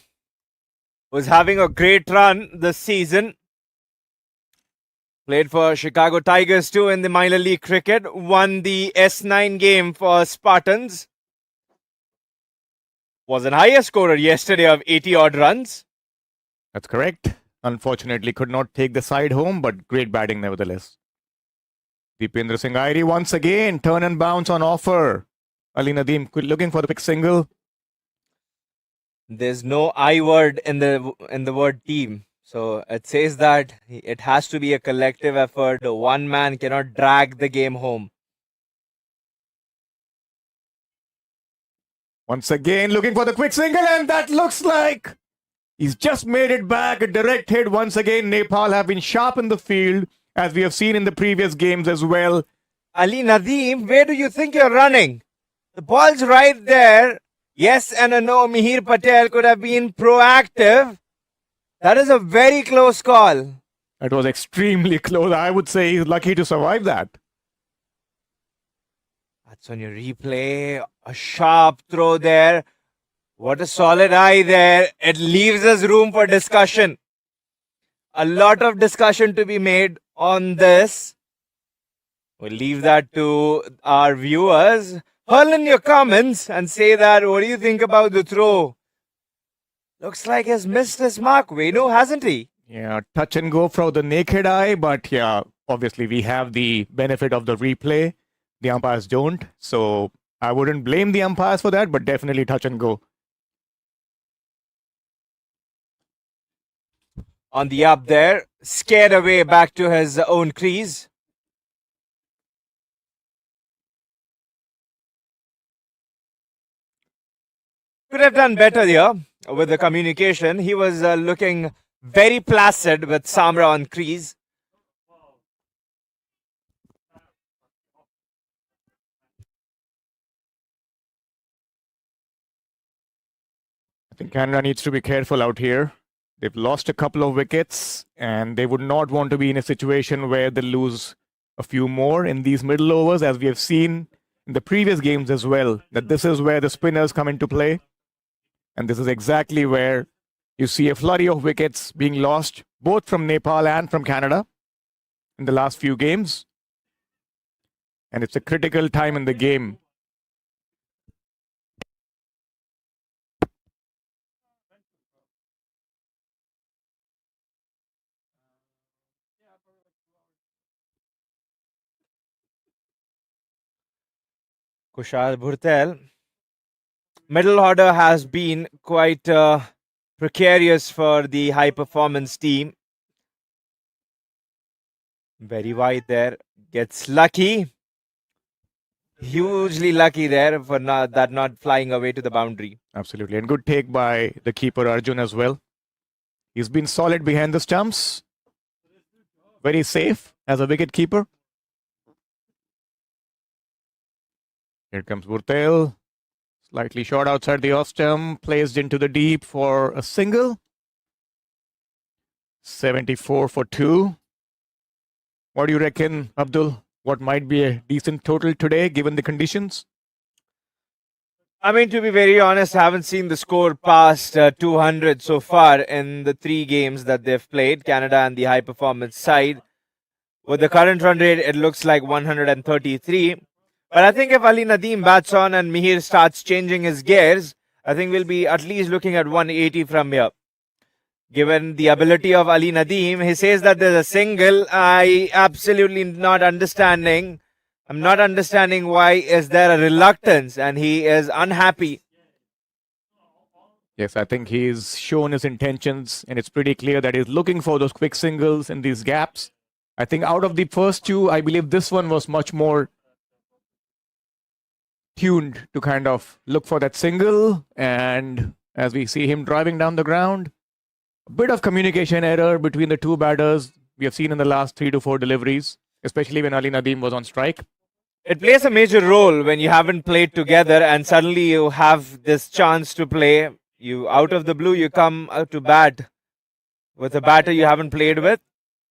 Was having a great run this season. Played for Chicago Tigers too in the minor league cricket. Won the S9 game for Spartans. Was an higher scorer yesterday of 80 odd runs. That's correct. Unfortunately, could not take the side home, but great batting nevertheless. Dipendra Singh Airee once again, turn and bounce on offer. Ali Nadeem looking for the quick single. There's no I word in the word team. So it says that it has to be a collective effort. One man cannot drag the game home. Once again, looking for the quick single, and that looks like he's just made it back. A direct hit once again. Nepal have been sharp in the field, as we have seen in the previous games as well. Ali Nadeem, where do you think you're running? The ball's right there. Yes and a no. Mihir Patel could have been proactive. That is a very close call. It was extremely close. I would say he's lucky to survive that. That's on your replay. A sharp throw there. What a solid eye there. It leaves us room for discussion. A lot of discussion to be made on this. We'll leave that to our viewers. Hurl in your comments and say that. What do you think about the throw? Looks like he's missed his mark, Venu, hasn't he? Yeah, touch and go from the naked eye, but yeah, obviously we have the benefit of the replay. The umpires don't, so I wouldn't blame the umpires for that, but definitely touch and go. On the up there, scared away back to his own crease. Could have done better here with the communication. He was looking very placid with Samra on crease. I think Canada needs to be careful out here. They've lost a couple of wickets, and they would not want to be in a situation where they lose a few more in these middle overs, as we have seen in the previous games as well, that this is where the spinners come into play. And this is exactly where you see a flurry of wickets being lost, both from Nepal and from Canada in the last few games. And it's a critical time in the game. Kushal, Bhurtel. Middle order has been quite precarious for the high performance team. Very wide there. Gets lucky. Hugely lucky there for not flying away to the boundary. Absolutely. And good take by the keeper Arjun as well. He's been solid behind the stumps. Very safe as a wicket keeper. Here comes Bhurtel. Slightly short outside the off stump. Placed into the deep for a single. 74 for 2. What do you reckon, Abdul? What might be a decent total today given the conditions? I mean, to be very honest, I haven't seen the score past 200 so far in the 3 games that they've played, Canada and the high performance side. With the current run rate, it looks like 133. But I think if Ali Nadeem bats on and Mihir starts changing his gears, I think we'll be at least looking at 180 from here. Given the ability of Ali Nadeem, he says that there's a single. I absolutely not understanding. I'm not understanding why is there a reluctance and he is unhappy. Yes, I think he's shown his intentions, and it's pretty clear that he's looking for those quick singles in these gaps. I think out of the first 2, I believe this one was much more tuned to kind of look for that single. And as we see him driving down the ground, a bit of communication error between the 2 batters we have seen in the last 3 to 4 deliveries, especially when Ali Nadeem was on strike. It plays a major role when you haven't played together and suddenly you have this chance to play. You out of the blue, you come out to bat with a batter you haven't played with.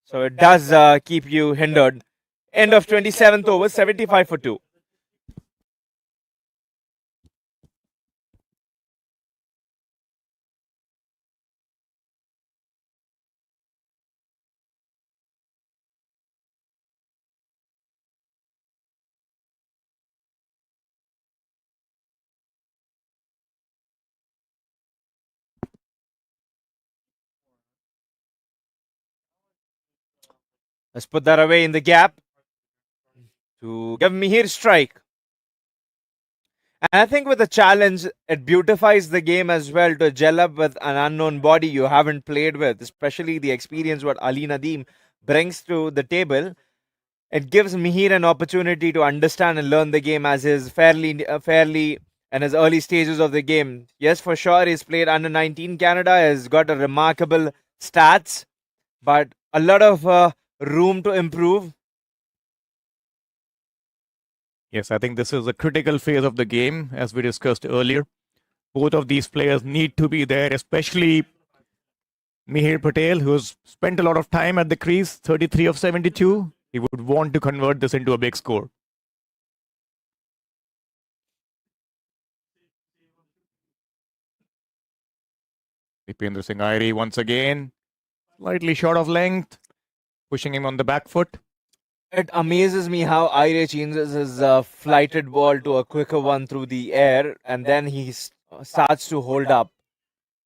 So it does keep you hindered. End of 27th over, 75 for 2. Let's put that away in the gap to give Mihir strike. And I think with the challenge, it beautifies the game as well to gel up with an unknown body you haven't played with, especially the experience what Ali Nadeem brings to the table. It gives Mihir an opportunity to understand and learn the game as is fairly in his early stages of the game. Yes, for sure, he's played under 19 Canada, has got a remarkable stats, but a lot of room to improve. Yes, I think this is a critical phase of the game, as we discussed earlier. Both of these players need to be there, especially Mihir Patel, who's spent a lot of time at the crease, 33 of 72. He would want to convert this into a big score. Dipendra Singh Airee once again, slightly short of length, pushing him on the back foot. It amazes me how Airee changes his flighted ball to a quicker one through the air, and then he starts to hold up.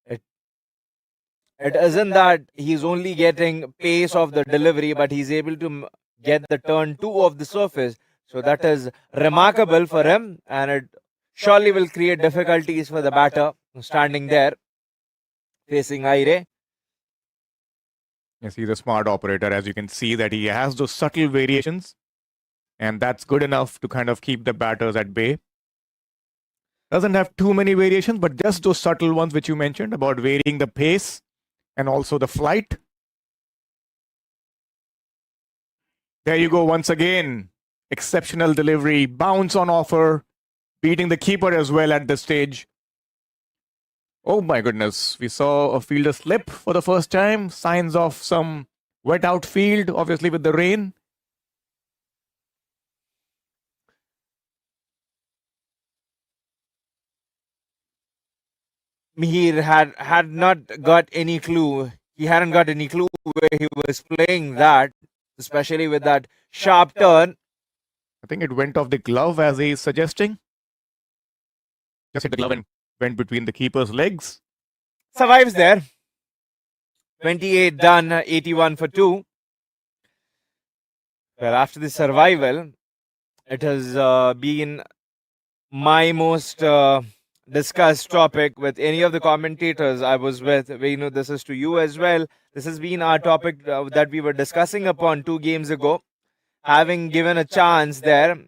It isn't that he's only getting pace of the delivery, but he's able to get the turn 2 of the surface. So that is remarkable for him, and it surely will create difficulties for the batter standing there facing Airee. Yes, he's a smart operator, as you can see that he has those subtle variations, and that's good enough to kind of keep the batters at bay. Doesn't have too many variations, but just those subtle ones which you mentioned about varying the pace and also the flight. There you go once again. Exceptional delivery, bounce on offer, beating the keeper as well at this stage. Oh my goodness, we saw a fielder slip for the first time. Signs of some wet outfield, obviously with the rain. Mihir had not got any clue. He hadn't got any clue where he was playing that, especially with that sharp turn. I think it went off the glove as he's suggesting. Just hit the glove and went between the keeper's legs. Survives there. 28 done, 81 for 2. Well, after the survival, it has been my most discussed topic with any of the commentators I was with. We know this is to you as well. This has been our topic that we were discussing upon 2 games ago. Having given a chance there,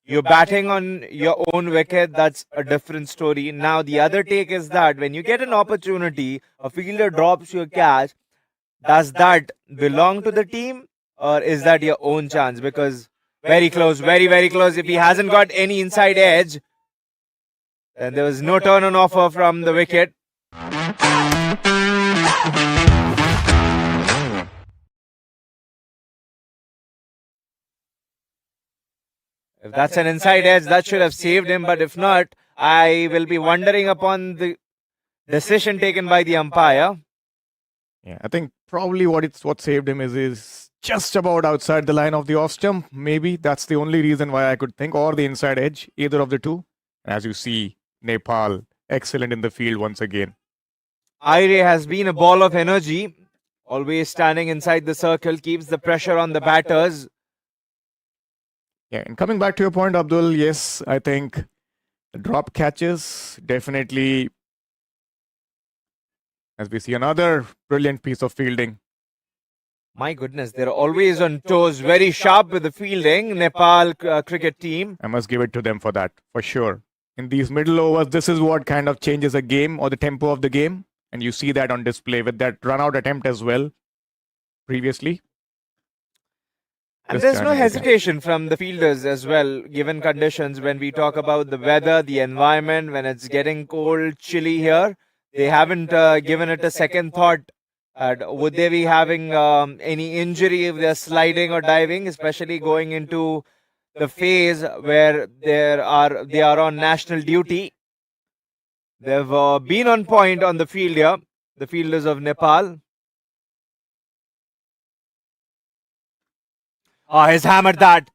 you're batting on your own wicket, that's a different story. Now, the other take is that when you get an opportunity, a fielder drops your catch, does that belong to the team or is that your own chance? Because very close, very, very close. If he hasn't got any inside edge, then there was no turn on offer from the wicket. If that's an inside edge, that should have saved him. But if not, I will be wondering upon the decision taken by the umpire. Yeah, I think probably what saved him is just about outside the line of the off stump. Maybe that's the only reason why I could think, or the inside edge, either of the two. As you see, Nepal excellent in the field once again. Airee has been a ball of energy, always standing inside the circle, keeps the pressure on the batters. Yeah, and coming back to your point, Abdul, yes, I think the drop catches definitely, as we see another brilliant piece of fielding. My goodness, they're always on toes, very sharp with the fielding, Nepal cricket team. I must give it to them for that, for sure. In these middle overs, this is what kind of changes a game or the tempo of the game. And you see that on display with that run-out attempt as well previously. And there's no hesitation from the fielders as well, given conditions. When we talk about the weather, the environment, when it's getting cold, chilly here, they haven't given it a second thought. Would they be having any injury if they're sliding or diving, especially going into the phase where they are on national duty? They've been on point on the field here, the fielders of Nepal. Oh, he's hammered that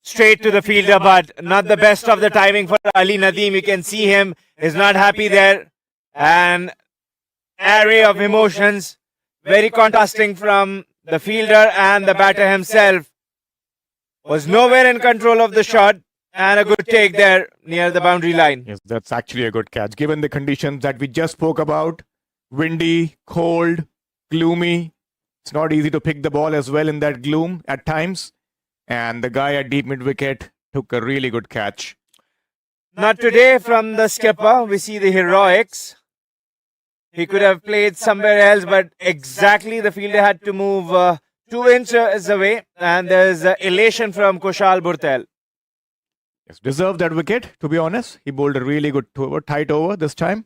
straight to the fielder, but not the best of the timing for Ali Nadeem. You can see him is not happy there. An array of emotions, very contrasting from the fielder and the batter himself was nowhere in control of the shot, and a good take there near the boundary line. Yes, that's actually a good catch. Given the conditions that we just spoke about, windy, cold, gloomy, it's not easy to pick the ball as well in that gloom at times. And the guy at deep mid-wicket took a really good catch. Not today from the skipper. We see the heroics. He could have played somewhere else, but exactly the fielder had to move 2 inches away. And there's elation from Kushal Bhurtel. Yes, deserved that wicket, to be honest. He bowled a really good tight over this time.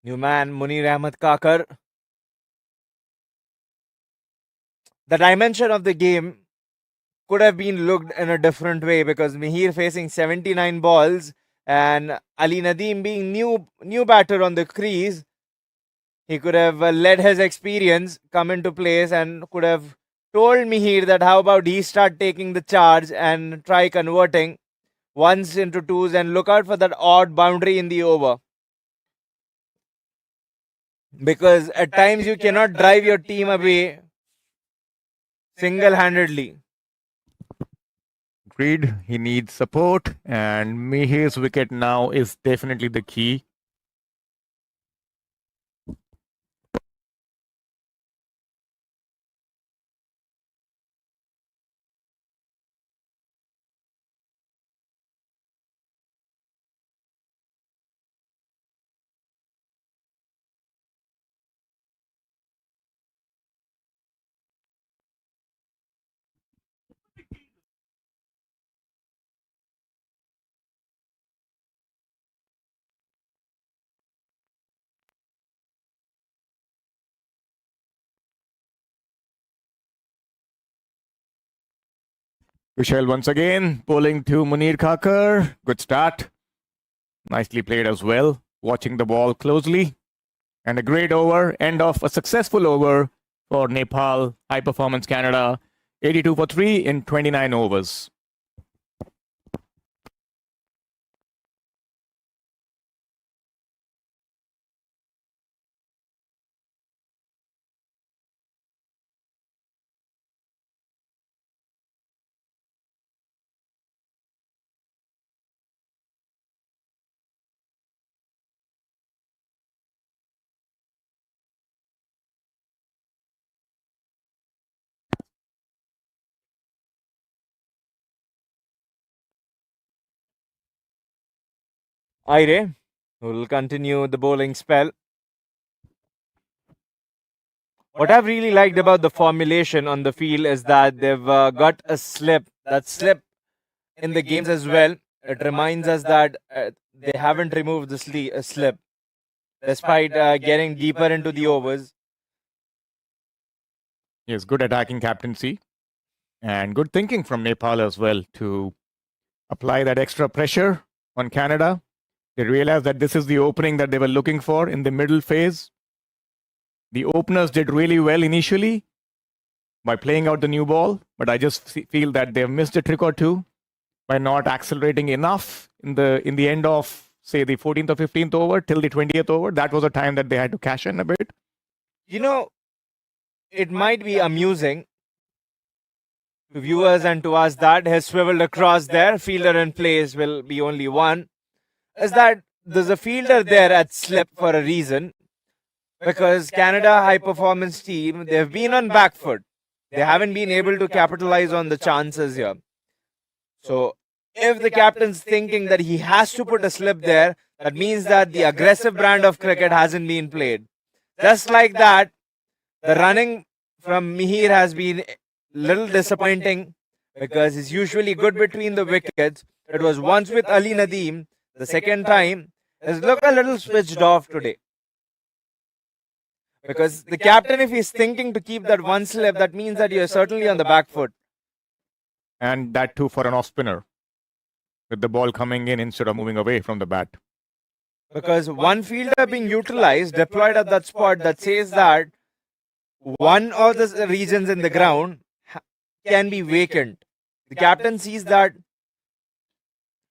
New man, Munir Ahmed Kakar. The dimension of the game could have been looked in a different way, because Mihir facing 79 balls and Ali Nadeem being new batter on the crease, he could have let his experience come into place and could have told Mihir that how about he start taking the charge and try converting ones into twos and look out for that odd boundary in the over. Because at times you cannot drive your team away single-handedly. Agreed. He needs support, and Mihir's wicket now is definitely the key. Kushal once again bowling to Munir Kakar. Good start. Nicely played as well. Watching the ball closely. And a great over. End of a successful over for Nepal High Performance Canada. 82 for 3 in 29 overs. Airee, who will continue the bowling spell. What I've really liked about the formulation on the field is that they've got a slip. That slip in the games as well. It reminds us that they haven't removed the slip despite getting deeper into the overs. Yes, good attacking captaincy. And good thinking from Nepal as well to apply that extra pressure on Canada. They realized that this is the opening that they were looking for in the middle phase. The openers did really well initially by playing out the new ball, but I just feel that they've missed a trick or two by not accelerating enough in the end of, say, the 14th or 15th over till the 20th over. That was a time that they had to cash in a bit. You know, it might be amusing to viewers and to us that has swiveled across there. Fielder in place will be only one. Is that there's a fielder there at slip for a reason, because Canada high performance team, they've been on back foot. They haven't been able to capitalize on the chances here. So if the captain's thinking that he has to put a slip there, that means that the aggressive brand of cricket hasn't been played. Just like that, the running from Mihir has been a little disappointing, because he's usually good between the wickets. It was once with Ali Nadeem. The second time has looked a little switched off today. Because the captain, if he's thinking to keep that one slip, that means that you're certainly on the back foot. And that too for an off spinner. with the ball coming in instead of moving away from the bat. Because one fielder being utilized, deployed at that spot, that says that one of the regions in the ground can be vacant. The captain sees that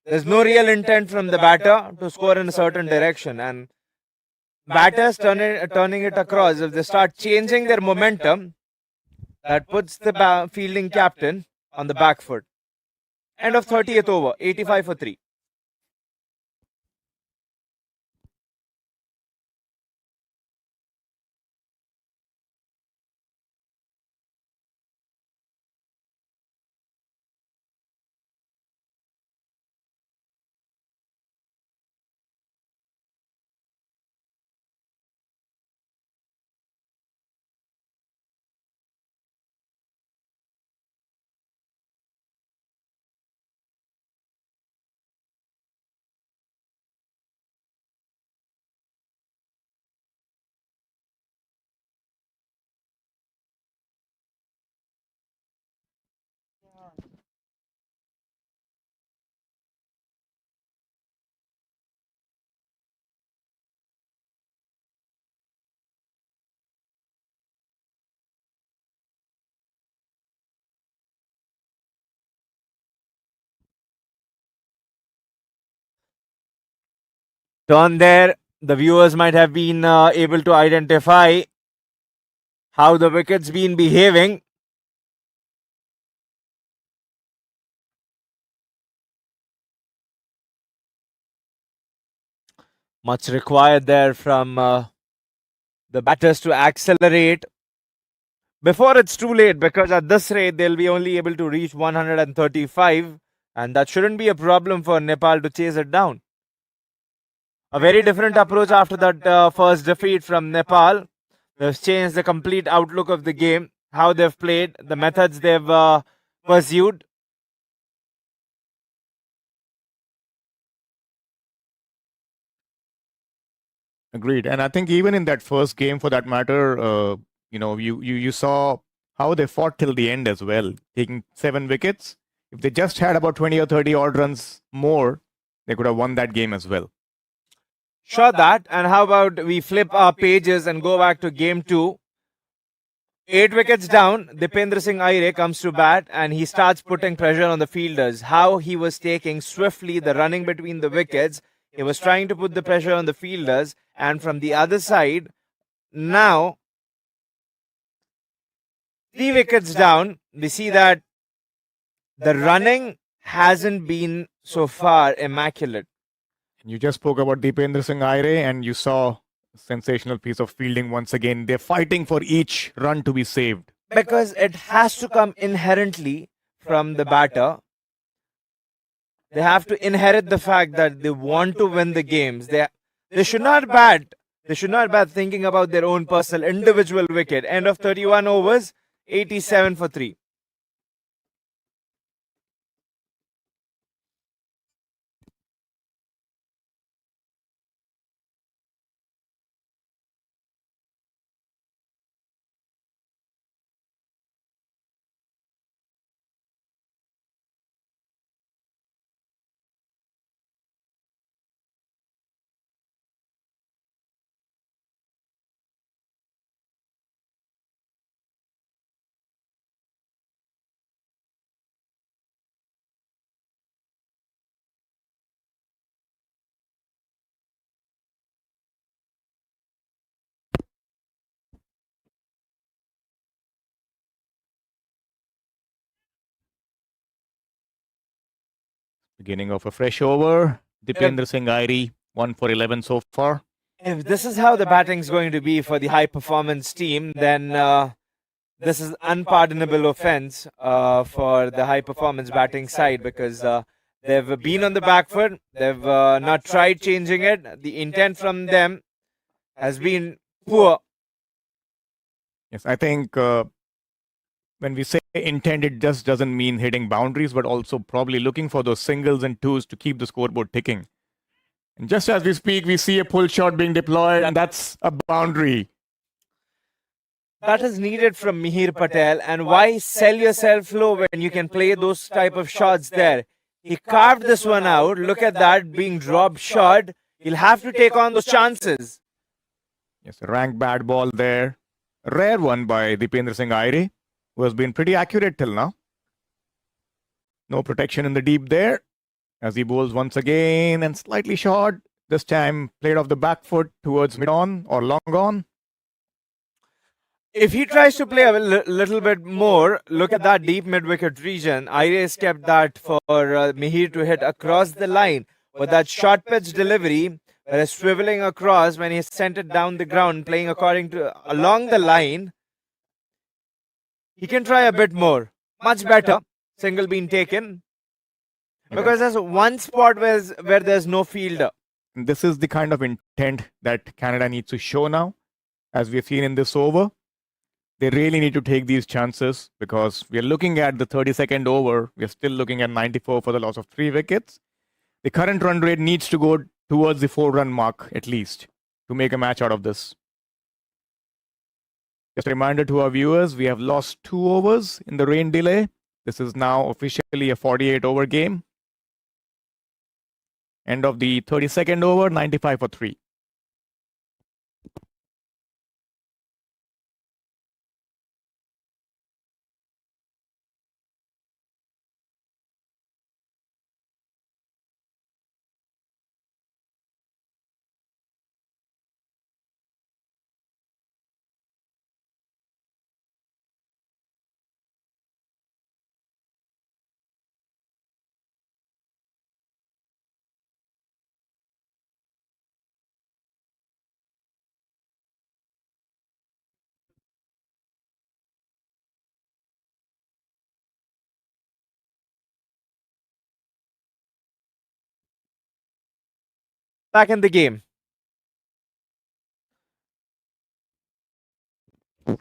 there's no real intent from the batter to score in a certain direction, and batters turning it across. If they start changing their momentum, that puts the fielding captain on the back foot. End of 30th over, 85 for 3. Turn there, the viewers might have been able to identify how the wicket's been behaving. Much required there from the batters to accelerate before it's too late, because at this rate they'll be only able to reach 135, and that shouldn't be a problem for Nepal to chase it down. A very different approach after that first defeat from Nepal. They've changed the complete outlook of the game, how they've played, the methods they've pursued. Agreed. And I think even in that first game, for that matter, you saw how they fought till the end as well, taking 7 wickets. If they just had about 20 or 30 odd runs more, they could have won that game as well. Sure that. And how about we flip our pages and go back to game 2. 8 wickets down, Dipendra Singh Airee comes to bat and he starts putting pressure on the fielders. How he was taking swiftly the running between the wickets. He was trying to put the pressure on the fielders. And from the other side, now 3 wickets down, we see that the running hasn't been so far immaculate. You just spoke about Dipendra Singh Airee and you saw a sensational piece of fielding once again. They're fighting for each run to be saved. Because it has to come inherently from the batter. They have to inherit the fact that they want to win the games. They should not bat. They should not bat thinking about their own personal individual wicket. End of 31 overs, 87 for 3. Beginning of a fresh over. Dipendra Singh Airee, 1 for 11 so far. If this is how the batting is going to be for the high performance team, then this is unpardonable offense for the high performance batting side, because they've been on the back foot. They've not tried changing it. The intent from them has been poor. Yes, I think when we say intent, it just doesn't mean hitting boundaries, but also probably looking for those singles and twos to keep the scoreboard ticking. And just as we speak, we see a pull shot being deployed, and that's a boundary. That is needed from Mihir Patel. And why sell yourself low when you can play those type of shots there? He carved this one out. Look at that, being dropped short. He'll have to take on those chances. Yes, a rank bad ball there. Rare one by Dipendra Singh Airee, who has been pretty accurate till now. No protection in the deep there. As he bowls once again and slightly short. This time played off the back foot towards mid-on or long on. If he tries to play a little bit more, look at that deep mid-wicket region. Airee has kept that for Mihir to hit across the line. But that short pitch delivery, where he's swiveling across when he sent it down the ground, playing along the line, he can try a bit more. Much better. Single being taken. Because there's one spot where there's no fielder. This is the kind of intent that Canada needs to show now, as we've seen in this over. They really need to take these chances because we are looking at the 32nd over. We are still looking at 94 for the loss of 3 wickets. The current run rate needs to go towards the 4-run mark at least to make a match out of this. Just a reminder to our viewers, we have lost 2 overs in the rain delay. This is now officially a 48-over game. End of the 32nd over, 95 for 3. Back in the game.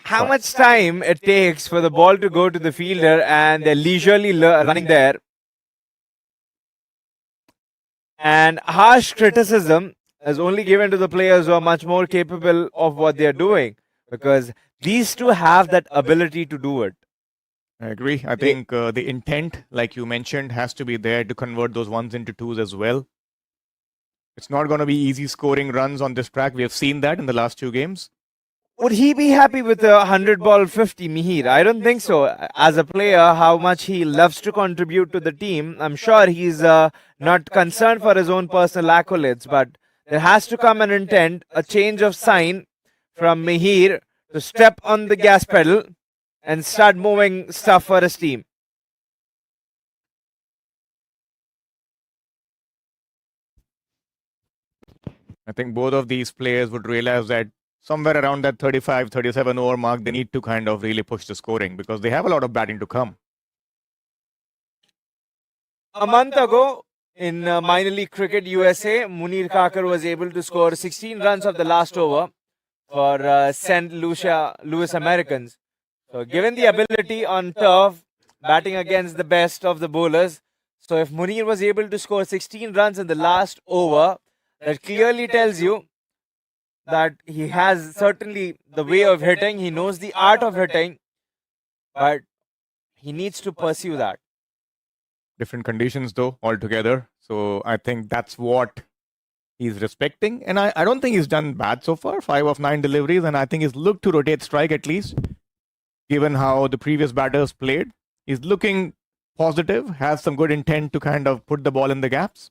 How much time it takes for the ball to go to the fielder and they're leisurely running there. And harsh criticism is only given to the players who are much more capable of what they're doing. Because these two have that ability to do it. I agree. I think the intent, like you mentioned, has to be there to convert those ones into twos as well. It's not going to be easy scoring runs on this track. We have seen that in the last 2 games. Would he be happy with a 100-ball 50, Mihir? I don't think so. As a player, how much he loves to contribute to the team, I'm sure he's not concerned for his own personal accolades. But there has to come an intent, a change of sign from Mihir to step on the gas pedal and start moving stuff for his team. I think both of these players would realize that somewhere around that 35, 37 over mark, they need to kind of really push the scoring because they have a lot of batting to come. A month ago, in minor league cricket USA, Munir Kakar was able to score 16 runs of the last over for St. Louis Americans. So given the ability on turf, batting against the best of the bowlers, so if Munir was able to score 16 runs in the last over, that clearly tells you that he has certainly the way of hitting, he knows the art of hitting, but he needs to pursue that. Different conditions though, altogether. So I think that's what he's respecting. And I don't think he's done bad so far. 5 of 9 deliveries. And I think he's looked to rotate strike at least, given how the previous batters played. He's looking positive, has some good intent to kind of put the ball in the gaps.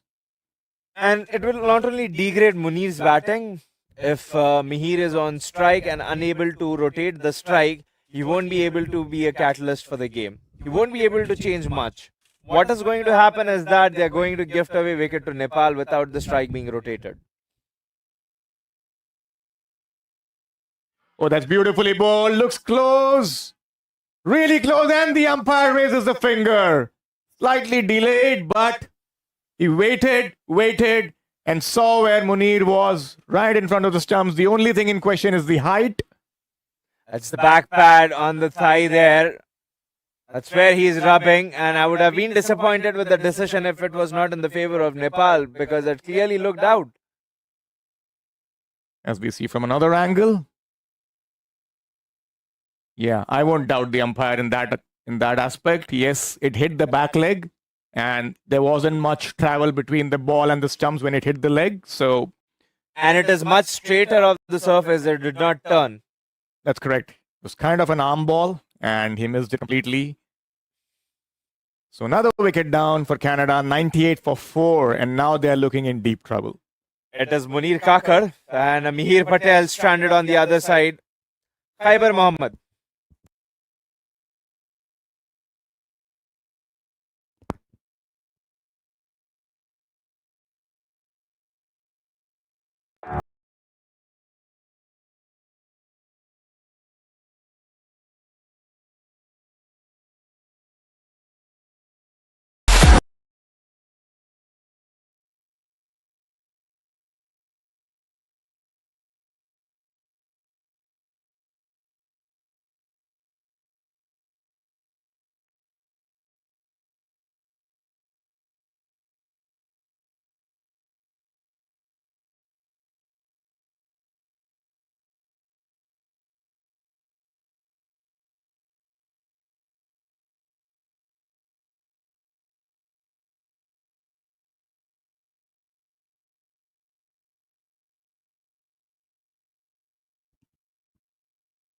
And it will not only degrade Munir's batting. If Mihir is on strike and unable to rotate the strike, he won't be able to be a catalyst for the game. He won't be able to change much. What is going to happen is that they're going to gift away wicket to Nepal without the strike being rotated. Oh, that's beautifully bowled. Looks close. Really close. And the umpire raises the finger. Slightly delayed, but he waited, and saw where Munir was, right in front of the stumps. The only thing in question is the height. That's the back pad on the thigh there. That's where he's rubbing, and I would have been disappointed with the decision if it was not in the favor of Nepal, because it clearly looked out. As we see from another angle. Yeah, I won't doubt the umpire in that aspect. Yes, it hit the back leg. and there wasn't much travel between the ball and the stumps when it hit the leg. So, and it is much straighter of the surface. It did not turn. That's correct. It was kind of an arm ball, and he missed it completely. So another wicket down for Canada, 98 for 4, and now they are looking in deep trouble. It is Munir Kakar and Mihir Patel stranded on the other side. Khyber Mohammad.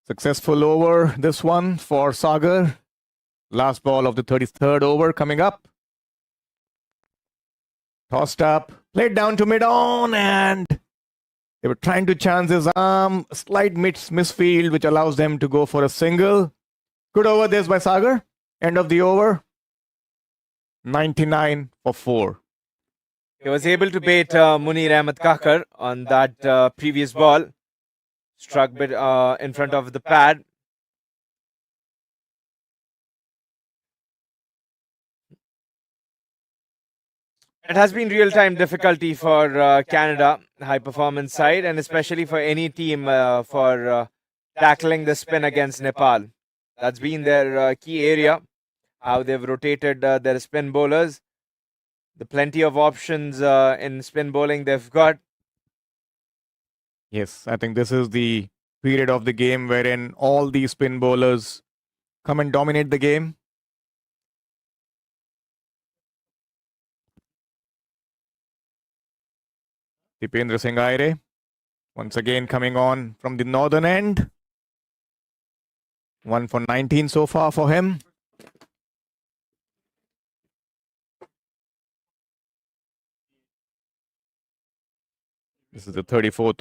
Successful over, this one for Sagar. Last ball of the 33rd over coming up. Tossed up, played down to mid-on, and they were trying to chance his arm. A slight misfield, which allows them to go for a single. Good over this by Sagar. End of the over. 99 for 4. He was able to bait Munir Ahmed Kakar on that previous ball. Struck bit in front of the pad. It has been real-time difficulty for Canada, high-performance side, and especially for any team for tackling the spin against Nepal. That's been their key area, how they've rotated their spin bowlers. The plenty of options in spin bowling they've got. Yes, I think this is the period of the game wherein all these spin bowlers come and dominate the game. Dipendra Singh Airee once again coming on from the northern end. 1 for 19 so far for him. This is the 34th